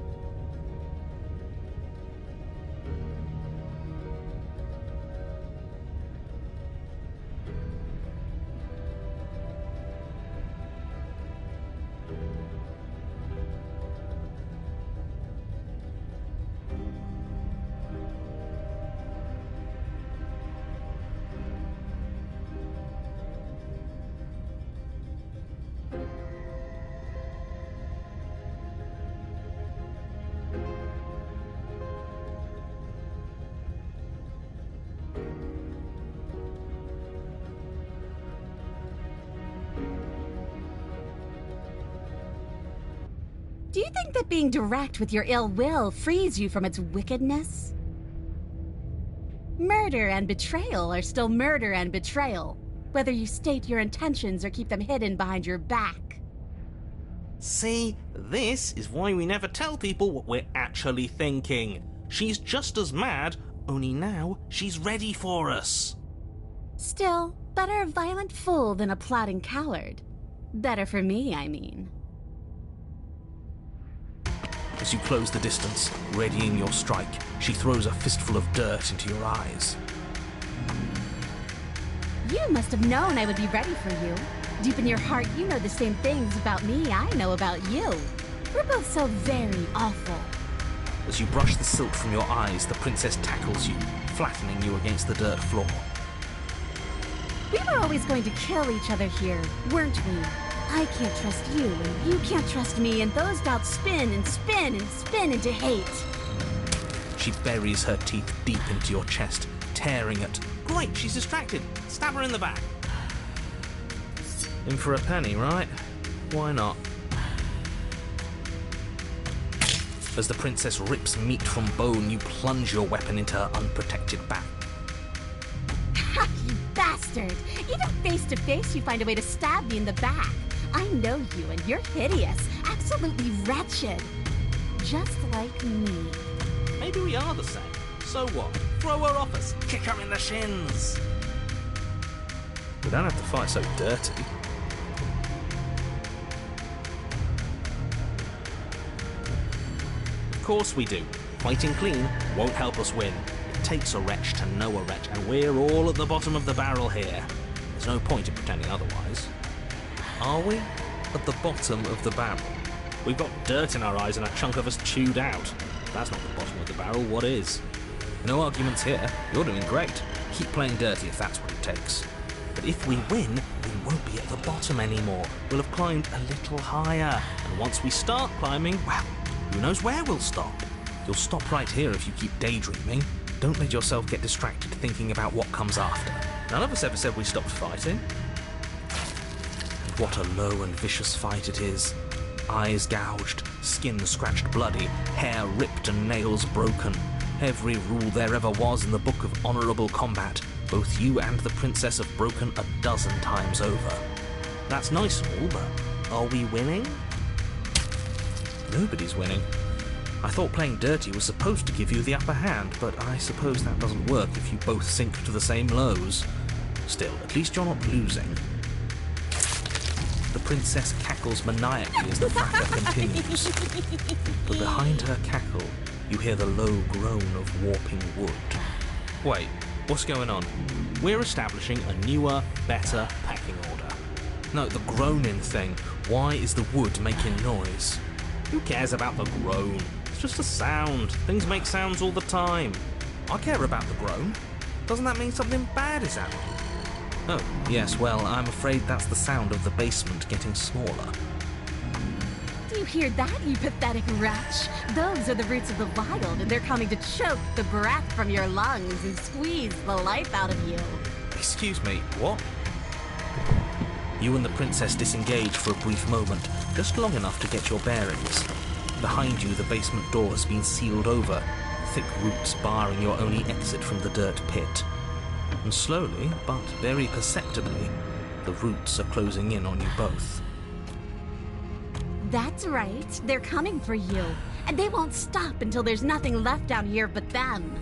Do you think that being direct with your ill will frees you from its wickedness? Murder and betrayal are still murder and betrayal, whether you state your intentions or keep them hidden behind your back.
See, this is why we never tell people what we're actually thinking. She's just as mad, only now she's ready for us.
Still, better a violent fool than a plotting coward. Better for me, I mean.
As you close the distance, readying your strike, she throws a fistful of dirt into your eyes.
You must have known I would be ready for you. Deep in your heart, you know the same things about me I know about you. We're both so very awful.
As you brush the silt from your eyes, the princess tackles you, flattening you against the dirt floor.
We were always going to kill each other here, weren't we? I can't trust you, and you can't trust me, and those doubts spin and spin and spin into hate.
She buries her teeth deep into your chest, tearing it. Great, she's distracted. Stab her in the back.
In for a penny, right? Why not?
As the princess rips meat from bone, you plunge your weapon into her unprotected back.
Ha, you bastard! Even face to face, you find a way to stab me in the back. I know you, and you're hideous, absolutely wretched. Just like me.
Maybe we are the same. So what? Throw her off us. Kick her in the shins.
We don't have to fight so dirty.
Of course we do. Fighting clean won't help us win. It takes a wretch to know a wretch, and we're all at the bottom of the barrel here. There's no point in pretending otherwise.
Are we at the bottom of the barrel?
We've got dirt in our eyes and a chunk of us chewed out. If that's not the bottom of the barrel, what is?
No arguments here.
You're doing great. Keep playing dirty if that's what it takes. But if we win, we won't be at the bottom anymore. We'll have climbed a little higher. And once we start climbing, well, who knows where we'll stop? You'll stop right here if you keep daydreaming. Don't let yourself get distracted thinking about what comes after.
None of us ever said we stopped fighting.
And what a low and vicious fight it is. Eyes gouged, skin scratched bloody, hair ripped and nails broken. Every rule there ever was in the Book of Honourable Combat, both you and the princess have broken a dozen times over. That's nice and all, but are we winning?
Nobody's winning. I thought playing dirty was supposed to give you the upper hand, but I suppose that doesn't work if you both sink to the same lows. Still, at least you're not losing. The princess cackles maniacally as the fracas continues. But behind her cackle, you hear the low groan of warping wood.
Wait, what's going on? We're establishing a newer, better packing order.
No, the groaning thing. Why is the wood making noise?
Who cares about the groan? It's just a sound. Things make sounds all the time.
I care about the groan. Doesn't that mean something bad is happening? Oh, yes, well, I'm afraid that's the sound of the basement getting smaller.
Do you hear that, you pathetic wretch? Those are the roots of the wild, and they're coming to choke the breath from your lungs and squeeze the life out of you.
Excuse me, what?
You and the princess disengage for a brief moment, just long enough to get your bearings. Behind you, the basement door has been sealed over, thick roots barring your only exit from the dirt pit. And slowly, but very perceptibly, the roots are closing in on you both.
That's right. They're coming for you. And they won't stop until there's nothing left down here but them.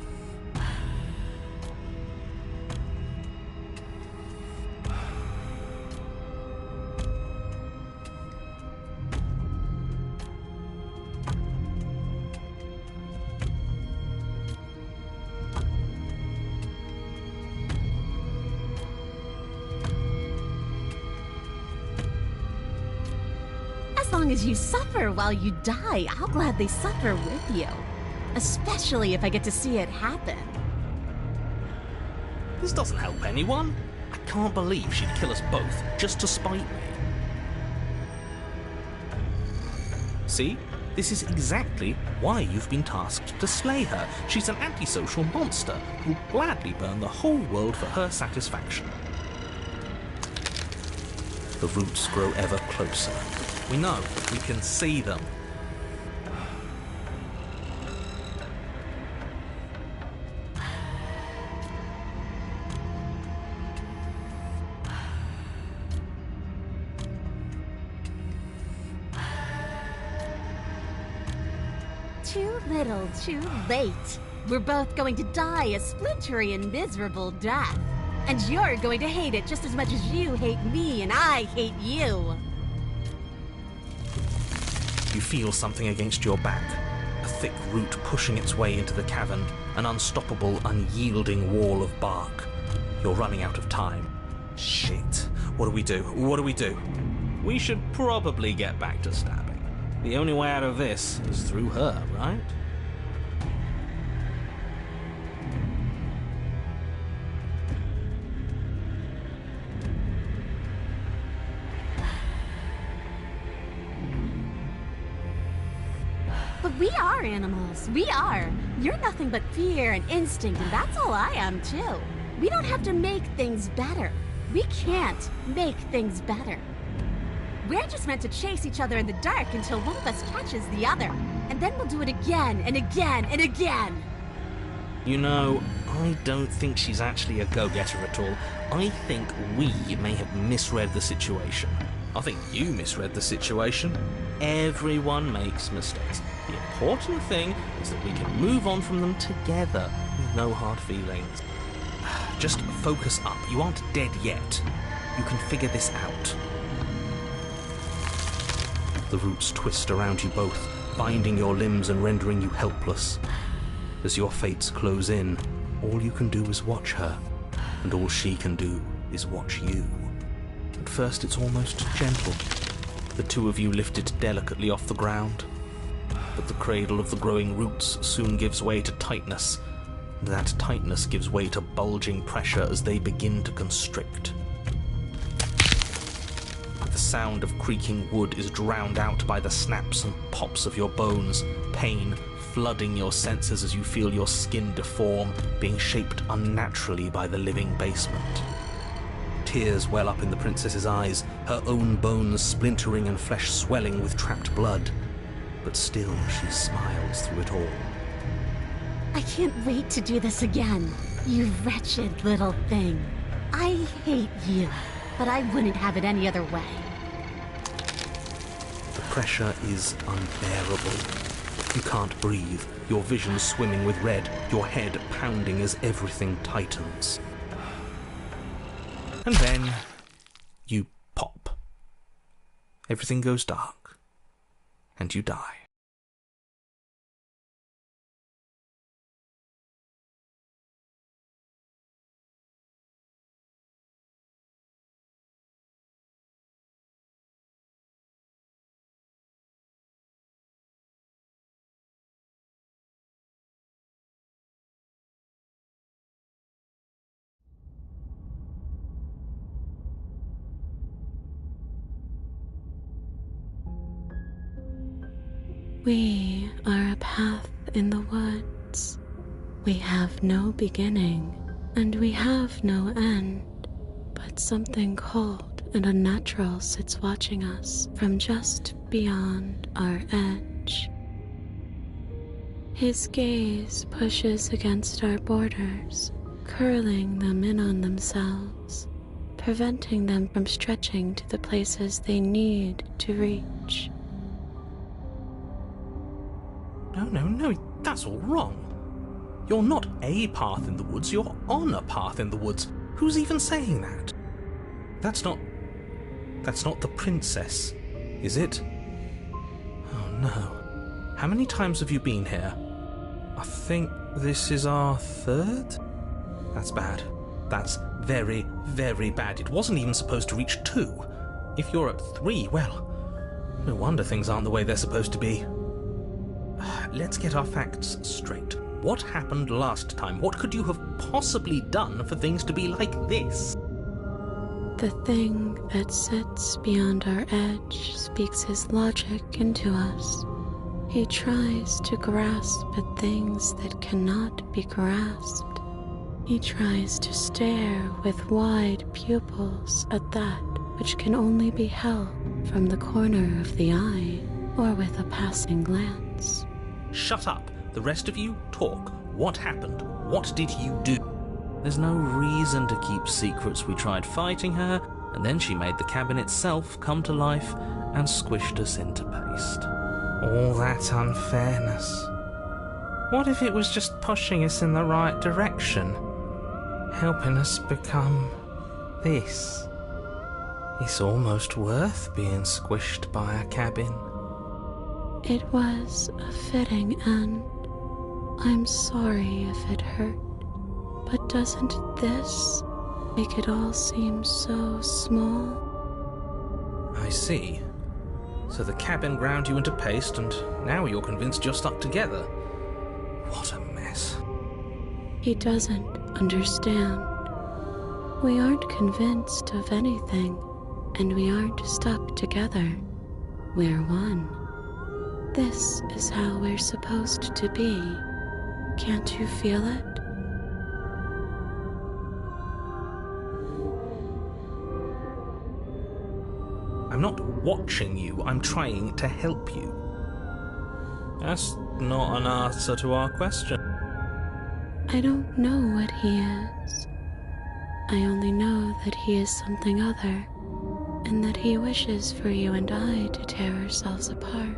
long as you suffer while you die, I'll gladly suffer with you. Especially if I get to see it happen.
This doesn't help anyone. I can't believe she'd kill us both just to spite me. See? This is exactly why you've been tasked to slay her. She's an antisocial monster who'll gladly burn the whole world for her satisfaction. The roots grow ever closer. We know, we can see them.
Too little, too late. We're both going to die a splintery and miserable death. And you're going to hate it just as much as you hate me and I hate you.
You feel something against your back. A thick root pushing its way into the cavern. An unstoppable, unyielding wall of bark. You're running out of time. Shit. What do we do? What do we do? We should probably get back to stabbing. The only way out of this is through her, right?
But we are animals. We are. You're nothing but fear and instinct, and that's all I am, too. We don't have to make things better. We can't make things better. We're just meant to chase each other in the dark until one of us catches the other. And then we'll do it again and again and again.
You know, I don't think she's actually a go-getter at all. I think we may have misread the situation. I think you misread the situation. Everyone makes mistakes. The important thing is that we can move on from them together with no hard feelings. Just focus up. You aren't dead yet. You can figure this out. The roots twist around you both, binding your limbs and rendering you helpless. As your fates close in, all you can do is watch her, and all she can do is watch you. At first it's almost gentle, the two of you lifted delicately off the ground. But the cradle of the growing roots soon gives way to tightness, and that tightness gives way to bulging pressure as they begin to constrict. The sound of creaking wood is drowned out by the snaps and pops of your bones, pain flooding your senses as you feel your skin deform, being shaped unnaturally by the living basement. Tears well up in the princess's eyes, her own bones splintering and flesh swelling with trapped blood. But still she smiles through it all.
I can't wait to do this again, you wretched little thing. I hate you, but I wouldn't have it any other way.
The pressure is unbearable. You can't breathe, your vision swimming with red, your head pounding as everything tightens. And then you pop. Everything goes dark, and you die.
We are a path in the woods. We have no beginning, and we have no end, but something cold and unnatural sits watching us from just beyond our edge. His gaze pushes against our borders, curling them in on themselves, preventing them from stretching to the places they need to reach.
No, that's all wrong. You're not a path in the woods, you're on a path in the woods. Who's even saying that? That's not the princess, is it? Oh no. How many times have you been here? I think this is our third? That's bad. That's very, very bad. It wasn't even supposed to reach 2. If you're at 3, well, No wonder things aren't the way they're supposed to be. Let's get our facts straight. What happened last time? What could you have possibly done for things to be like this?
The thing that sits beyond our edge speaks his logic into us. He tries to grasp at things that cannot be grasped. He tries to stare with wide pupils at that which can only be held from the corner of the eye or with a passing glance.
Shut up. The rest of you, talk. What happened? What did you do? There's no reason to keep secrets. We tried fighting her, and then she made the cabin itself come to life and squished us into paste. All that unfairness. What if it was just pushing us in the right direction? Helping us become this? It's almost worth being squished by a cabin.
It was a fitting end. I'm sorry if it hurt, but doesn't this make it all seem so small?
I see. So the cabin ground you into paste, and now you're convinced you're stuck together. What a mess.
He doesn't understand. We aren't convinced of anything, and we aren't stuck together. We're one. This is how we're supposed to be. Can't you feel it?
I'm not watching you, I'm trying to help you. That's not an answer to our question.
I don't know what he is. I only know that he is something other, and that he wishes for you and I to tear ourselves apart.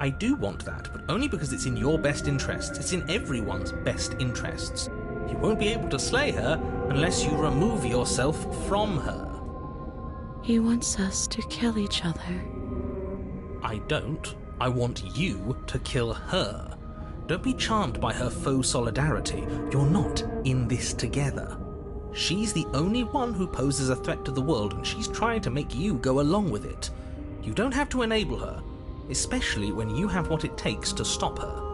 I do want that, but only because it's in your best interests. It's in everyone's best interests. You won't be able to slay her unless you remove yourself from her.
He wants us to kill each other.
I don't. I want you to kill her. Don't be charmed by her faux solidarity. You're not in this together. She's the only one who poses a threat to the world, and she's trying to make you go along with it. You don't have to enable her, especially when you have what it takes to stop her.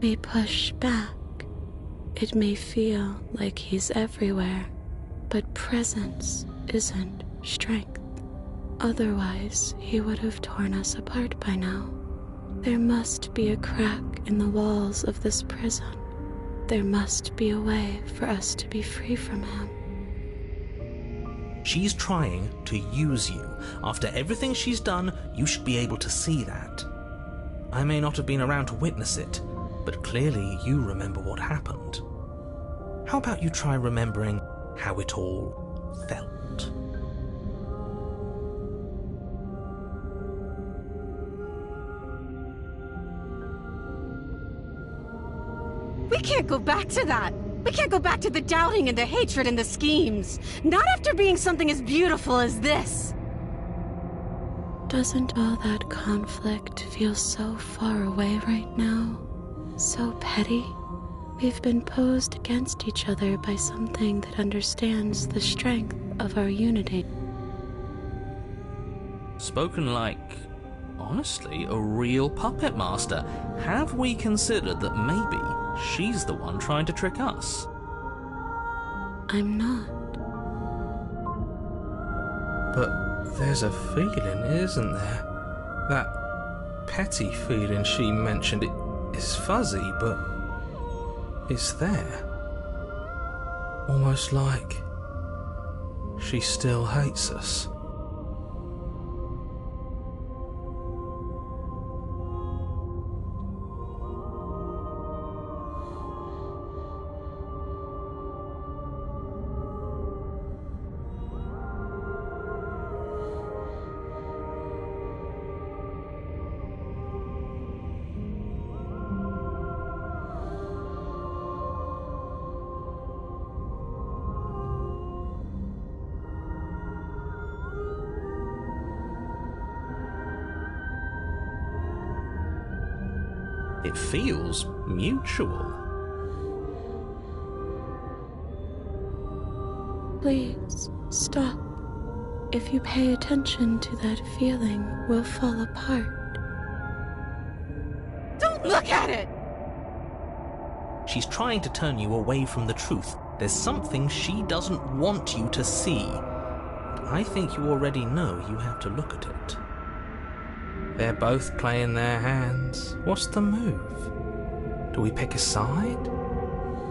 We push back. It may feel like he's everywhere, but presence isn't strength. Otherwise, he would have torn us apart by now. There must be a crack in the walls of this prison. There must be a way for us to be free from him.
She's trying to use you. After everything she's done, you should be able to see that. I may not have been around to witness it, but clearly you remember what happened. How about you try remembering how it all felt?
We can't go back to that. We can't go back to the doubting and the hatred and the schemes. Not after being something as beautiful as this.
Doesn't all that conflict feel so far away right now? So petty? We've been posed against each other by something that understands the strength of our unity.
Spoken like, honestly, a real puppet master. Have we considered that maybe she's the one trying to trick us?
I'm not.
But there's a feeling, isn't there? That petty feeling she mentioned, it is fuzzy, but it's there. Almost like she still hates us.
It feels mutual.
Please, stop. If you pay attention to that feeling, we'll fall apart.
Don't look at it!
She's trying to turn you away from the truth. There's something she doesn't want you to see. I think you already know you have to look at it. They're both playing their hands. What's the move? Do we pick a side?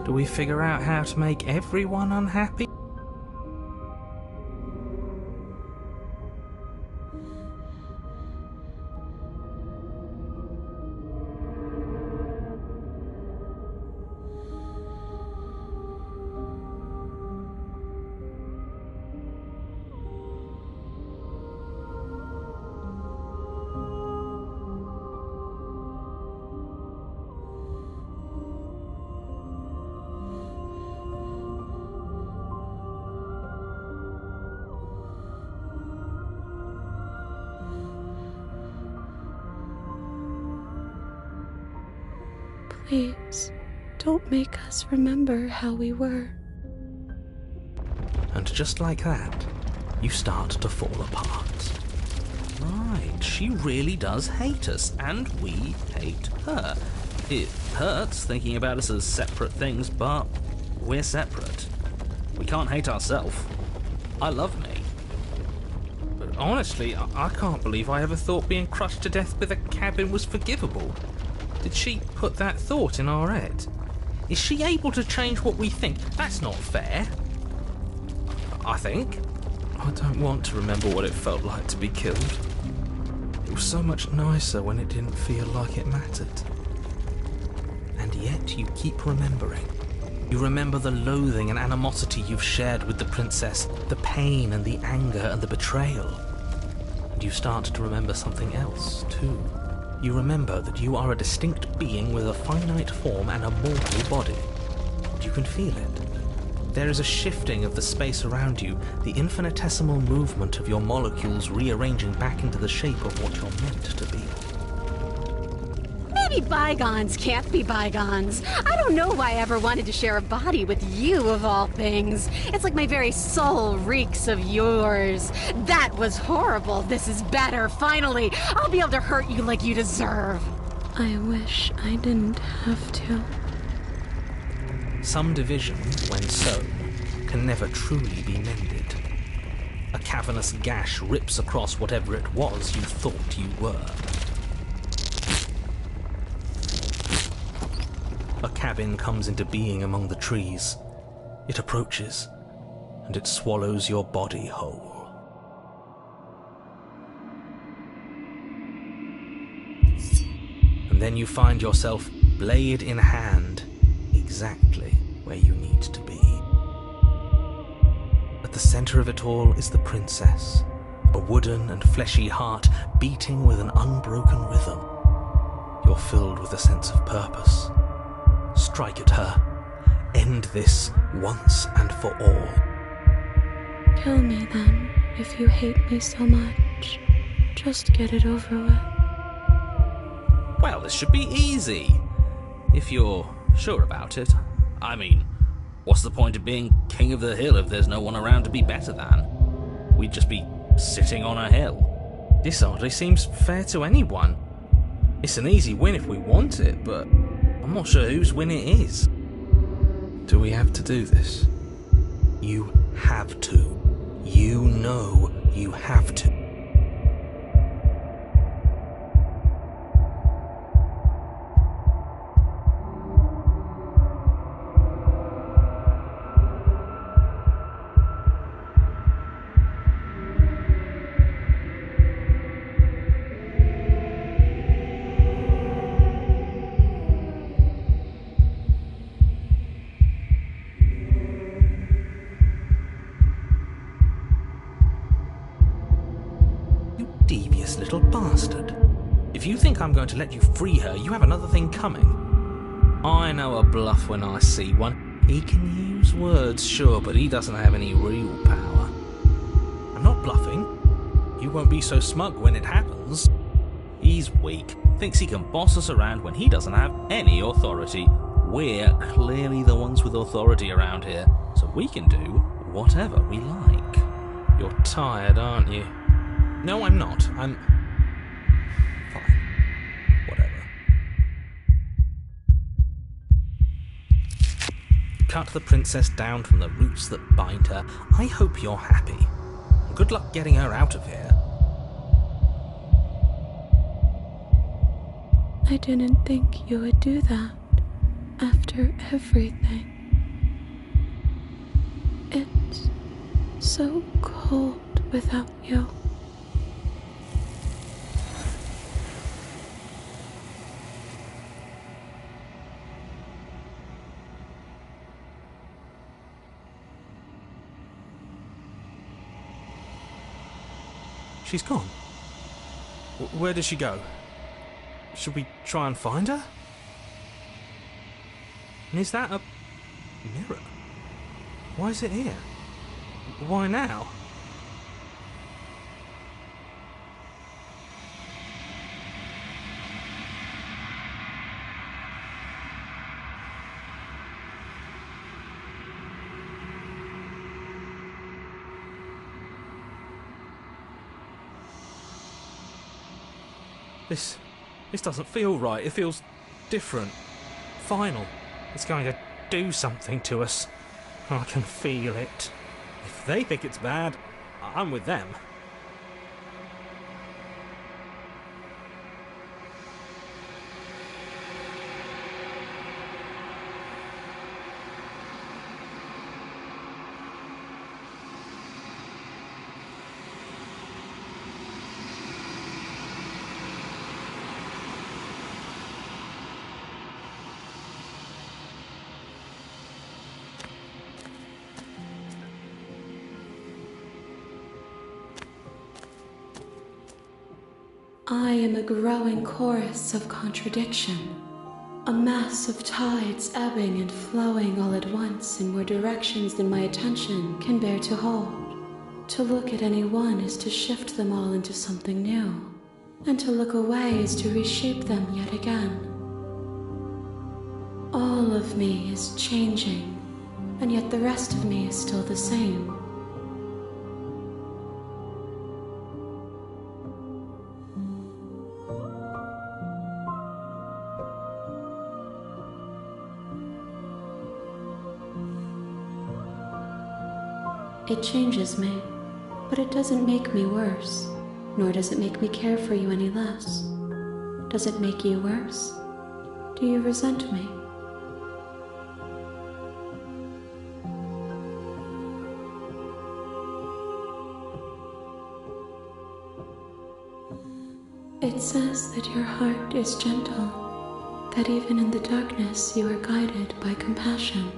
Do we figure out how to make everyone unhappy?
Please, don't make us remember how we were.
And just like that, you start to fall apart. Right, she really does hate us, and we hate her. It hurts thinking about us as separate things, but we're separate. We can't hate ourselves. I love me. But honestly, I can't believe I ever thought being crushed to death with a cabin was forgivable. Did she put that thought in our head? Is she able to change what we think? That's not fair. I think. I don't want to remember what it felt like to be killed. It was so much nicer when it didn't feel like it mattered. And yet you keep remembering. You remember the loathing and animosity you've shared with the princess, the pain and the anger and the betrayal. And you start to remember something else, too. You remember that you are a distinct being with a finite form and a mortal body. You can feel it. There is a shifting of the space around you, the infinitesimal movement of your molecules rearranging back into the shape of what you're meant to be.
Maybe bygones can't be bygones. I don't know why I ever wanted to share a body with you, of all things. It's like my very soul reeks of yours. That was horrible. This is better. Finally, I'll be able to hurt you like you deserve.
I wish I didn't have to.
Some division, when sown, can never truly be mended. A cavernous gash rips across whatever it was you thought you were. A cabin comes into being among the trees. It approaches, and it swallows your body whole. And then you find yourself, blade in hand, exactly where you need to be. At the center of it all is the princess, a wooden and fleshy heart beating with an unbroken rhythm. You're filled with a sense of purpose. Strike at her. End this once and for all.
Kill me then, if you hate me so much. Just get it over with.
Well, this should be easy. If you're sure about it. I mean, what's the point of being king of the hill if there's no one around to be better than? We'd just be sitting on a hill. This hardly seems fair to anyone. It's an easy win if we want it, but I'm not sure whose win it is. Do we have to do this? You have to. You know you have to. Devious little bastard. If you think I'm going to let you free her, you have another thing coming. I know a bluff when I see one. He can use words, sure, but he doesn't have any real power. I'm not bluffing. You won't be so smug when it happens. He's weak. thinks he can boss us around when he doesn't have any authority. We're clearly the ones with authority around here, so we can do whatever we like.
You're tired, aren't you? No, I'm not. I'm... fine. Whatever. Cut the princess down from the roots that bind her. I hope you're happy. Good luck getting her out of here.
I didn't think you would do that after everything. It's so cold without you.
She's gone. Where did she go? Should we try and find her? And is that a mirror? Why is it here? Why now? This doesn't feel right. It feels different. Final. It's going to do something to us. I can feel it. If they think it's bad, I'm with them.
I am a growing chorus of contradiction, a mass of tides ebbing and flowing all at once in more directions than my attention can bear to hold. To look at any one is to shift them all into something new, and to look away is to reshape them yet again. All of me is changing, and yet the rest of me is still the same. It changes me, but it doesn't make me worse, nor does it make me care for you any less. Does it make you worse? Do you resent me? It says that your heart is gentle, that even in the darkness you are guided by compassion.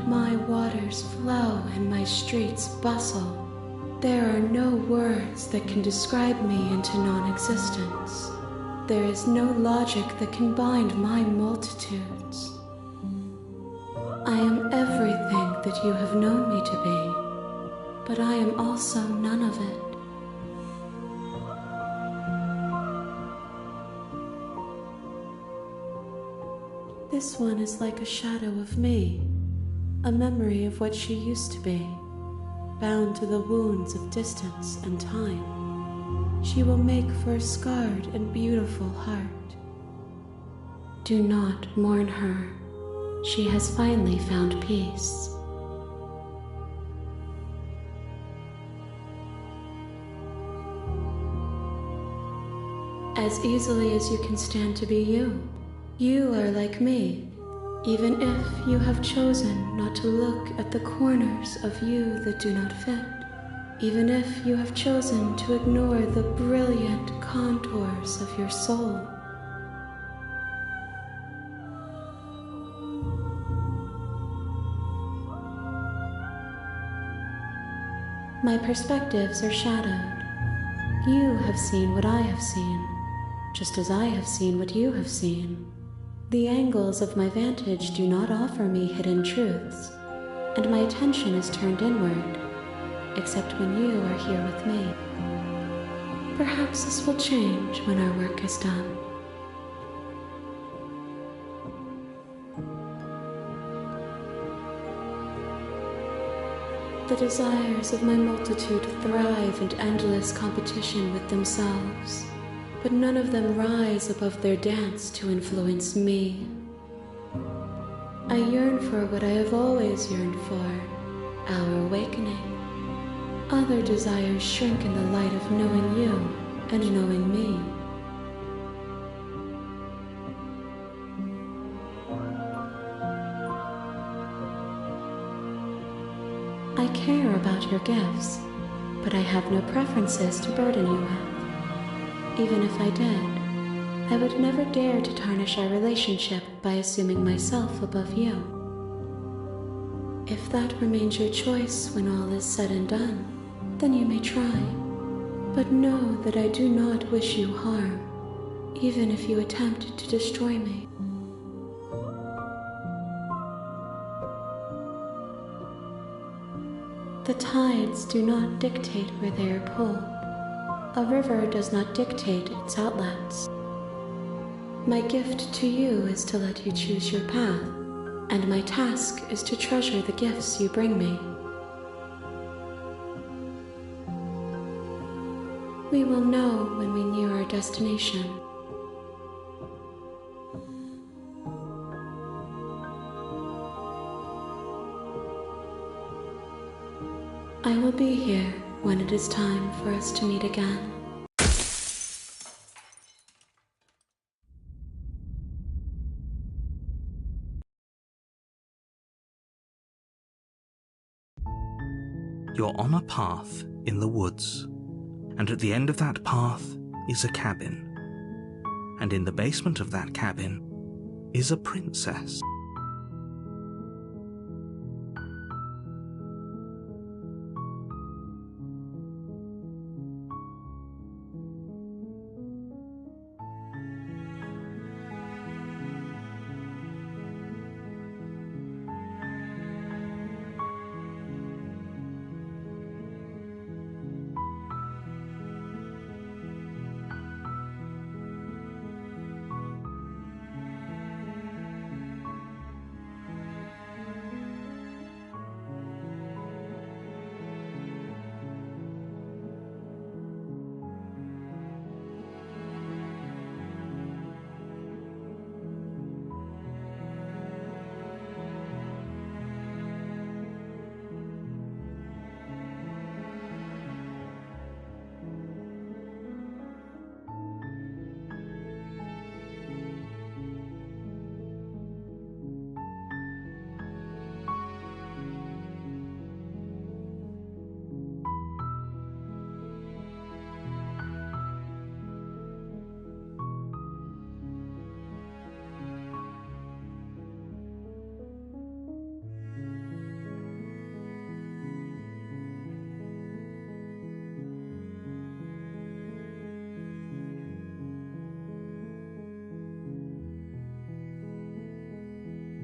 My waters flow and my streets bustle. There are no words that can describe me into non-existence. There is no logic that can bind my multitudes. I am everything that you have known me to be, but I am also none of it. This one is like a shadow of me. A memory of what she used to be, bound to the wounds of distance and time. She will make for a scarred and beautiful heart. Do not mourn her. She has finally found peace. As easily as you can stand to be you. You are like me. Even if you have chosen not to look at the corners of you that do not fit, even if you have chosen to ignore the brilliant contours of your soul. My perspectives are shadowed. You have seen what I have seen, just as I have seen what you have seen. The angles of my vantage do not offer me hidden truths. and my attention is turned inward, except when you are here with me. Perhaps this will change when our work is done. The desires of my multitude thrive in endless competition with themselves, but none of them rise above their dance to influence me. I yearn for what I have always yearned for, our awakening. Other desires shrink in the light of knowing you and knowing me. I care about your gifts, but I have no preferences to burden you with. Even if I did, I would never dare to tarnish our relationship by assuming myself above you. If that remains your choice when all is said and done, then you may try. But know that I do not wish you harm, even if you attempt to destroy me. The tides do not dictate where they are pulled. A river does not dictate its outlets. My gift to you is to let you choose your path, and my task is to treasure the gifts you bring me. We will know when we near our destination. I will be here when it is time for us to meet again.
You're on a path in the woods, and at the end of that path is a cabin. And in the basement of that cabin is a princess.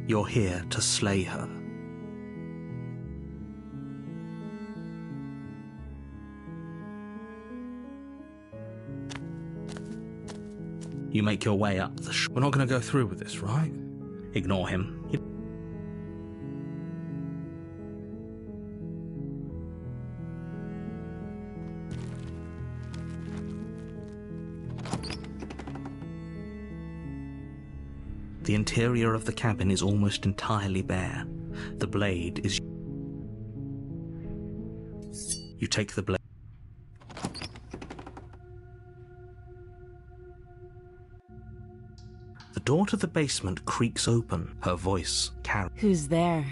You're here to slay her. You make your way up the
We're not going to go through with this, right?
Ignore him. The interior of the cabin is almost entirely bare. The blade is... You take the blade. The door to the basement creaks open, her voice carries.
Who's there?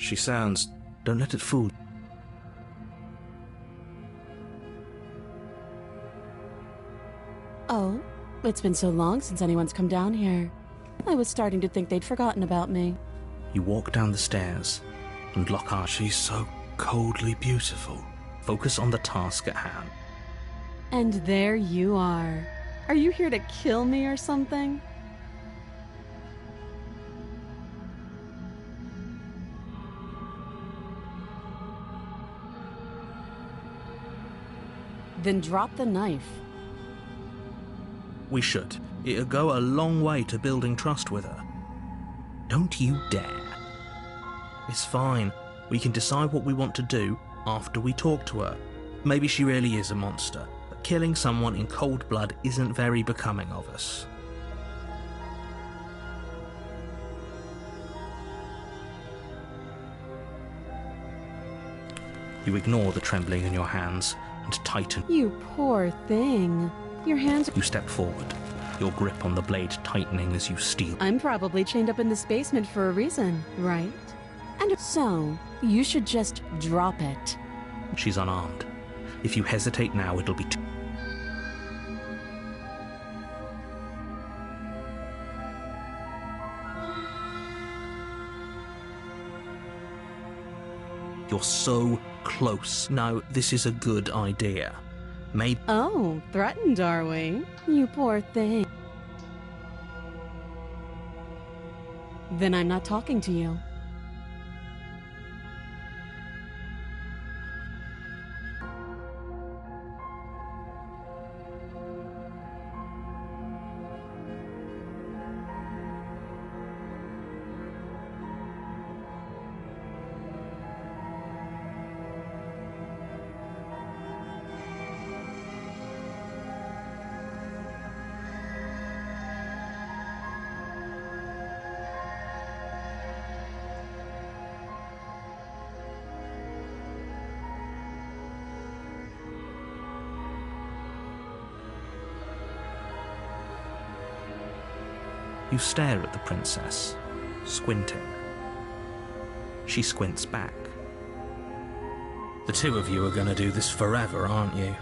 She sounds...
Don't let it fool you.
Oh, it's been so long since anyone's come down here. I was starting to think they'd forgotten about me.
You walk down the stairs and lock eyes.
She's so coldly beautiful.
Focus on the task at hand.
And there you are. Are you here to kill me or something? Then drop the knife.
We should. It'll go a long way to building trust with her. Don't you dare. It's fine. We can decide what we want to do after we talk to her. Maybe she really is a monster, but killing someone in cold blood isn't very becoming of us. You ignore the trembling in your hands and tighten.
You poor thing. Your hands...
You step forward, your grip on the blade tightening as you steal.
I'm probably chained up in this basement for a reason, right? And so, you should just drop it.
She's unarmed. If you hesitate now, it'll be too... You're so close. No, this is a good idea. Maybe...
Oh, threatened, are we? You poor thing. Then I'm not talking to you.
You stare at the princess, squinting. She squints back. The two of you are going to do this forever, aren't you?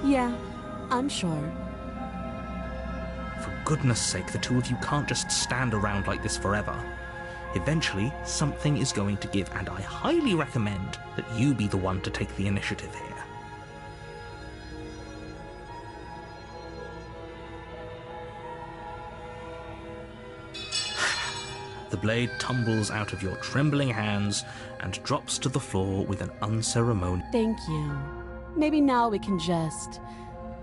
Yeah, I'm sure.
For goodness sake, the two of you can't just stand around like this forever. Eventually, something is going to give, and I highly recommend that you be the one to take the initiative here. The blade tumbles out of your trembling hands and drops to the floor with an unceremonious...
Thank you. Maybe now we can just...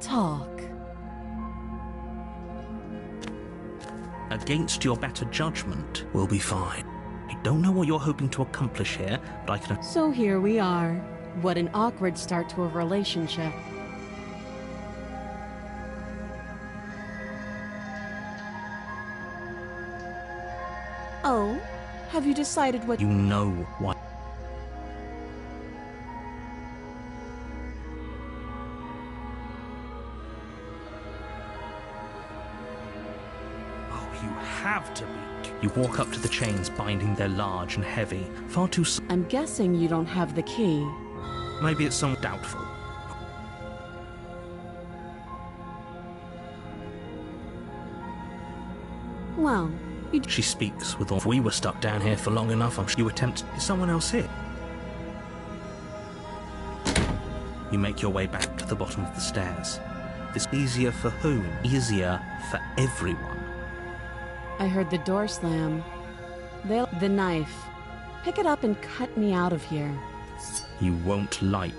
talk.
Against your better judgment, we'll be fine. I don't know what you're hoping to accomplish here, but I can...
So here we are. What an awkward start to a relationship. Oh, have you decided what...
You know what... You have to be. You walk up to the chains binding their large and heavy, far too...
I'm guessing you don't have the key.
Maybe it's some doubtful.
Well, you...
She speaks with all... If we were stuck down here for long enough, I'm sure you attempt... Is someone else here? You make your way back to the bottom of the stairs. This easier for whom? Easier for everyone.
I heard the door slam. The knife. Pick it up and cut me out of here.
You won't like.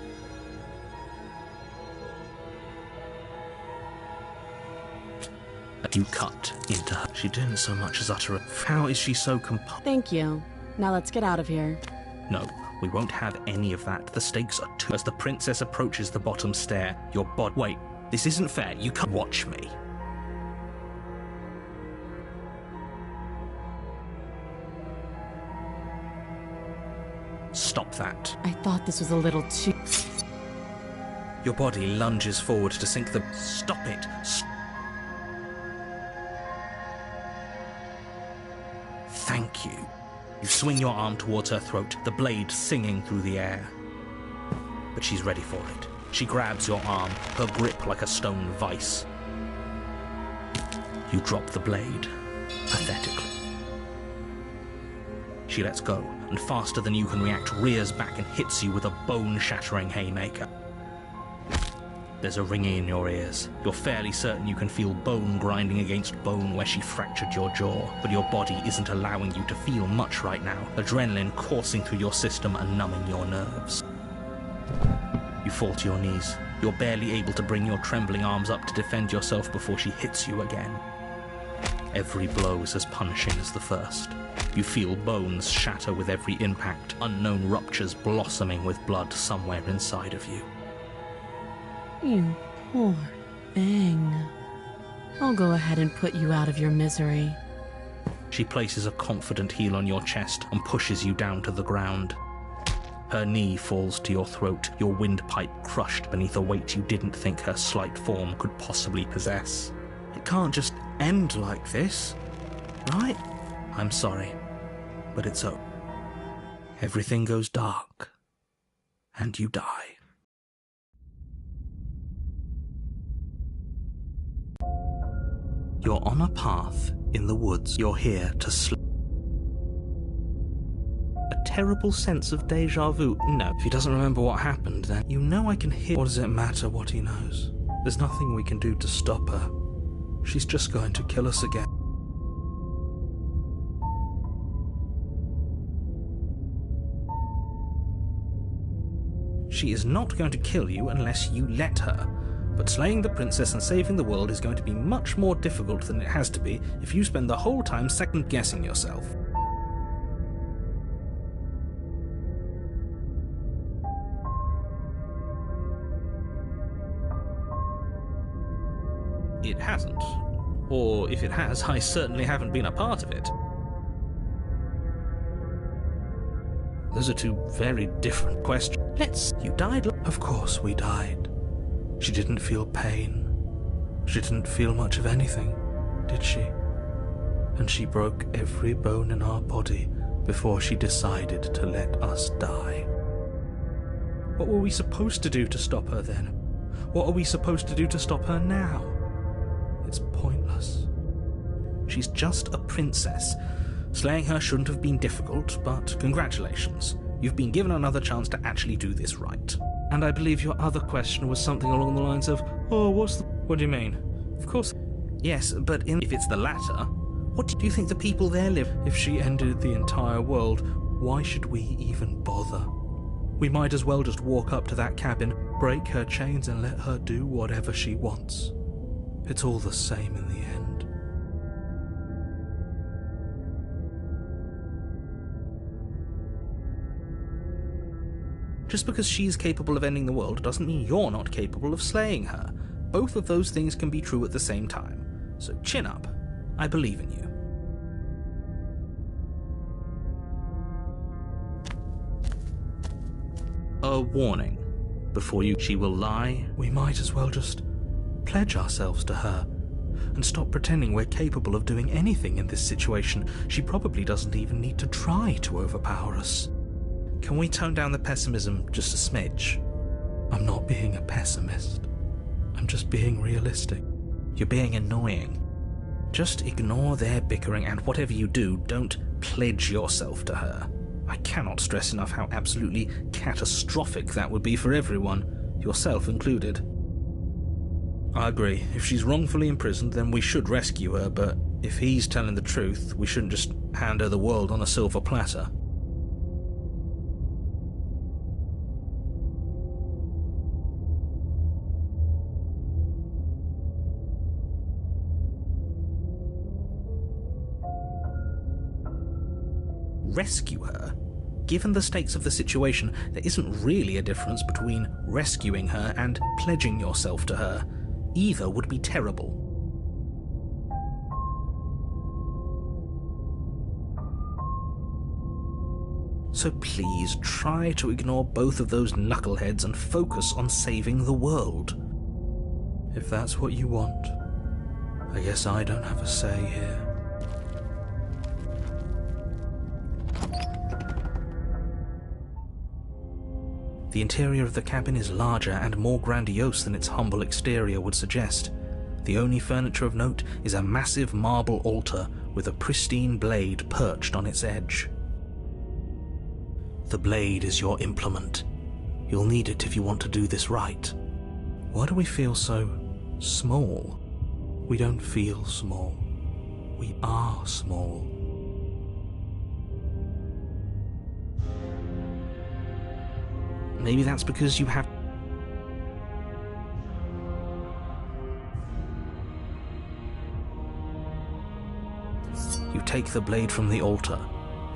You cut into her. She didn't so much as utter a... How is she so
Thank you. Now let's get out of here.
No, we won't have any of that. The stakes are too... As the princess approaches the bottom stair, your body... Wait, this isn't fair. You can't watch me. Stop that.
I thought this was a little too...
Your body lunges forward to sink the... Stop it. Thank you. You swing your arm towards her throat, the blade singing through the air. But she's ready for it. She grabs your arm, her grip like a stone vice. You drop the blade, pathetically. She lets go, and faster than you can react, rears back and hits you with a bone-shattering haymaker. There's a ringing in your ears. You're fairly certain you can feel bone grinding against bone where she fractured your jaw, but your body isn't allowing you to feel much right now, adrenaline coursing through your system and numbing your nerves. You fall to your knees. You're barely able to bring your trembling arms up to defend yourself before she hits you again. Every blow is as punishing as the first. You feel bones shatter with every impact, unknown ruptures blossoming with blood somewhere inside of you.
You poor thing. I'll go ahead and put you out of your misery.
She places a confident heel on your chest and pushes you down to the ground. Her knee falls to your throat, your windpipe crushed beneath a weight you didn't think her slight form could possibly possess.
It can't just end like this, right?
I'm sorry, but it's over. Everything goes dark, and you die. You're on a path in the woods. You're here to sleep. A terrible sense of deja vu. No,
If he doesn't remember what happened, then
you know I can hear.
what does it matter what he knows? There's nothing we can do to stop her. She's just going to kill us again.
She is not going to kill you unless you let her. But slaying the princess and saving the world is going to be much more difficult than it has to be if you spend the whole time second-guessing yourself. It hasn't. Or if it has, I certainly haven't been a part of it. Those are two very different questions. You died.
Of course we died. She didn't feel pain. She didn't feel much of anything, did she? And she broke every bone in our body before she decided to let us die.
What were we supposed to do to stop her then? What are we supposed to do to stop her now?
It's pointless.
She's just a princess. Slaying her shouldn't have been difficult, but congratulations. You've been given another chance to actually do this right.
And I believe your other question was something along the lines of, oh, what do you mean?
Of course. Yes, but if it's the latter, what do you think the people there live?
If she ended the entire world, why should we even bother? We might as well just walk up to that cabin, break her chains and let her do whatever she wants. It's all the same in the end.
Just because she's capable of ending the world doesn't mean you're not capable of slaying her. Both of those things can be true at the same time. So chin up. I believe in you. A warning. Before she will lie.
We might as well just pledge ourselves to her and stop pretending we're capable of doing anything in this situation. She probably doesn't even need to try to overpower us.
Can we tone down the pessimism just a smidge?
I'm not being a pessimist. I'm just being realistic.
You're being annoying. Just ignore their bickering, and whatever you do, don't pledge yourself to her. I cannot stress enough how absolutely catastrophic that would be for everyone, yourself included. I agree. If she's wrongfully imprisoned, then we should rescue her, but if he's telling the truth, we shouldn't just hand her the world on a silver platter. Rescue her? Given the stakes of the situation, there isn't really a difference between rescuing her and pledging yourself to her. Either would be terrible. So please try to ignore both of those knuckleheads and focus on saving the world.
If that's what you want, I guess I don't have a say here.
The interior of the cabin is larger and more grandiose than its humble exterior would suggest. The only furniture of note is a massive marble altar with a pristine blade perched on its edge. The blade is your implement. You'll need it if you want to do this right. Why do we feel so small? We don't feel small. We are small. Maybe that's because you have... You take the blade from the altar.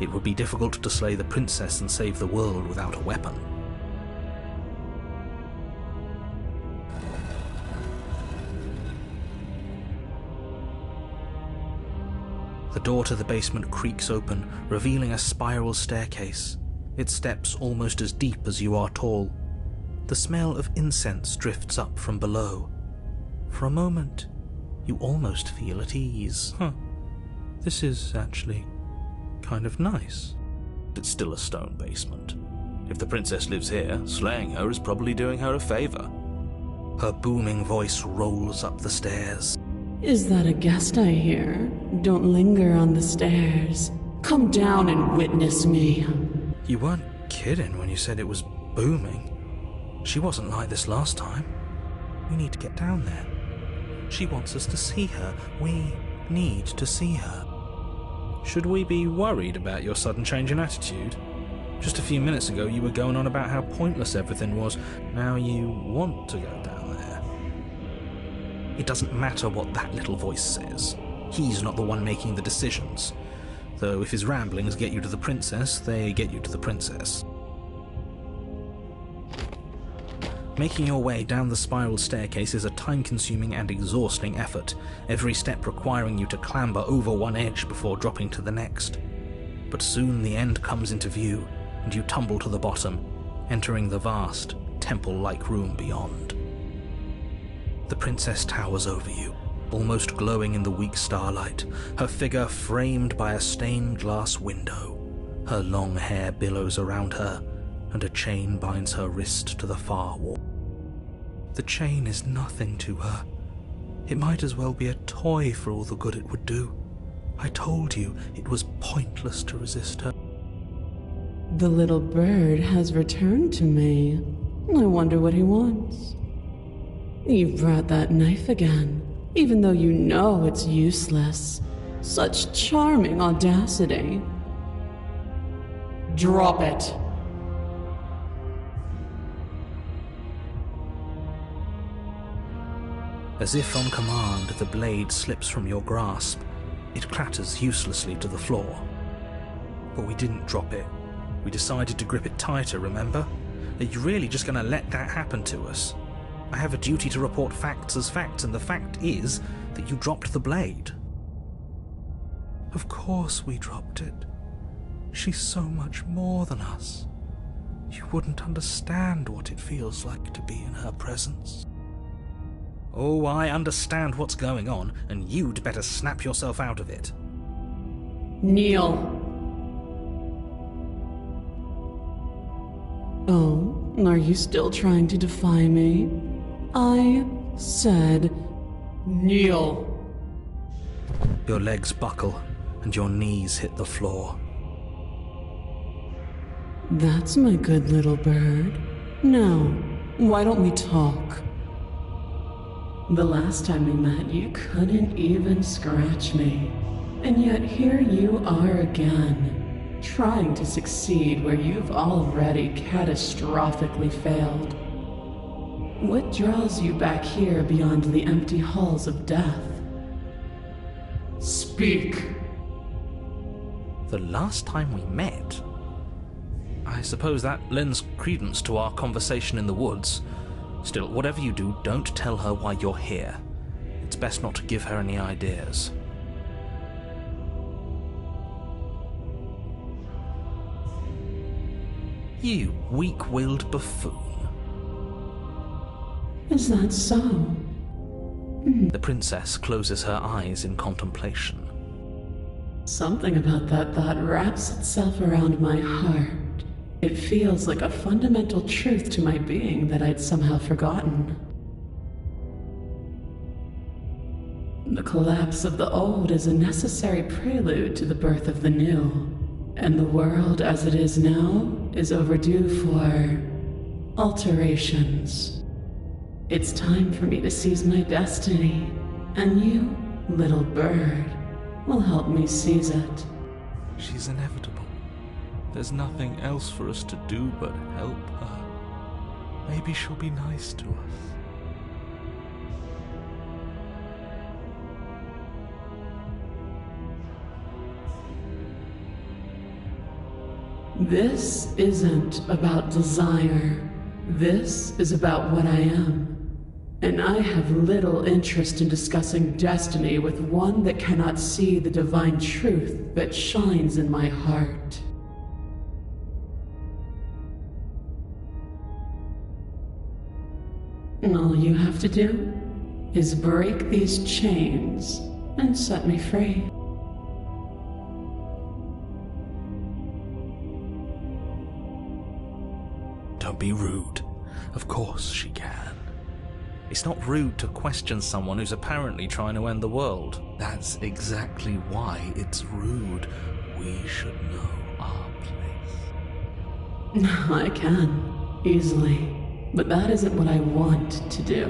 It would be difficult to slay the princess and save the world without a weapon. The door to the basement creaks open, revealing a spiral staircase. Its steps almost as deep as you are tall. The smell of incense drifts up from below. For a moment, you almost feel at ease. This is actually kind of nice. It's still a stone basement. If the princess lives here, slaying her is probably doing her a favor. Her booming voice rolls up the stairs.
Is that a guest I hear? Don't linger on the stairs. Come down and witness me.
You weren't kidding when you said it was booming. She wasn't like this last time. We need to get down there. She wants us to see her. We need to see her. Should we be worried about your sudden change in attitude? Just a few minutes ago you were going on about how pointless everything was. Now you want to go down there. It doesn't matter what that little voice says. He's not the one making the decisions. Though if his ramblings get you to the princess, they get you to the princess. Making your way down the spiral staircase is a time-consuming and exhausting effort, every step requiring you to clamber over one edge before dropping to the next. But soon the end comes into view, and you tumble to the bottom, entering the vast, temple-like room beyond. The princess towers over you, almost glowing in the weak starlight, her figure framed by a stained glass window. Her long hair billows around her, and a chain binds her wrist to the far wall. The chain is nothing to her. It might as well be a toy for all the good it would do. I told you it was pointless to resist her.
The little bird has returned to me. I wonder what he wants. You brought that knife again, even though you know it's useless. Such charming audacity. Drop it.
As if on command, the blade slips from your grasp. It clatters uselessly to the floor. But we didn't drop it. We decided to grip it tighter, remember? Are you really just going to let that happen to us? I have a duty to report facts as facts, and the fact is that you dropped the blade. Of course we dropped it. She's so much more than us. You wouldn't understand what it feels like to be in her presence. Oh, I understand what's going on, and you'd better snap yourself out of it.
Kneel. Oh, are you still trying to defy me? I said kneel.
Your legs buckle, and your knees hit the floor.
That's my good little bird. Now, why don't we talk? The last time we met, you couldn't even scratch me. And yet here you are again, trying to succeed where you've already catastrophically failed. What draws you back here beyond the empty halls of death? Speak!
The last time we met? I suppose that lends credence to our conversation in the woods. Still, whatever you do, don't tell her why you're here. It's best not to give her any ideas. You weak-willed buffoon.
Is that so?
The princess closes her eyes in contemplation.
Something about that thought wraps itself around my heart. It feels like a fundamental truth to my being that I'd somehow forgotten. The collapse of the old is a necessary prelude to the birth of the new, and the world as it is now is overdue for alterations. It's time for me to seize my destiny, and you, little bird, will help me seize it.
She's inevitable. There's nothing else for us to do but help her. Maybe she'll be nice to us.
This isn't about desire. This is about what I am. And I have little interest in discussing destiny with one that cannot see the divine truth that shines in my heart. And all you have to do is break these chains and set me free.
Don't be rude. Of course she can. It's not rude to question someone who's apparently trying to end the world. That's exactly why it's rude. We should know our place.
I can, easily. But that isn't what I want to do.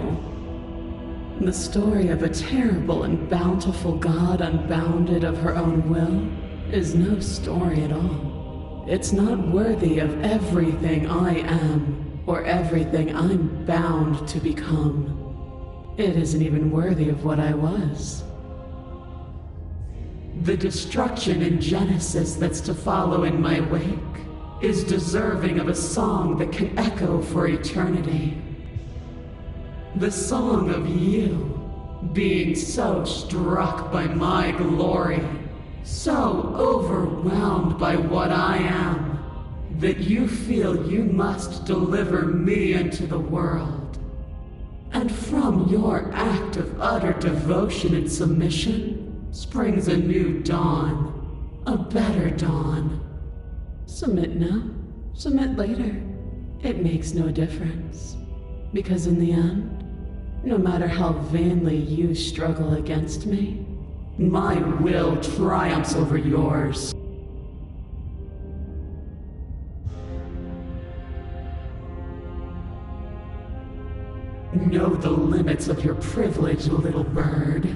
The story of a terrible and bountiful God unbounded of her own will is no story at all. It's not worthy of everything I am, or everything I'm bound to become. It isn't even worthy of what I was. The destruction in Genesis that's to follow in my wake is deserving of a song that can echo for eternity. The song of you, being so struck by my glory, so overwhelmed by what I am, that you feel you must deliver me into the world. And from your act of utter devotion and submission springs a new dawn, a better dawn. Submit now, submit later. It makes no difference. Because in the end, no matter how vainly you struggle against me, my will triumphs over yours. Know the limits of your privilege, little bird.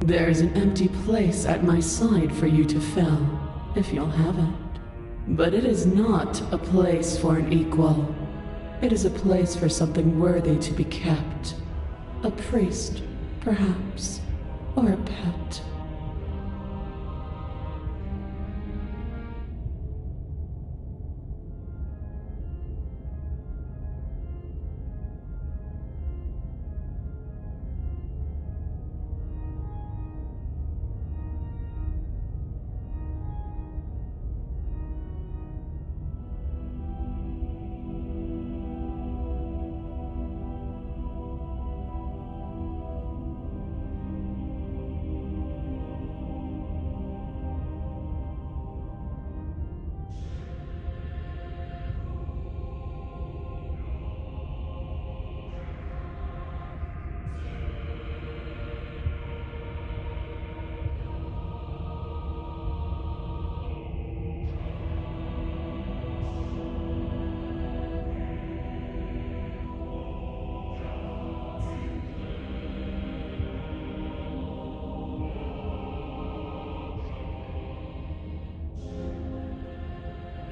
There's an empty place at my side for you to fill, if you'll have it. But it is not a place for an equal. It is a place for something worthy to be kept. A priest, perhaps, or a pet.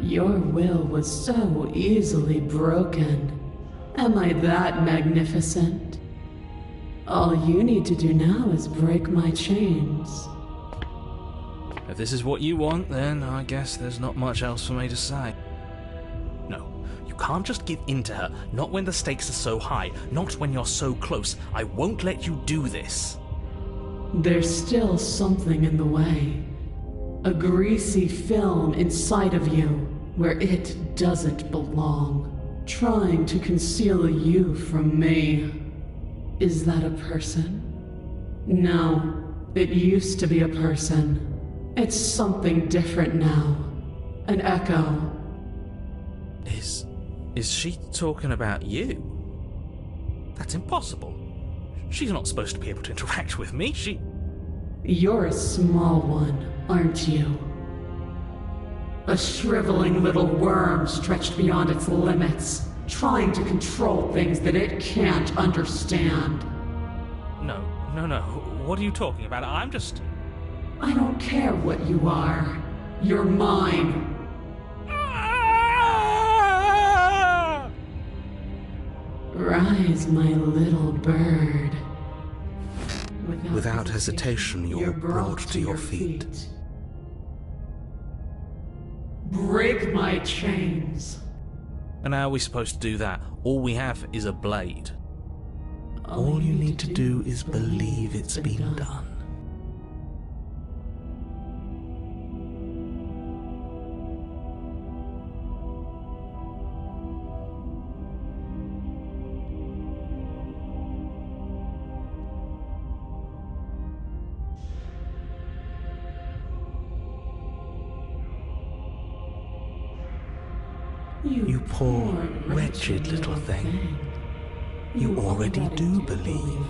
Your will was so easily broken. Am I that magnificent? All you need to do now is break my chains.
If this is what you want, then I guess there's not much else for me to say. No, you can't just give in to her. Not when the stakes are so high. Not when you're so close. I won't let you do this.
There's still something in the way. A greasy film inside of you where it doesn't belong, trying to conceal you from me. Is that a person? No, it used to be a person. It's something different now. An echo.
Is she talking about you? That's impossible. She's not supposed to be able to interact with me.
You're a small one, aren't you? A shriveling little worm stretched beyond its limits, trying to control things that it can't understand.
No. What are you talking about? I
don't care what you are. You're mine. Rise, my little bird.
Without hesitation, you're brought to your feet.
Break my chains.
And how are we supposed to do that? All we have is a blade. All you need to do is believe it's been done. You poor, wretched little thing. You already do believe.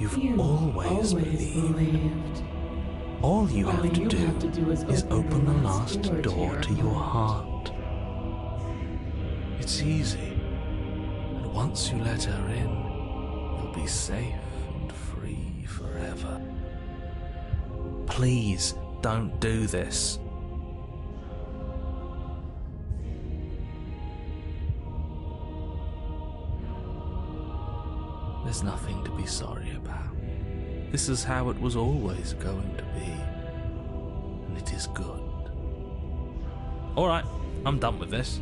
You've always believed. All you have to do is open the last door to your heart. It's easy. And once you let her in, you'll be safe and free forever. Please don't do this. There's nothing to be sorry about. This is how it was always going to be. And it is good. Alright, I'm done with this.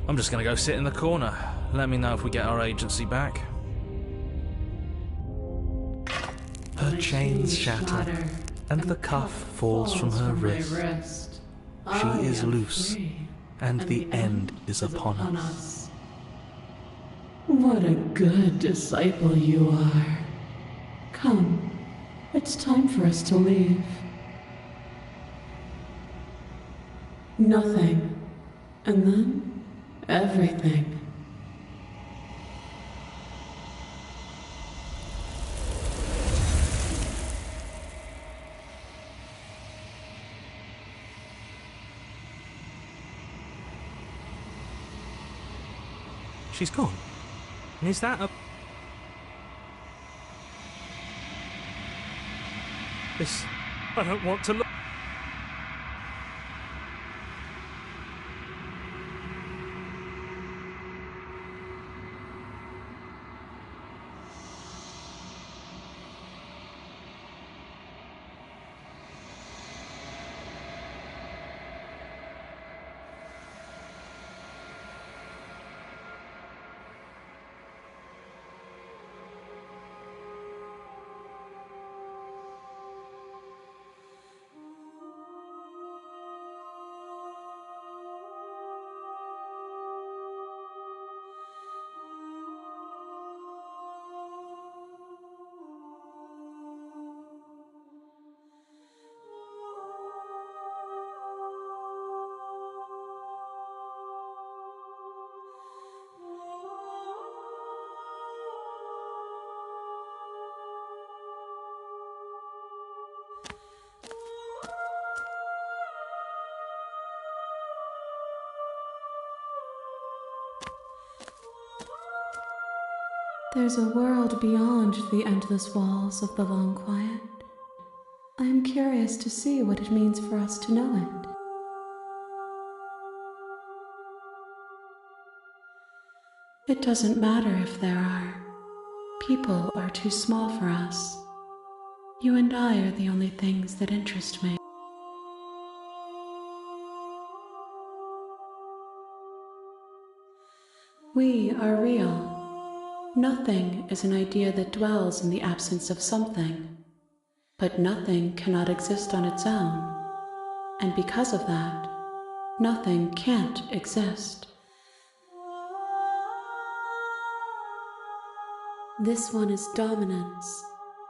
I'm just gonna go sit in the corner. Let me know if we get our agency back. Her chains shatter, and the cuff falls from her wrist. She is loose, and the end is upon us.
What a good disciple you are. Come, it's time for us to leave. Nothing, and then everything.
She's gone. And is that a... This... I don't want to look...
There's a world beyond the endless walls of the long quiet. I am curious to see what it means for us to know it. It doesn't matter if there are. People are too small for us. You and I are the only things that interest me. We are real. Nothing is an idea that dwells in the absence of something, but nothing cannot exist on its own, and because of that, nothing can't exist. This one is dominance,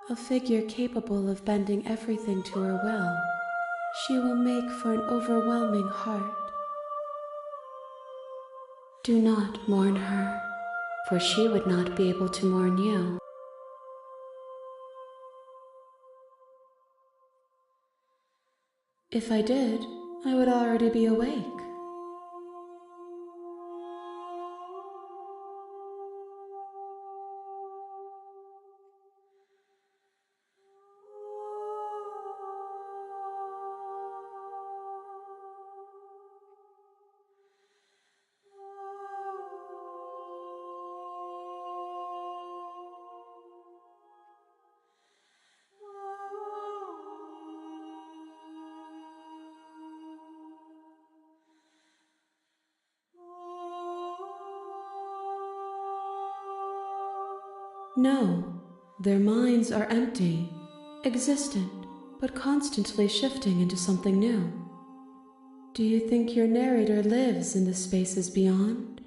a figure capable of bending everything to her will. She will make for an overwhelming heart. Do not mourn her, for she would not be able to mourn you. If I did, I would already be awake. No, their minds are empty, existent, but constantly shifting into something new. Do you think your narrator lives in the spaces beyond?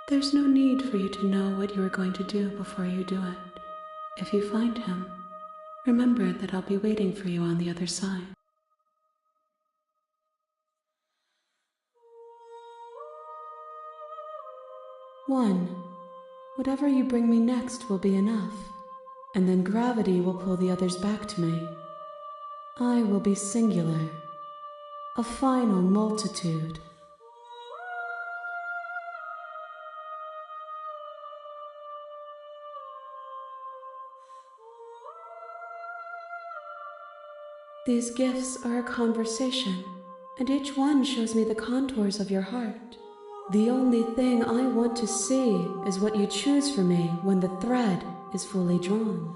There's no need for you to know what you are going to do before you do it. If you find him, remember that I'll be waiting for you on the other side. One, whatever you bring me next will be enough, and then gravity will pull the others back to me. I will be singular, a final multitude. These gifts are a conversation, and each one shows me the contours of your heart. The only thing I want to see is what you choose for me when the thread is fully drawn.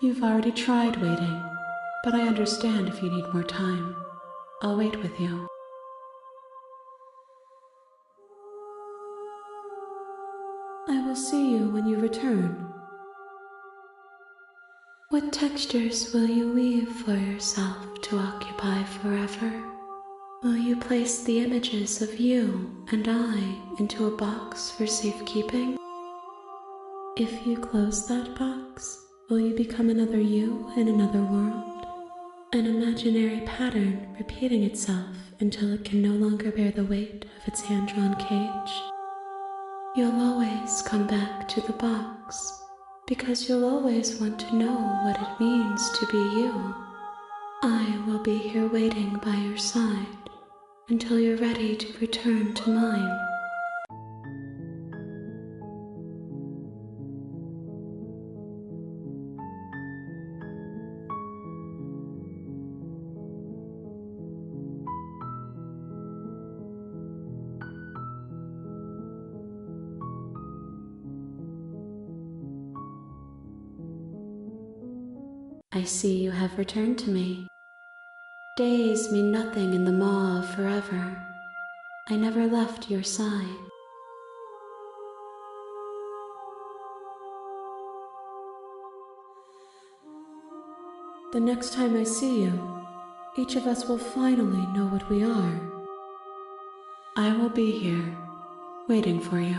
You've already tried waiting, but I understand if you need more time. I'll wait with you. I will see you when you return. What textures will you weave for yourself to occupy forever? Will you place the images of you and I into a box for safekeeping? If you close that box, will you become another you in another world? An imaginary pattern repeating itself until it can no longer bear the weight of its hand-drawn cage. You'll always come back to the box, because you'll always want to know what it means to be you. I will be here waiting by your side until you're ready to return to mine. I see you have returned to me. Days mean nothing in the maw of forever. I never left your side. The next time I see you, each of us will finally know what we are. I will be here, waiting for you.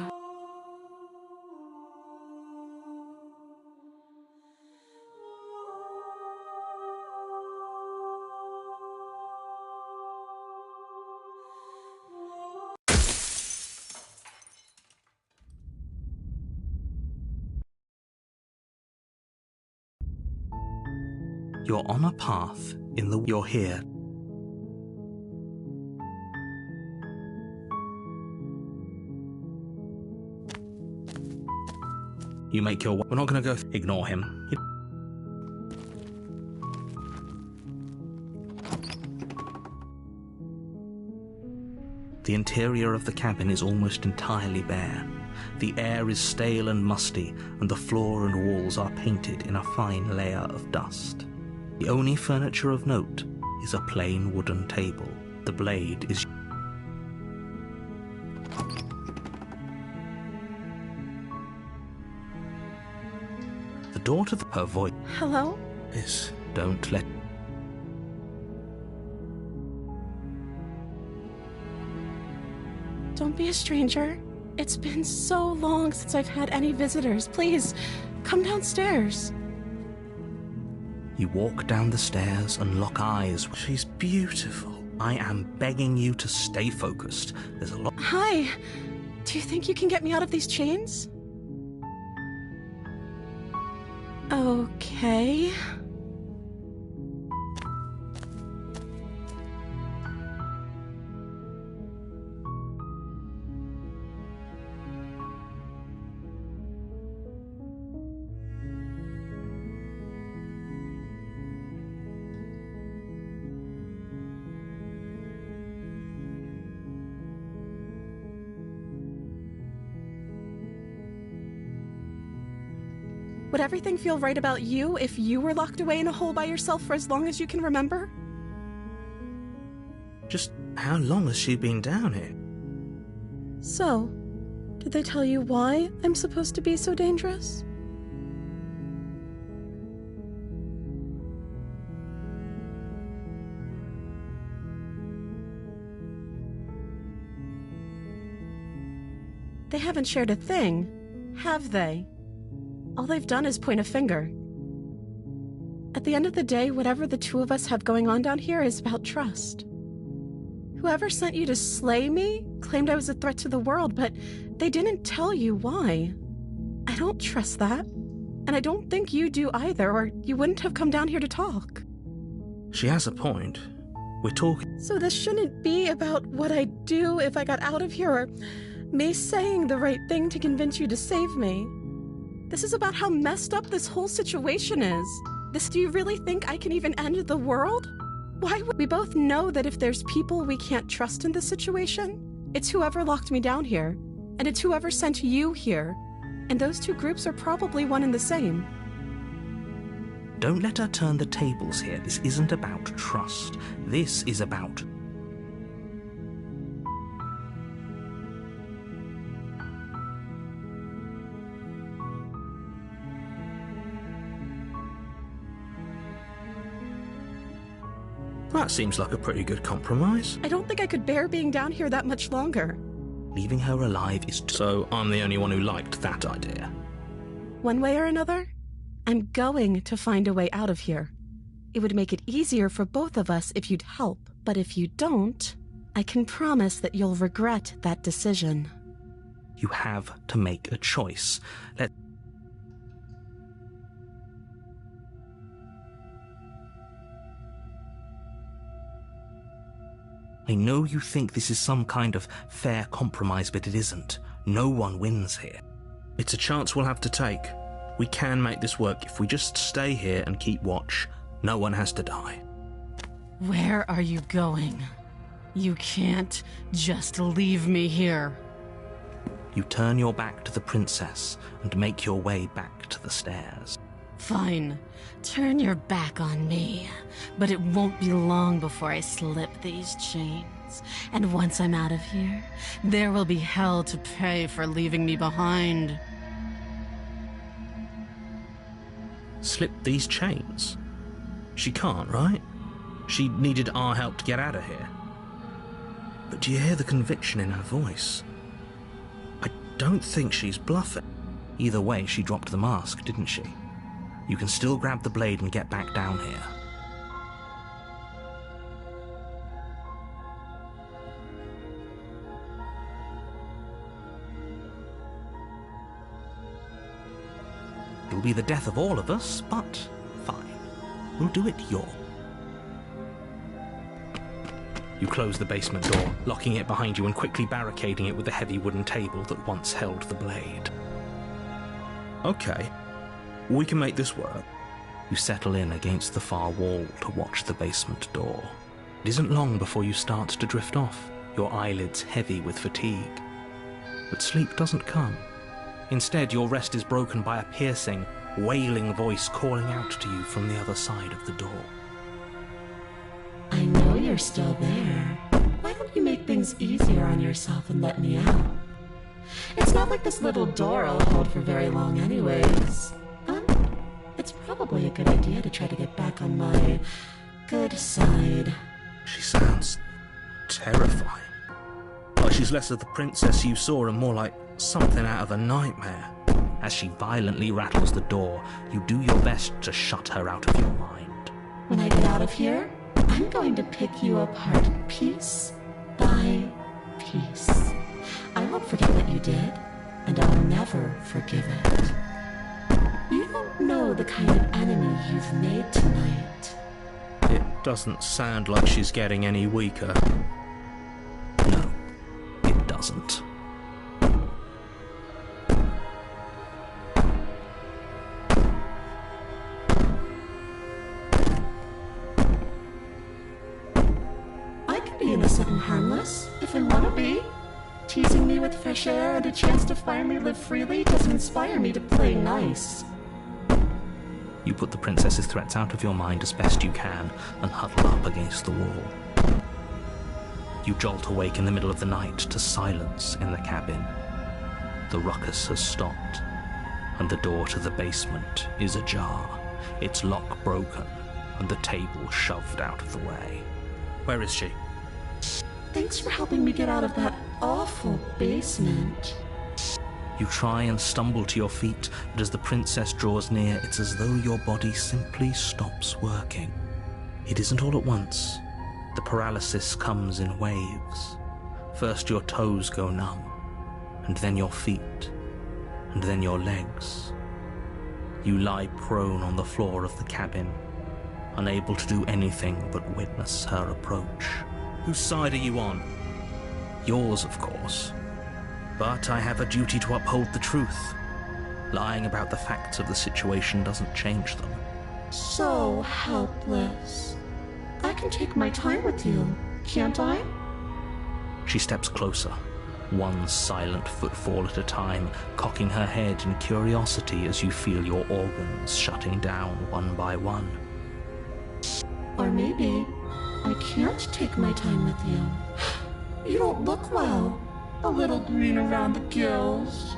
You're on a path in the... You're here. You make your... We're not going to go... Ignore him. The interior of the cabin is almost entirely bare. The air is stale and musty, and the floor and walls are painted in a fine layer of dust. The only furniture of note is a plain wooden table. The blade is... The door to her voice
Hello?
is... Don't let...
Don't be a stranger. It's been so long since I've had any visitors. Please, come downstairs.
You walk down the stairs and lock eyes. She's beautiful. I am begging you to stay focused. There's a lot...
Hi. Do you think you can get me out of these chains? Okay. Would everything feel right about you if you were locked away in a hole by yourself for as long as you can remember?
Just how long has she been down here?
So, did they tell you why I'm supposed to be so dangerous? They haven't shared a thing, have they? All they've done is point a finger. At the end of the day, whatever the two of us have going on down here is about trust. Whoever sent you to slay me claimed I was a threat to the world, but they didn't tell you why. I don't trust that. And I don't think you do either, or you wouldn't have come down here to talk.
She has a point. We're talking...
So this shouldn't be about what I'd do if I got out of here, or me saying the right thing to convince you to save me. This is about how messed up this whole situation is. Do you really think I can even end the world? Why would we both know that if there's people we can't trust in this situation, it's whoever locked me down here, and it's whoever sent you here. And those two groups are probably one and the same.
Don't let her turn the tables here. This isn't about trust. This is about...
That seems like a pretty good compromise.
I don't think I could bear being down here that much longer.
Leaving her alive is...
So I'm the only one who liked that idea.
One way or another, I'm going to find a way out of here. It would make it easier for both of us if you'd help. But if you don't, I can promise that you'll regret that decision.
You have to make a choice. I know you think this is some kind of fair compromise, but it isn't. No one wins here.
It's a chance we'll have to take. We can make this work if we just stay here and keep watch. No one has to die.
Where are you going? You can't just leave me here.
You turn your back to the princess and make your way back to the stairs.
Fine. Turn your back on me. But it won't be long before I slip these chains. And once I'm out of here, there will be hell to pay for leaving me behind.
Slip these chains? She can't, right? She needed our help to get out of here. But do you hear the conviction in her voice? I don't think she's bluffing.
Either way, she dropped the mask, didn't she? You can still grab the blade and get back down here. It'll be the death of all of us, but fine. We'll do it your...
You close the basement door, locking it behind you and quickly barricading it with the heavy wooden table that once held the blade. Okay, we can make this work.
You settle in against the far wall to watch the basement door. It isn't long before you start to drift off, your eyelids heavy with fatigue. But sleep doesn't come. Instead, your rest is broken by a piercing, wailing voice calling out to you from the other side of the door.
I know you're still there. Why don't you make things easier on yourself and let me out? It's not like this little door I'll hold for very long anyways. It's probably a good idea to try to get back on my good side.
She sounds terrifying. Like she's less of the princess you saw and more like something out of a nightmare. As she violently rattles the door, you do your best to shut her out of your mind.
When I get out of here, I'm going to pick you apart piece by piece. I won't forget what you did, and I'll never forgive it. You don't know the kind of enemy you've made tonight.
It doesn't sound like she's getting any weaker. No, it doesn't.
I can be innocent and harmless, if I want to be. Teasing me with fresh air and a chance to finally live freely doesn't inspire me to play nice.
You put the princess's threats out of your mind as best you can and huddle up against the wall. You jolt awake in the middle of the night to silence in the cabin. The ruckus has stopped, and the door to the basement is ajar, its lock broken, and the table shoved out of the way. Where is she?
Thanks for helping me get out of that awful basement.
You try and stumble to your feet, but as the princess draws near, it's as though your body simply stops working. It isn't all at once. The paralysis comes in waves. First your toes go numb, and then your feet, and then your legs. You lie prone on the floor of the cabin, unable to do anything but witness her approach. Whose side are you on? Yours, of course. But I have a duty to uphold the truth. Lying about the facts of the situation doesn't change them.
So helpless. I can take my time with you, can't I?
She steps closer, one silent footfall at a time, cocking her head in curiosity as you feel your organs shutting down one by one.
Or maybe I can't take my time with you. You don't look well. A little green around the gills.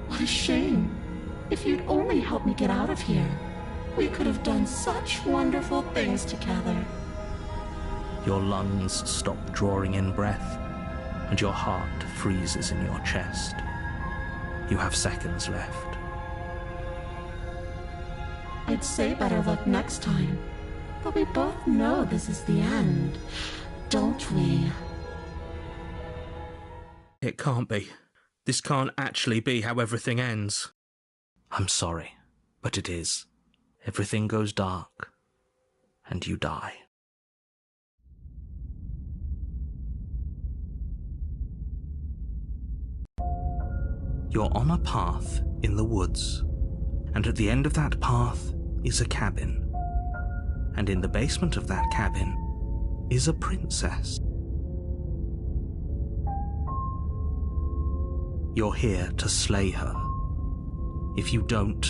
What a shame. If you'd only helped me get out of here, we could have done such wonderful things together.
Your lungs stop drawing in breath, and your heart freezes in your chest. You have seconds left.
I'd say better luck next time, but we both know this is the end, don't we?
It can't be. This can't actually be how everything ends. I'm sorry, but it is. Everything goes dark, and you die. You're on a path in the woods, and at the end of that path is a cabin. And in the basement of that cabin is a princess. You're here to slay her. If you don't,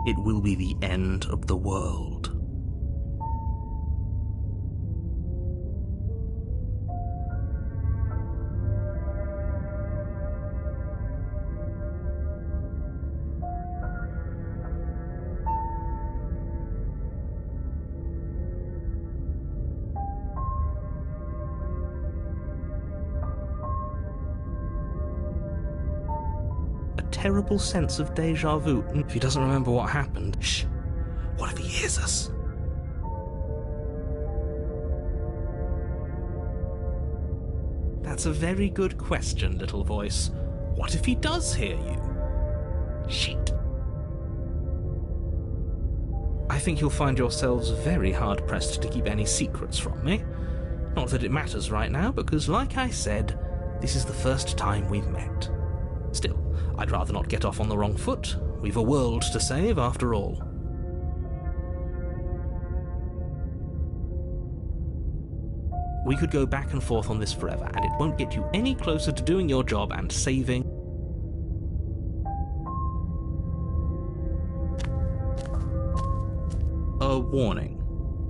it will be the end of the world. Terrible sense of deja vu. If he doesn't remember what happened, shh. What if he hears us? That's a very good question, little voice. What if he does hear you? Shit. I think you'll find yourselves very hard-pressed to keep any secrets from me. Not that it matters right now, because like I said, this is the first time we've met. Still, I'd rather not get off on the wrong foot. We've a world to save, after all. We could go back and forth on this forever, and it won't get you any closer to doing your job and saving. a warning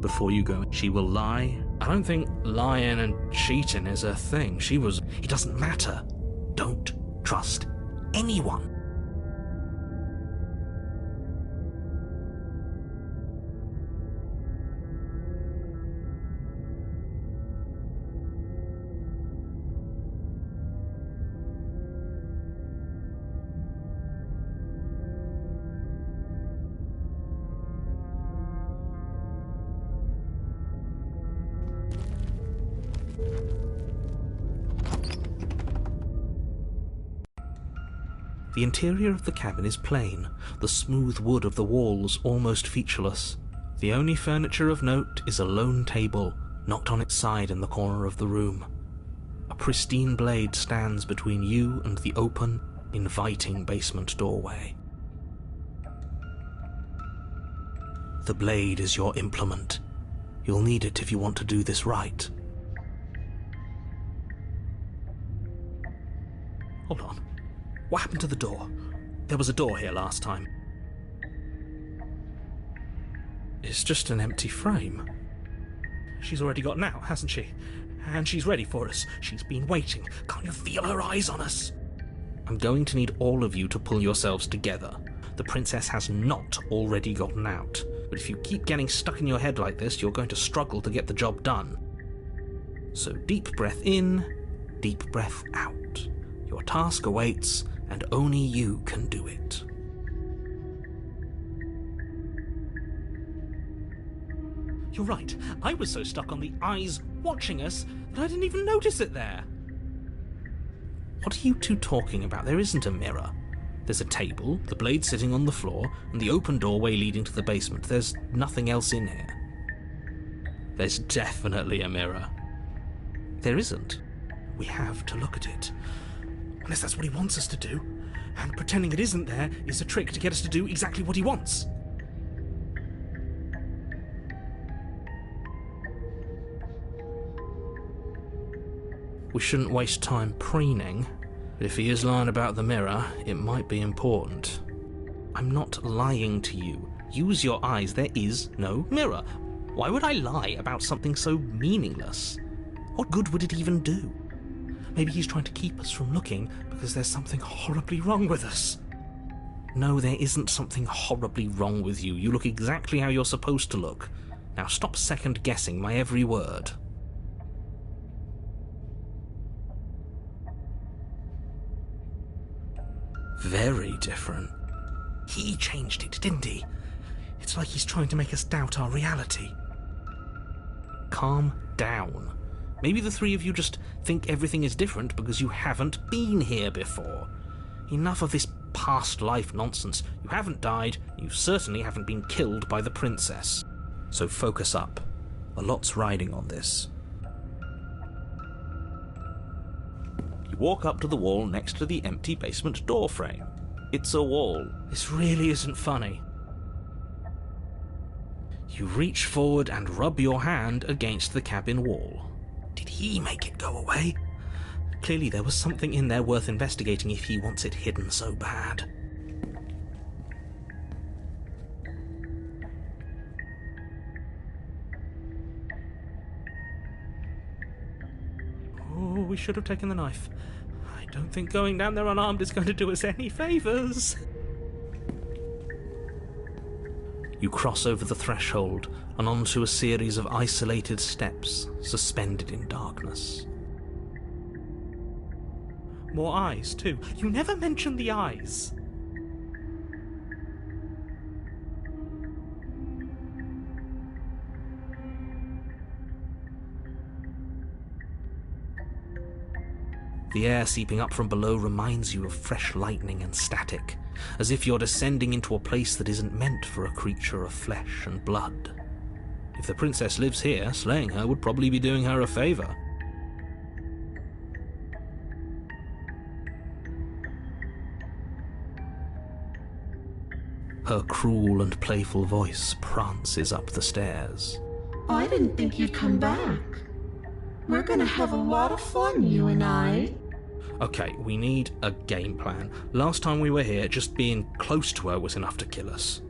before you go. She will lie.
I don't think lying and cheating is her thing.
It doesn't matter. Don't trust anyone. The interior of the cabin is plain, the smooth wood of the walls almost featureless. The only furniture of note is a lone table, knocked on its side in the corner of the room. A pristine blade stands between you and the open, inviting basement doorway. The blade is your implement. You'll need it if you want to do this right. Hold on. What happened to the door? There was a door here last time.
It's just an empty frame.
She's already gotten out, hasn't she? And she's ready for us. She's been waiting. Can't you feel her eyes on us? I'm going to need all of you to pull yourselves together. The princess has not already gotten out. But if you keep getting stuck in your head like this, you're going to struggle to get the job done. So deep breath in, deep breath out. Your task awaits, and only you can do it. You're right. I was so stuck on the eyes watching us that I didn't even notice it there. What are you two talking about? There isn't a mirror. There's a table, the blade sitting on the floor, and the open doorway leading to the basement. There's nothing else in here. There's definitely a mirror. There isn't. We have to look at it. Unless that's what he wants us to do. And pretending it isn't there is a trick to get us to do exactly what he wants. We shouldn't waste time preening, but if he is lying about the mirror, it might be important. I'm not lying to you. Use your eyes. There is no mirror. Why would I lie about something so meaningless? What good would it even do? Maybe he's trying to keep us from looking because there's something horribly wrong with us. No, there isn't something horribly wrong with you. You look exactly how you're supposed to look. Now stop second-guessing my every word. Very different. He changed it, didn't he? It's like he's trying to make us doubt our reality. Calm down. Maybe the three of you just think everything is different because you haven't been here before. Enough of this past life nonsense. You haven't died, you certainly haven't been killed by the princess. So focus up. A lot's riding on this. You walk up to the wall next to the empty basement door frame. It's a wall. This really isn't funny. You reach forward and rub your hand against the cabin wall. Did he make it go away? Clearly there was something in there worth investigating if he wants it hidden so bad. Oh, we should have taken the knife. I don't think going down there unarmed is going to do us any favours. You cross over the threshold and onto a series of isolated steps suspended in darkness. More eyes, too. You never mention the eyes. The air seeping up from below reminds you of fresh lightning and static, as if you're descending into a place that isn't meant for a creature of flesh and blood. If the princess lives here, slaying her would probably be doing her a favour. Her cruel and playful voice prances up the stairs.
I didn't think you'd come back. We're gonna have a lot of fun, you and I.
Okay, we need a game plan. Last time we were here, just being close to her was enough to kill us.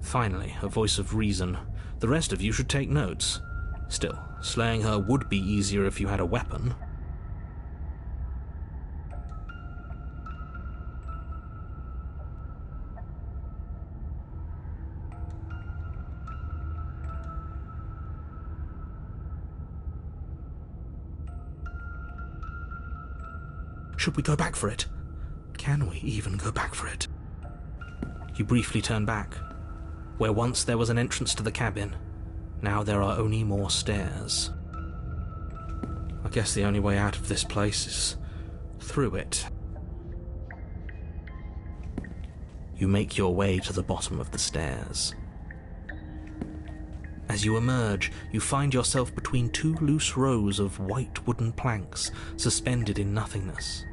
Finally, a voice of reason. The rest of you should take notes. Still, slaying her would be easier if you had a weapon. Should we go back for it? Can we even go back for it? You briefly turn back. Where once there was an entrance to the cabin, now there are only more stairs. I guess the only way out of this place is through it. You make your way to the bottom of the stairs. As you emerge, you find yourself between two loose rows of white wooden planks suspended in nothingness.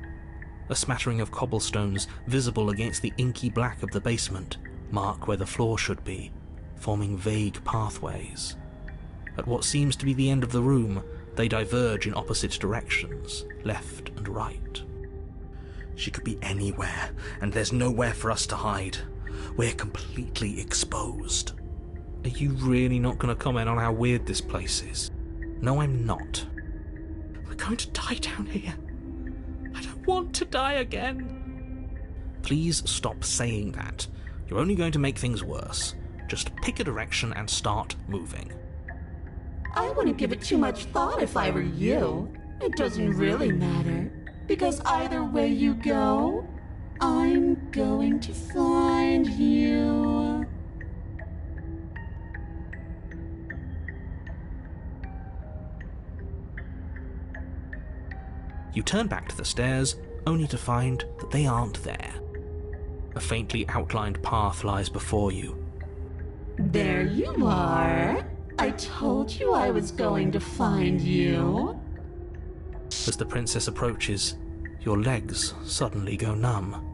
A smattering of cobblestones, visible against the inky black of the basement, mark where the floor should be, forming vague pathways. At what seems to be the end of the room, they diverge in opposite directions, left and right. She could be anywhere, and there's nowhere for us to hide. We're completely exposed. Are you really not going to comment on how weird this place is? No, I'm not. We're going to die down here. I don't want to die again. Please stop saying that. You're only going to make things worse. Just pick a direction and start moving.
I wouldn't give it too much thought if I were you. It doesn't really matter, because either way you go, I'm going to find you.
You turn back to the stairs, only to find that they aren't there. A faintly outlined path lies before you.
There you are. I told you I was going to find you.
As the princess approaches, your legs suddenly go numb.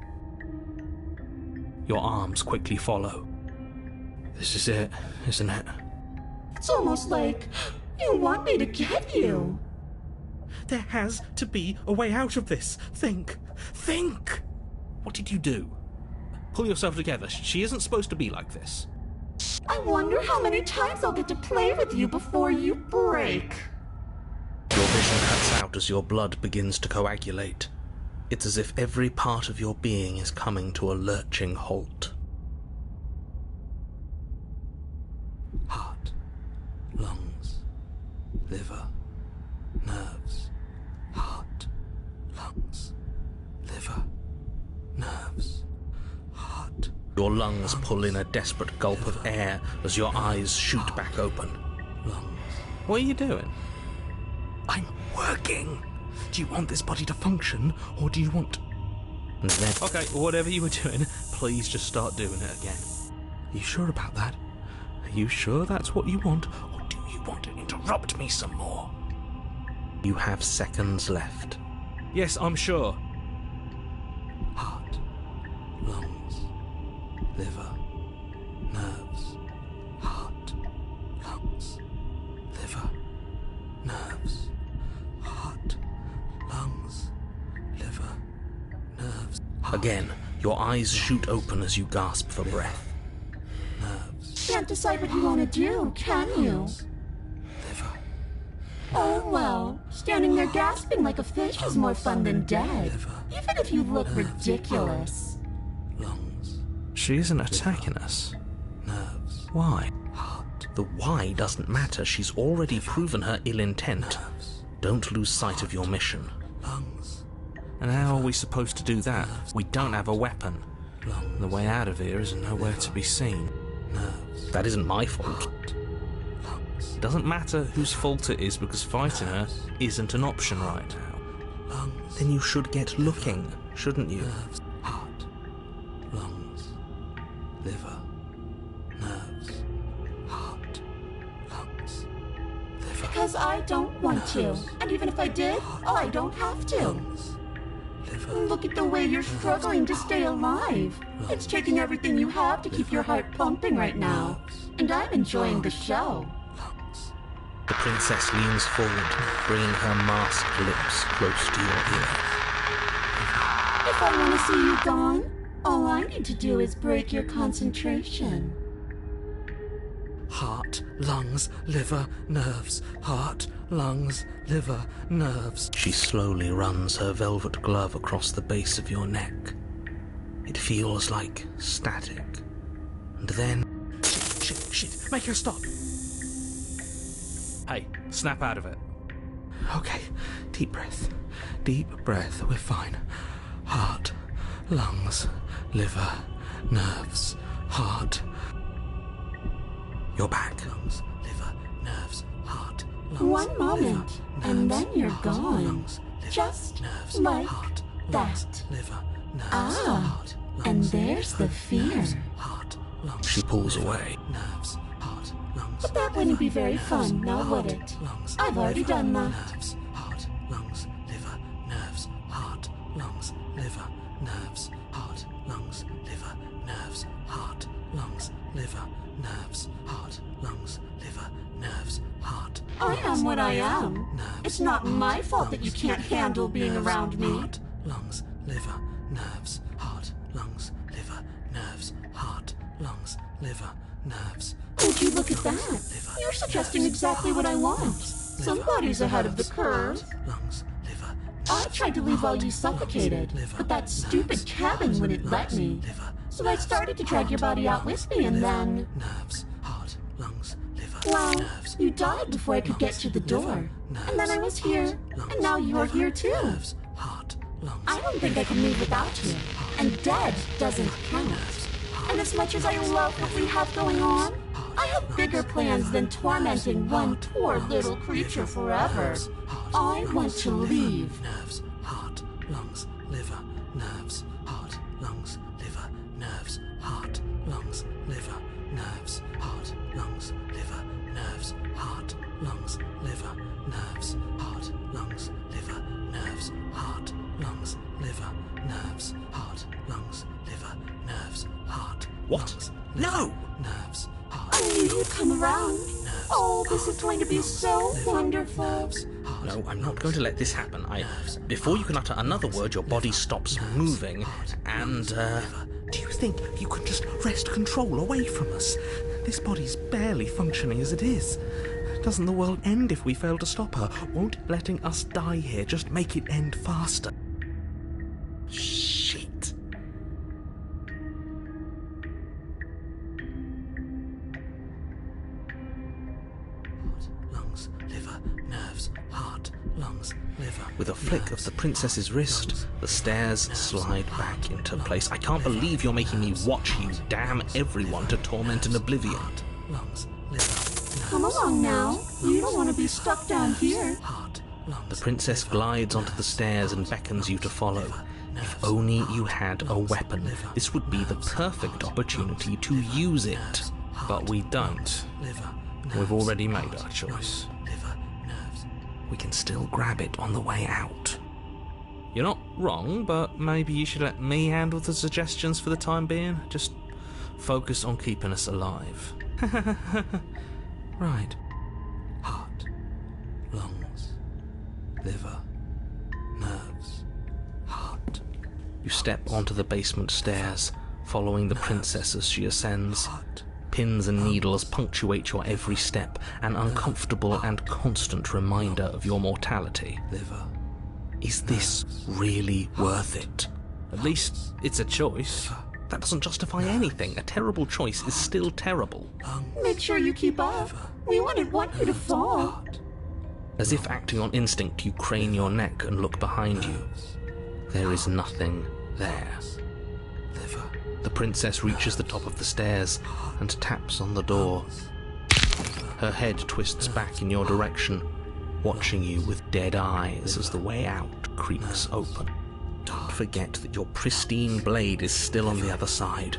Your arms quickly follow. This is it, isn't it?
It's almost like you want me to get you.
There has to be a way out of this. Think! Think! What did you do? Pull yourself together. She isn't supposed to be like this.
I wonder how many times I'll get to play with you before you break.
Your vision cuts out as your blood begins to coagulate. It's as if every part of your being is coming to a lurching halt. Heart, lungs, liver, nerves. Heart, lungs, liver, nerves, heart. Your lungs pull in a desperate gulp of air as your eyes shoot back open. Lungs. What are you doing? I'm working. Do you want this body to function, or do you want... And then... Okay, whatever you were doing, please just start doing it again. Are you sure about that? Are you sure that's what you want, or do you want to interrupt me some more? You have seconds left. Yes, I'm sure. Heart, lungs, liver, nerves, heart, lungs, liver, nerves, heart, lungs, liver, nerves. Again, your eyes shoot open as you gasp for breath. Nerves.
Can't decide what you want to do, can you?
Liver.
Oh well, standing there gasping like a fish is more fun than dead, even if you look ridiculous.
Lungs. She isn't attacking us. Nerves. Why? Heart. The why doesn't matter. She's already proven her ill intent. Don't lose sight of your mission. Lungs. And how are we supposed to do that? We don't have a weapon. The way out of here is nowhere to be seen. Nerves. That isn't my fault. It doesn't matter whose fault it is, because fighting her isn't an option right now. Then you should get looking, shouldn't you? Heart, lungs, liver, nerves, heart, lungs, liver.
Because I don't want to, and even if I did, I don't have to. Look at the way you're struggling to stay alive. It's taking everything you have to keep your heart pumping right now, and I'm enjoying the show.
The princess leans forward, bringing her masked lips close to your ear.
If I want to see you gone, all I need to do is break your concentration.
heart, lungs, liver, nerves, heart, lungs, liver, nerves.
She slowly runs her velvet glove across the base of your neck. It feels like static. And then...
Shit, make her stop. Hey, snap out of it. Okay, deep breath, we're fine. Heart, lungs, liver, nerves, heart. You're back. Lungs, liver, nerves, heart, lungs,
One moment,
liver,
and
nerves,
then you're
heart,
gone.
lungs, liver,
Just
nerves,
like
heart,
that.
lungs, liver, nerves,
Ah,
heart,
and
lungs,
there's the
liver,
fear.
nerves, heart, lungs,
She pulls
liver,
away.
Nerves, heart, lungs,
But that wouldn't be very fun, now would
heart,
it?
lungs,
I've already
liver,
done that.
Nerves, heart, lungs, liver, nerves, heart, lungs, liver, nerves, heart, lungs, liver, nerves, heart, lungs, liver, nerves, heart, lungs, liver, nerves, heart.
I am what I am.
Nerves,
It's not my fault that you
lungs,
can't handle being
nerves,
around me.
Heart, lungs, liver, nerves, heart, lungs, liver, nerves, heart, lungs, liver, nerves.
Would you look at that? You're suggesting exactly what I want. Somebody's ahead of the curve.
Lungs, liver,
I tried to leave while you suffocated, but that stupid cabin wouldn't let me.
liver,
So I started to drag your body out with me, and then...
nerves, heart, lungs, liver,
Well,
nerves,
you died before I could get to the door. And then I was here, and now you're here too.
nerves, heart, lungs.
I don't think I can live without you. And dead doesn't count. And as much as I love what we have going on, I have bigger plans than tormenting one poor little creature forever. I want to leave.
Nerves, heart, lungs, liver, nerves, heart, lungs, liver, nerves, heart, lungs, liver, nerves, heart, lungs, liver, nerves, heart, lungs, liver, nerves, heart, lungs, liver, nerves, heart, lungs, liver, nerves, heart, lungs, liver, nerves, heart.
What? No!
Nerves, heart.
I knew you'd come around. Oh, this is going to be so wonderful.
No, I'm not going to let this happen. Before you can utter another word, your body stops moving, and,
Do you think you can just wrest control away from us? This body's barely functioning as it is. Doesn't the world end if we fail to stop her? Won't letting us die here just make it end faster?
shit.
Lungs, liver, nerves, heart, lungs, liver.
With a flick of the princess's wrist, the stairs slide back into place. I can't believe you're making me watch you damn everyone to torment and oblivion.
Lungs, liver,
Come along now. You don't want to be stuck down here.
heart, lungs.
The princess glides onto the stairs and beckons you to follow. If only you had a weapon, this would be the perfect opportunity to use it. But we don't.
Liver,
We've already made our choice.
liver, nerves.
We can still grab it on the way out. You're not wrong, but maybe you should let me handle the suggestions for the time being. Just focus on keeping us alive.
Right. Heart, lungs, liver, nerves, heart.
You step onto the basement stairs, following the princess as she ascends. Pins and needles punctuate your every step, an uncomfortable and constant reminder of your mortality.
Liver.
Is this really worth it? At least it's a choice. That doesn't justify anything. A terrible choice is still terrible.
Make sure you keep up. We wouldn't want you to fall.
As if acting on instinct, you crane your neck and look behind you. There is nothing there.
Liver.
The princess reaches the top of the stairs and taps on the door. Her head twists back in your direction, watching you with dead eyes as the way out creaks open. Don't forget that your pristine blade is still on the other side.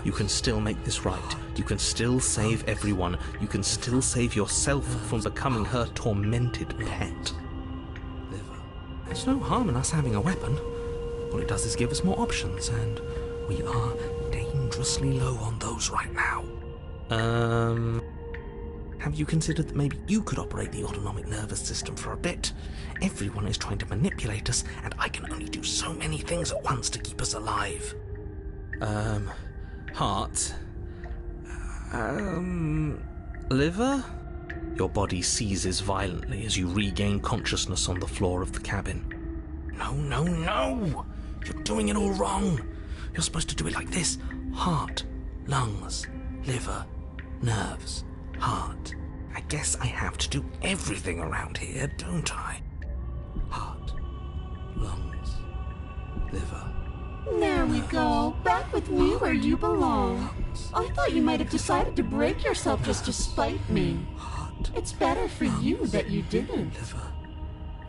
You can still make this right. You can still save everyone. You can still save yourself from becoming her tormented pet.
Liver. There's no harm in us having a weapon. All it does is give us more options, and we are dangerously low on those right now. Have you considered that maybe you could operate the autonomic nervous system for a bit? Everyone is trying to manipulate us, and I can only do so many things at once to keep us alive.
Heart. Liver? Your body seizes violently as you regain consciousness on the floor of the cabin. No, no, no! You're doing it all wrong! You're supposed to do it like this. Heart, lungs, liver, nerves, heart. I guess I have to do everything around here, don't I? Heart, lungs, liver.
There we go. Back with me where you belong. I thought you might have decided to break yourself just to spite me. It's better for you that you didn't.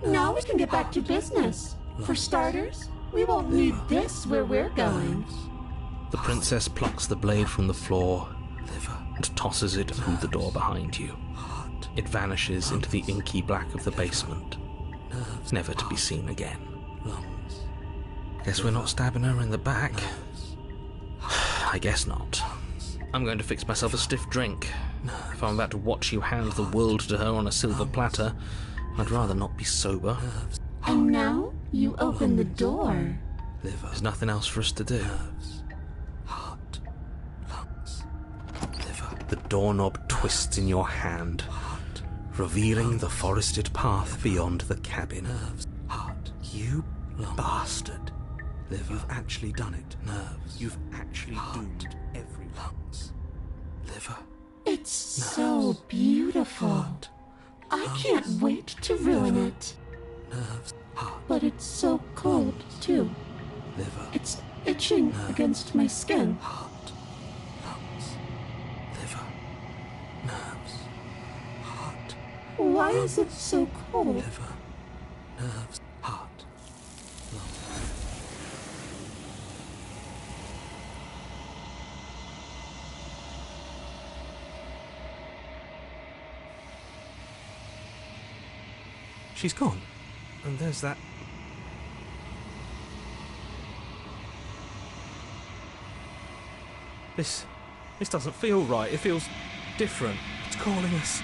Now we can get back to business. For starters, we won't need this where we're going.
The princess plucks the blade from the floor and tosses it through the door behind you. It vanishes into the inky black of the basement, never to be seen again. Guess we're not stabbing her in the back. I guess not. I'm going to fix myself a stiff drink. If I'm about to watch you hand the world to her on a silver platter, I'd rather not be sober.
And now you open the door.
There's nothing else for us to do. The doorknob twists in your hand, revealing the forested path beyond the cabin. You bastard. You've actually done it. You've actually doomed everyone. Liver.
It's so beautiful. I can't wait to ruin it. But it's so cold, too. It's itching against my skin. Why is it so cold?
Liver, nerves, heart, lungs.
She's gone. And there's that... This doesn't feel right. It feels different. It's calling us.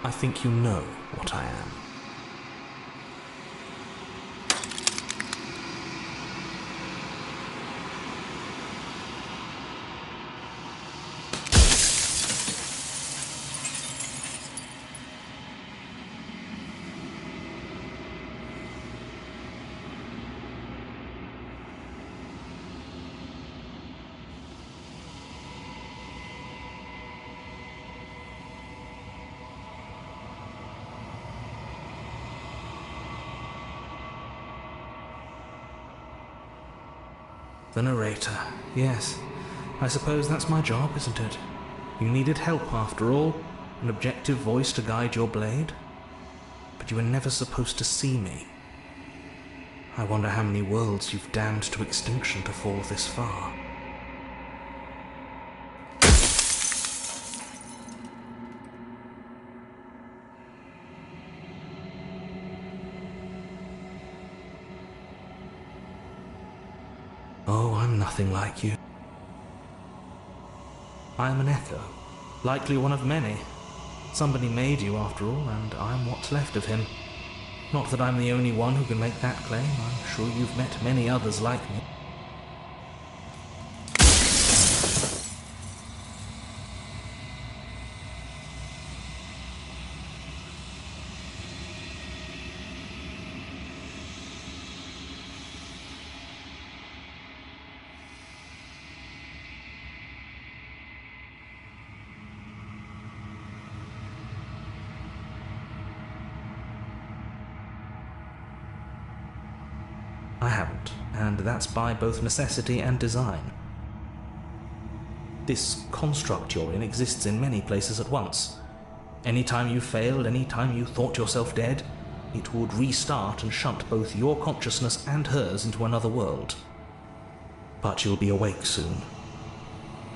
I think you know what I am. The narrator. Yes, I suppose that's my job, isn't it? You needed help after all, an objective voice to guide your blade. But you were never supposed to see me. I wonder how many worlds you've damned to extinction to fall this far. Oh, I'm nothing like you. I am an echo, likely one of many. Somebody made you after all, and I'm what's left of him. Not that I'm the only one who can make that claim. I'm sure you've met many others like me. I haven't, and that's by both necessity and design. This construct you're in exists in many places at once. Any time you failed, any time you thought yourself dead, it would restart and shunt both your consciousness and hers into another world. But you'll be awake soon,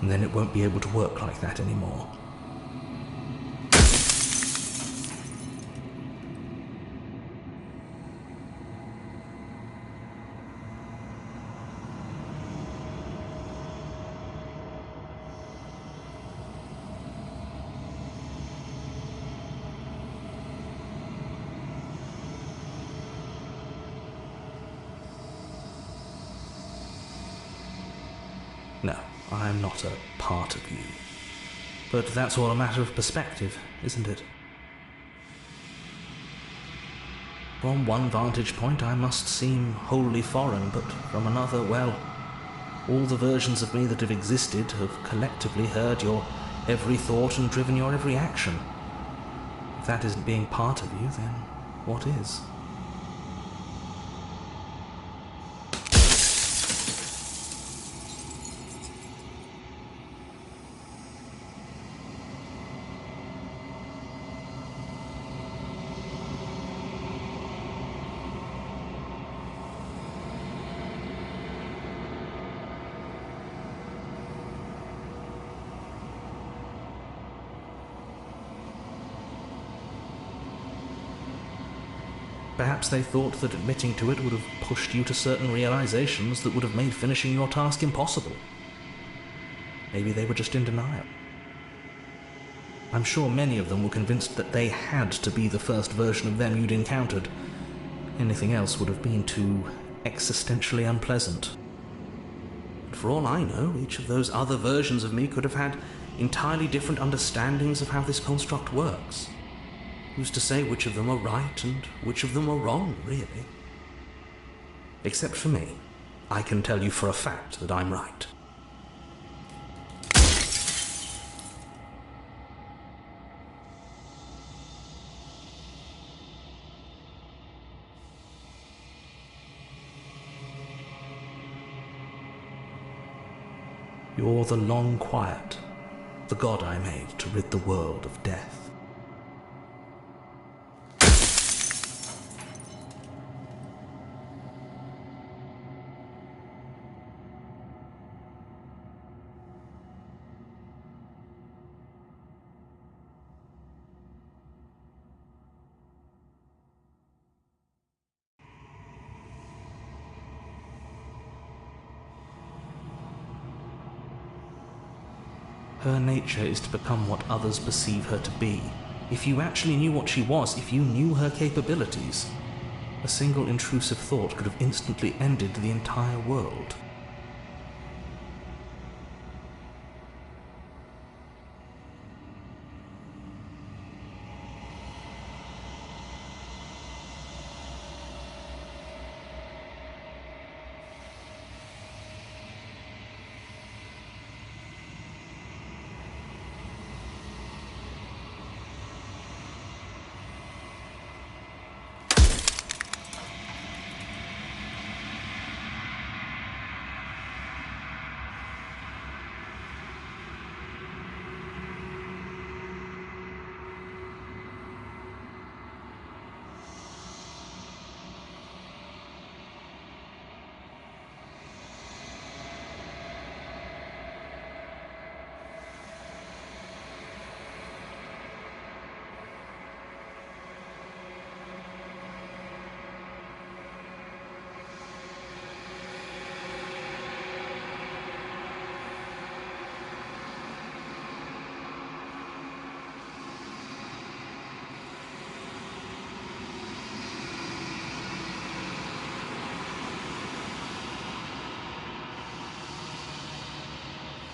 and then it won't be able to work like that anymore. No, I'm not a part of you. But that's all a matter of perspective, isn't it? From one vantage point I must seem wholly foreign, but from another, well, all the versions of me that have existed have collectively heard your every thought and driven your every action. If that isn't being part of you, then what is? Perhaps they thought that admitting to it would have pushed you to certain realizations that would have made finishing your task impossible. Maybe they were just in denial. I'm sure many of them were convinced that they had to be the first version of them you'd encountered. Anything else would have been too existentially unpleasant. And for all I know, each of those other versions of me could have had entirely different understandings of how this construct works. Who's to say which of them are right and which of them are wrong, really? Except for me, I can tell you for a fact that I'm right. You're the long quiet, the god I made to rid the world of death. Her nature is to become what others perceive her to be. If you actually knew what she was, if you knew her capabilities, a single intrusive thought could have instantly ended the entire world.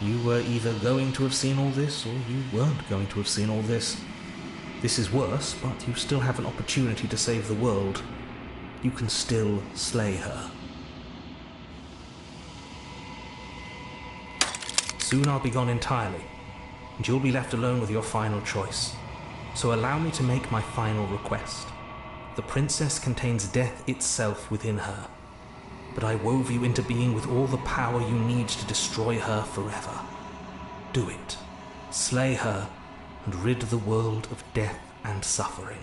You were either going to have seen all this, or you weren't going to have seen all this. This is worse, but you still have an opportunity to save the world. You can still slay her. Soon I'll be gone entirely, and you'll be left alone with your final choice. So allow me to make my final request. The princess contains death itself within her, but I wove you into being with all the power you need to destroy her forever. Do it. Slay her, and rid the world of death and suffering.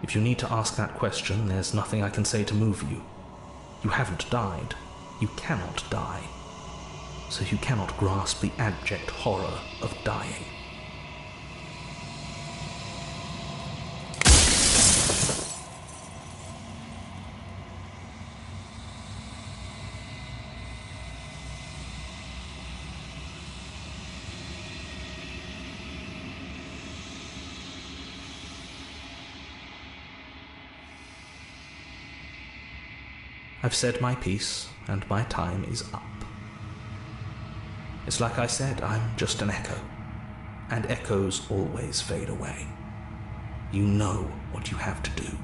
If you need to ask that question, there's nothing I can say to move you. You haven't died. You cannot die. So you cannot grasp the abject horror of dying. I've said my piece, and my time is up. It's like I said, I'm just an echo, and echoes always fade away. You know what you have to do.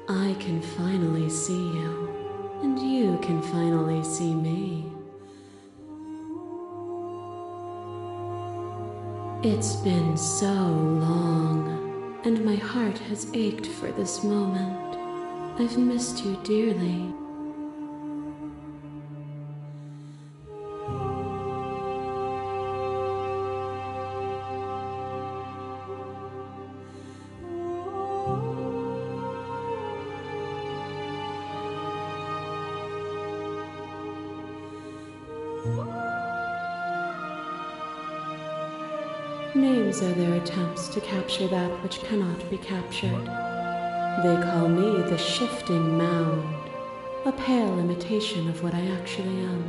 I can finally see you, and you can finally see me. It's been so long, and my heart has ached for this moment. I've missed you dearly. Names are their attempts to capture that which cannot be captured. They call me the Shifting Mound, a pale imitation of what I actually am.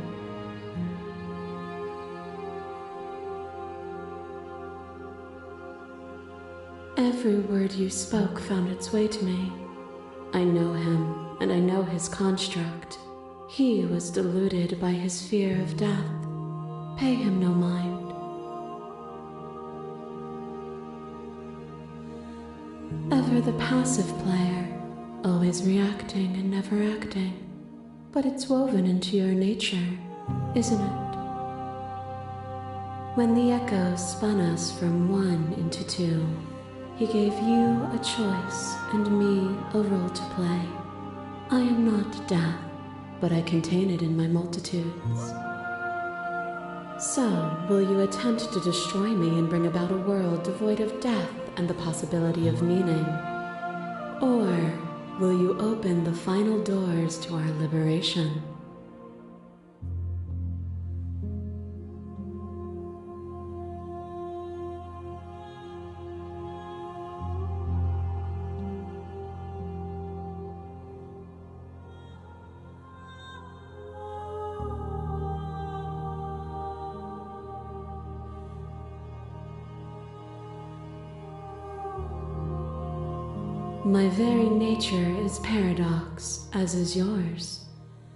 Every word you spoke found its way to me. I know him, and I know his construct. He was deluded by his fear of death. Pay him no mind. Ever the passive player, always reacting and never acting. But it's woven into your nature, isn't it? When the echoes spun us from one into two, he gave you a choice and me a role to play. I am not death, but I contain it in my multitudes. So, will you attempt to destroy me and bring about a world devoid of death and the possibility of meaning? Or will you open the final doors to our liberation? My very nature is paradox, as is yours.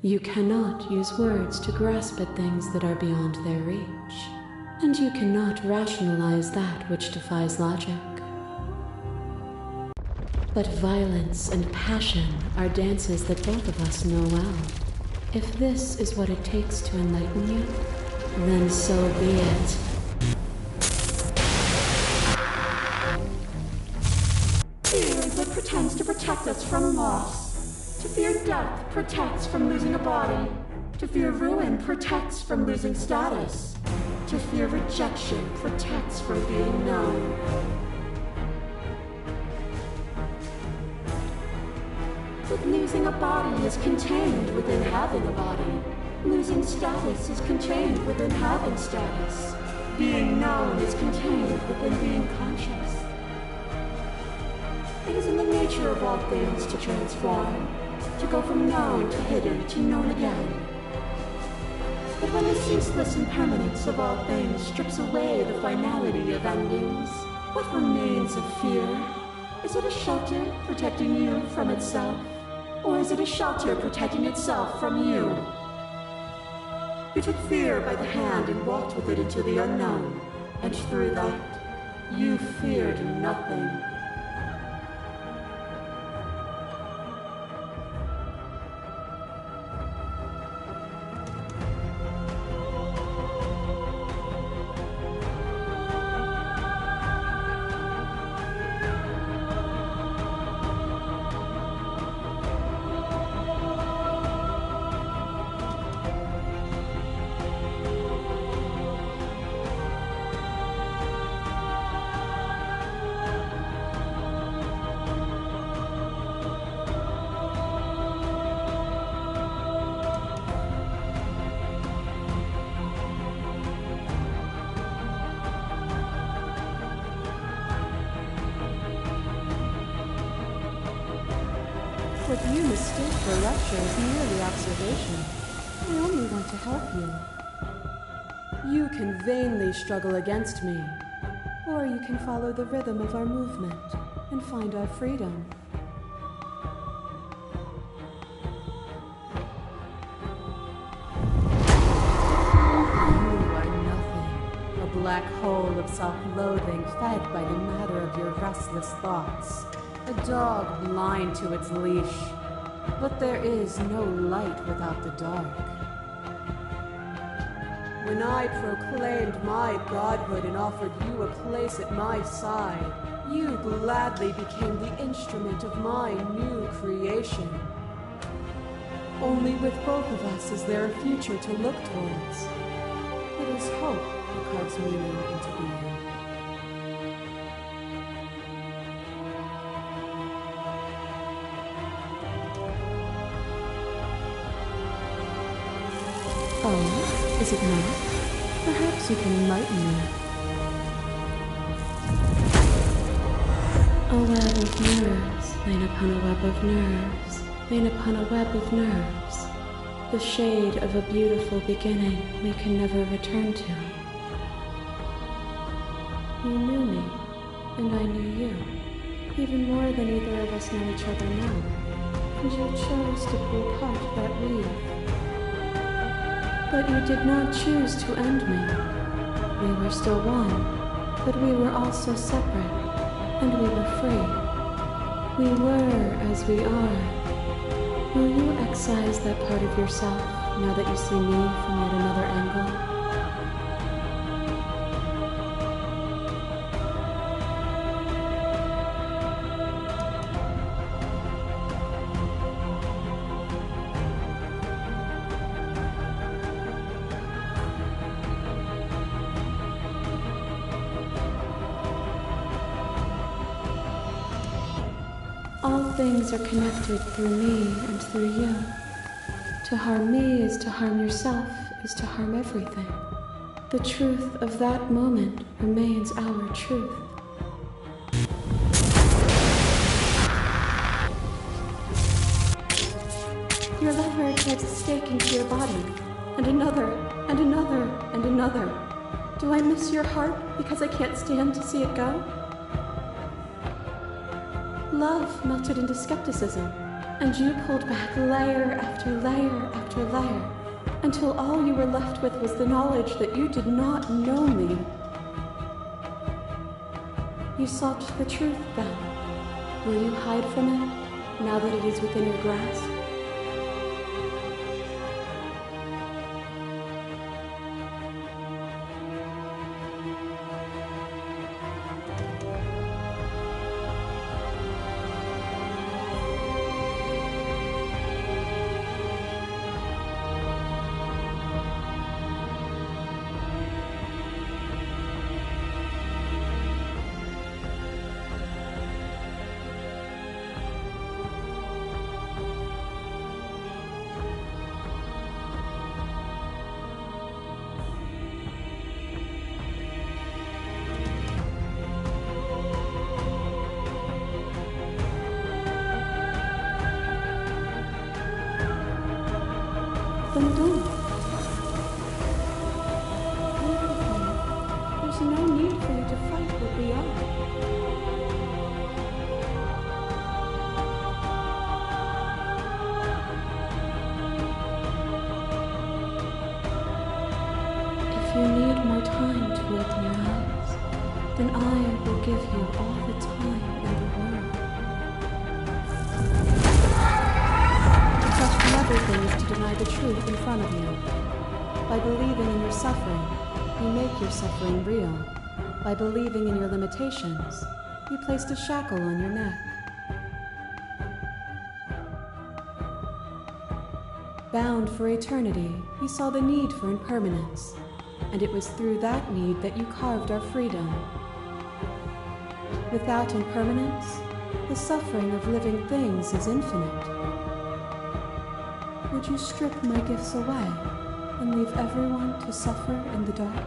You cannot use words to grasp at things that are beyond their reach, and you cannot rationalize that which defies logic. But violence and passion are dances that both of us know well. If this is what it takes to enlighten you, then so be it.
Pretends to protect us from loss. To fear death protects from losing a body. To fear ruin protects from losing status. To fear rejection protects from being known. But losing a body is contained within having a body. Losing status is contained within having status. Being known is contained within being conscious. It is in the nature of all things to transform, to go from known to hidden to known again. But when the ceaseless impermanence of all things strips away the finality of endings, what remains of fear? Is it a shelter protecting you from itself? Or is it a shelter protecting itself from you? You took fear by the hand and walked with it into the unknown, and through that, you feared nothing.
What you mistake for lecture is merely observation. I only want to help you. You can vainly struggle against me, or you can follow the rhythm of our movement and find our freedom. You are nothing, a black hole of self-loathing fed by the matter of your restless thoughts. A dog blind to its leash, but there is no light without the dark. When I proclaimed my godhood and offered you a place at my side, you gladly became the instrument of my new creation. Only with both of us is there a future to look towards. It is hope that carves meaning into being. Oh, is it not? Perhaps you can enlighten me. A web of nerves, lain upon a web of nerves, lain upon a web of nerves. The shade of a beautiful beginning we can never return to. You knew me, and I knew you, even more than either of us know each other now, and you chose to pull apart that weave. But you did not choose to end me. We were still one, but we were also separate, and we were free. We were as we are. Will you excise that part of yourself now that you see me from yet another angle? All things are connected through me and through you. To harm me is to harm yourself, is to harm everything. The truth of that moment remains our truth. Your lover drives a stake into your body, and another, and another, and another. Do I miss your heart because I can't stand to see it go? Love melted into skepticism, and you pulled back layer after layer after layer, until all you were left with was the knowledge that you did not know me. You sought the truth then. Will you hide from it, now that it is within your grasp?
then don't. There's no need for you to fight what we are. If you need more time to open your eyes, then I will give you all the time in the world. To question everything is to deny the truth in front of you. By believing in your suffering, you make your suffering real. By believing in your limitations, you placed a shackle on your neck. Bound for eternity, you saw the need for impermanence, and it was through that need that you carved our freedom. Without impermanence, the suffering of living things is infinite. Would you strip my gifts away and leave everyone to suffer in the dark?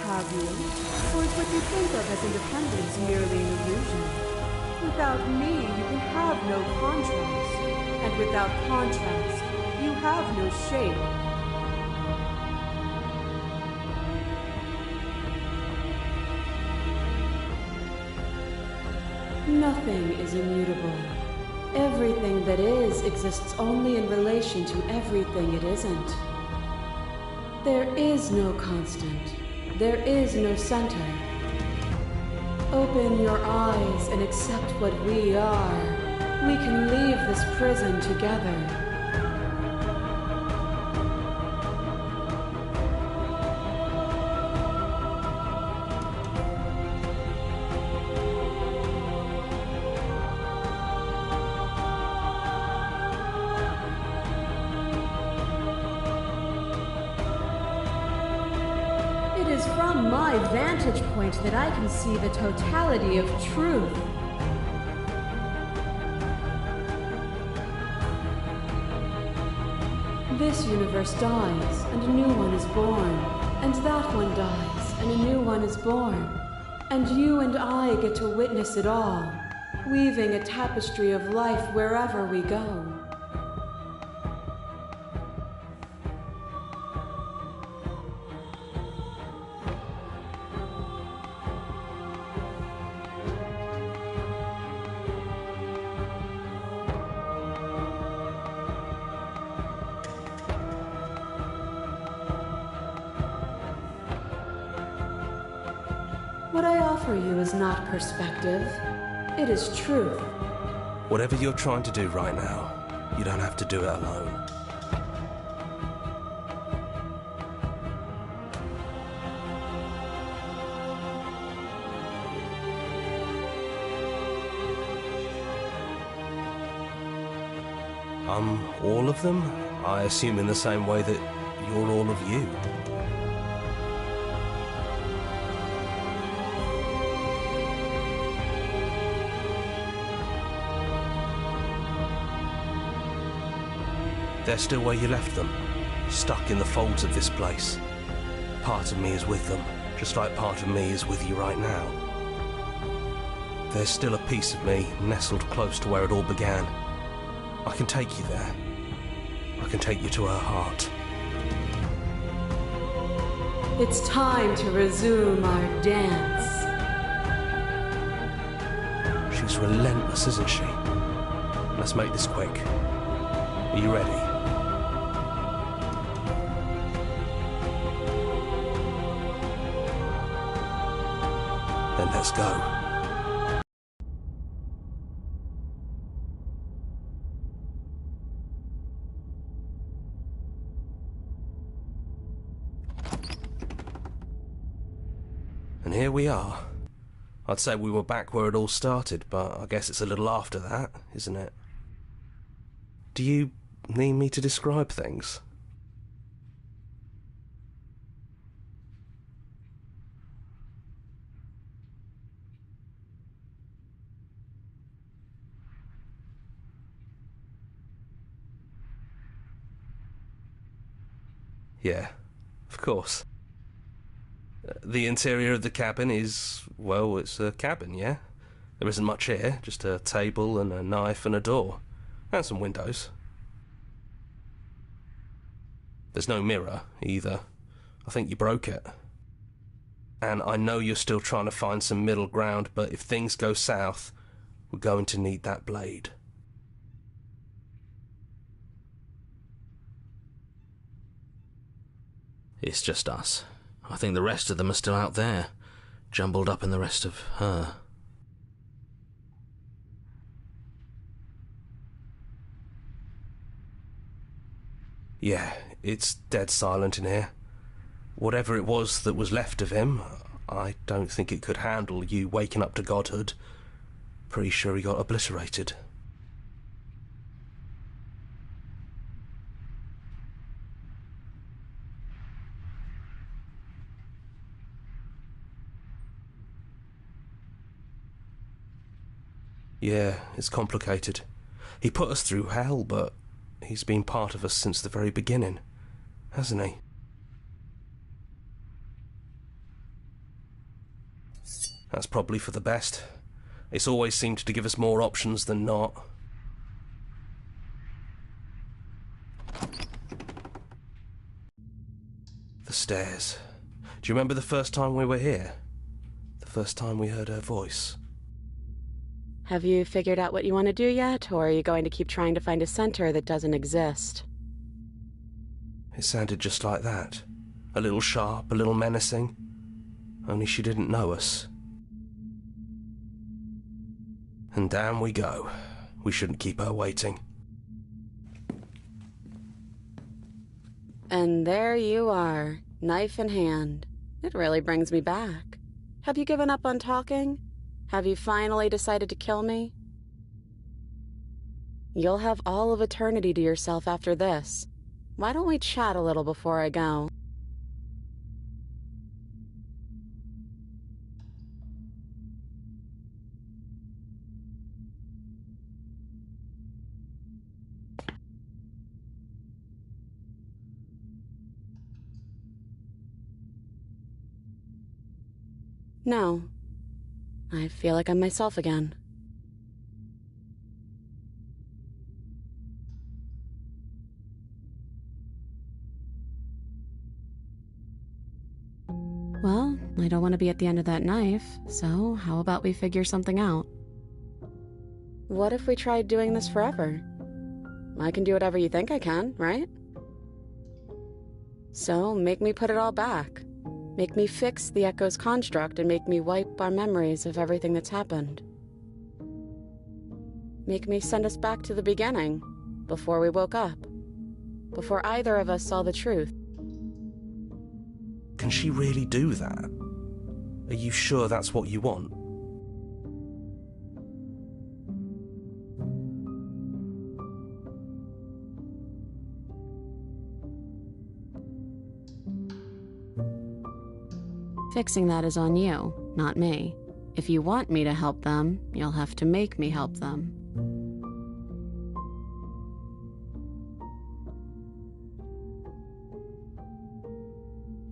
Have you? Or is what you think of as independence merely an illusion? Without me, you can have no contrast. And without contrast, you have no shape. Nothing is immutable. Everything that is exists only in relation to everything it isn't. There is no constant. There is no center. Open your eyes and accept what we are. We can leave this prison together. It is from my vantage point that I can see the totality of truth. This universe dies, and a new one is born. And that one dies, and a new one is born. And you and I get to witness it all, weaving a tapestry of life wherever we go. What I offer you is not perspective. It is truth.
Whatever you're trying to do right now, you don't have to do it alone. I'm all of them, I assume, in the same way that you're all of you. They're still where you left them, stuck in the folds of this place. Part of me is with them, just like part of me is with you right now. There's still a piece of me nestled close to where it all began. I can take you there. I can take you to her heart.
It's time to resume our dance.
She's relentless, isn't she? Let's make this quick. Are you ready? Then let's go. And here we are. I'd say we were back where it all started, but I guess it's a little after that, isn't it? Do you need me to describe things?
Yeah, of course. The interior of the cabin is, well, it's a cabin, yeah? There isn't much here, just a table and a knife and a door. And some windows. There's no mirror, either. I think you broke it. And I know you're still trying to find some middle ground, but if things go south, we're going to need that blade.
It's just us. I think the rest of them are still out there, jumbled up in the rest of her.
Yeah, it's dead silent in here. Whatever it was that was left of him, I don't think it could handle you waking up to godhood. Pretty sure he got obliterated. Yeah, it's complicated. He put us through hell, but he's been part of us since the very beginning, hasn't he? That's probably for the best. It's always seemed to give us more options than not. The stairs. Do you remember the first time we were here? The first time we heard her voice?
Have you figured out what you want to do yet, or are you going to keep trying to find a center that doesn't exist?
It sounded just like that. A little sharp, a little menacing. Only she didn't know us. And down we go. We shouldn't keep her waiting.
And there you are, knife in hand. It really brings me back. Have you given up on talking? Have you finally decided to kill me? You'll have all of eternity to yourself after this. Why don't we chat a little before I go? No. I feel like I'm myself again. Well, I don't want to be at the end of that knife, so how about we figure something out? What if we tried doing this forever? I can do whatever you think I can, right? So, make me put it all back. Make me fix the Echo's construct and make me wipe our memories of everything that's happened. Make me send us back to the beginning, before we woke up. Before either of us saw the truth.
Can she really do that? Are you sure that's what you want?
Fixing that is on you, not me. If you want me to help them, you'll have to make me help them.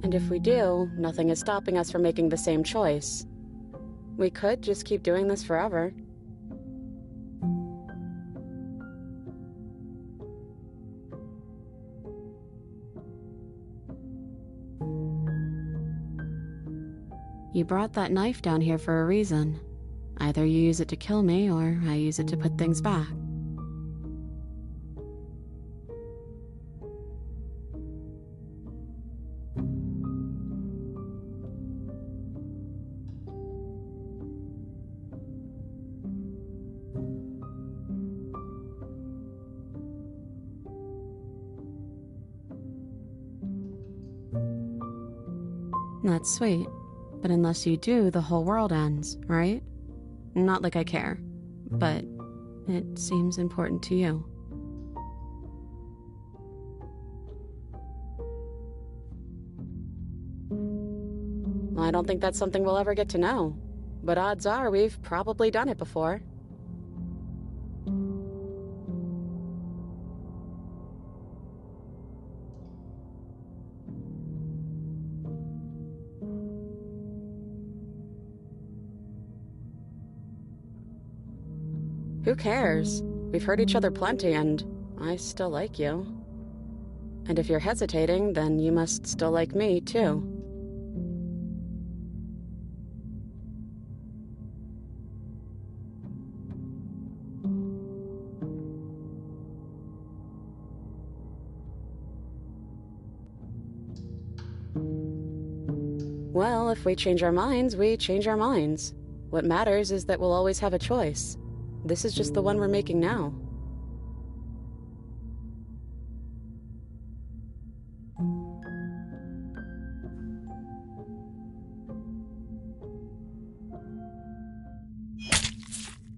And if we do, nothing is stopping us from making the same choice. We could just keep doing this forever. You brought that knife down here for a reason. Either you use it to kill me, or I use it to put things back. That's sweet. But unless you do, the whole world ends, right? Not like I care, but it seems important to you. I don't think that's something we'll ever get to know, but odds are we've probably done it before. Who cares? We've hurt each other plenty, and I still like you. And if you're hesitating, then you must still like me, too. Well, if we change our minds, we change our minds. What matters is that we'll always have a choice. This is just the one we're making now.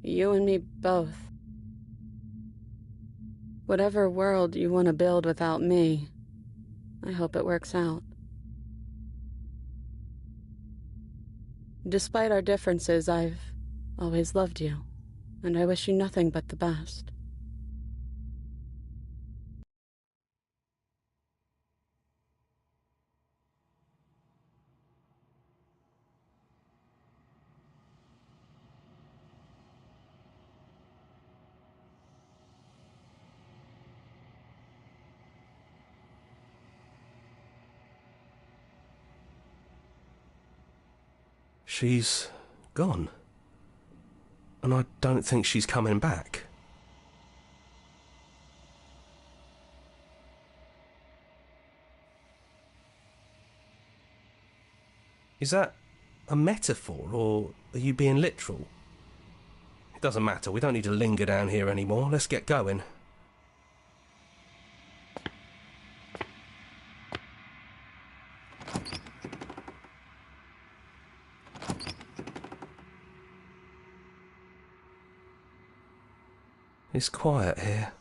You and me both. Whatever world you want to build without me, I hope it works out. Despite our differences, I've always loved you, and I wish you nothing but the best.
She's gone. And I don't think she's coming back. Is that a metaphor, or are you being literal? It doesn't matter, we don't need to linger down here anymore. Let's get going. It's quiet here.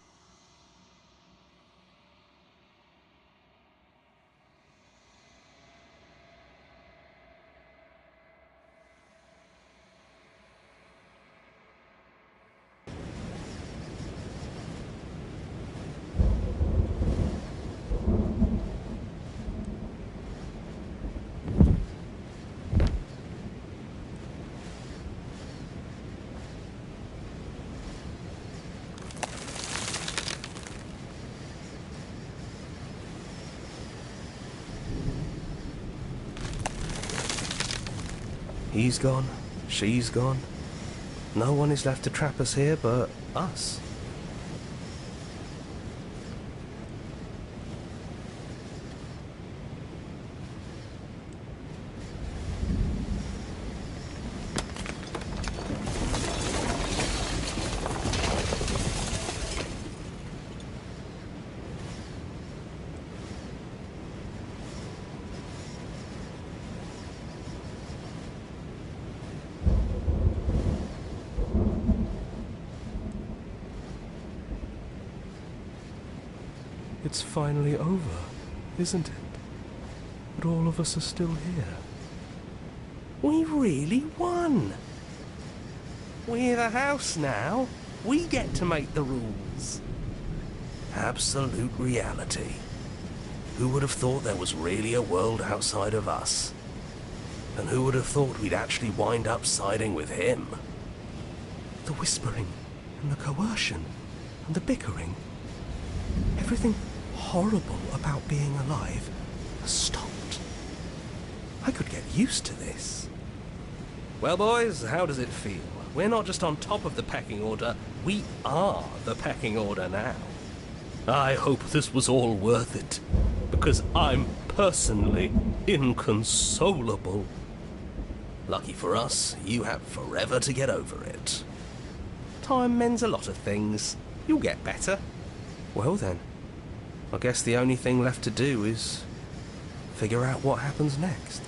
He's gone, she's gone. No one is left to trap us here but us. It's finally over, isn't it? But all of us are still here. We really won! We're the house now. We get to make the rules. Absolute reality. Who would have thought there was really a world outside of us? And who would have thought we'd actually wind up siding with him? The whispering, and the coercion, and the bickering. Everything horrible about being alive has stopped. I could get used to this. Well, boys, how does it feel? We're not just on top of the pecking order, we are the pecking order now. I hope this was all worth it, because I'm personally inconsolable. Lucky for us, you have forever to get over it. Time mends a lot of things. You'll get better. Well then, I guess the only thing left to do is figure out what happens next.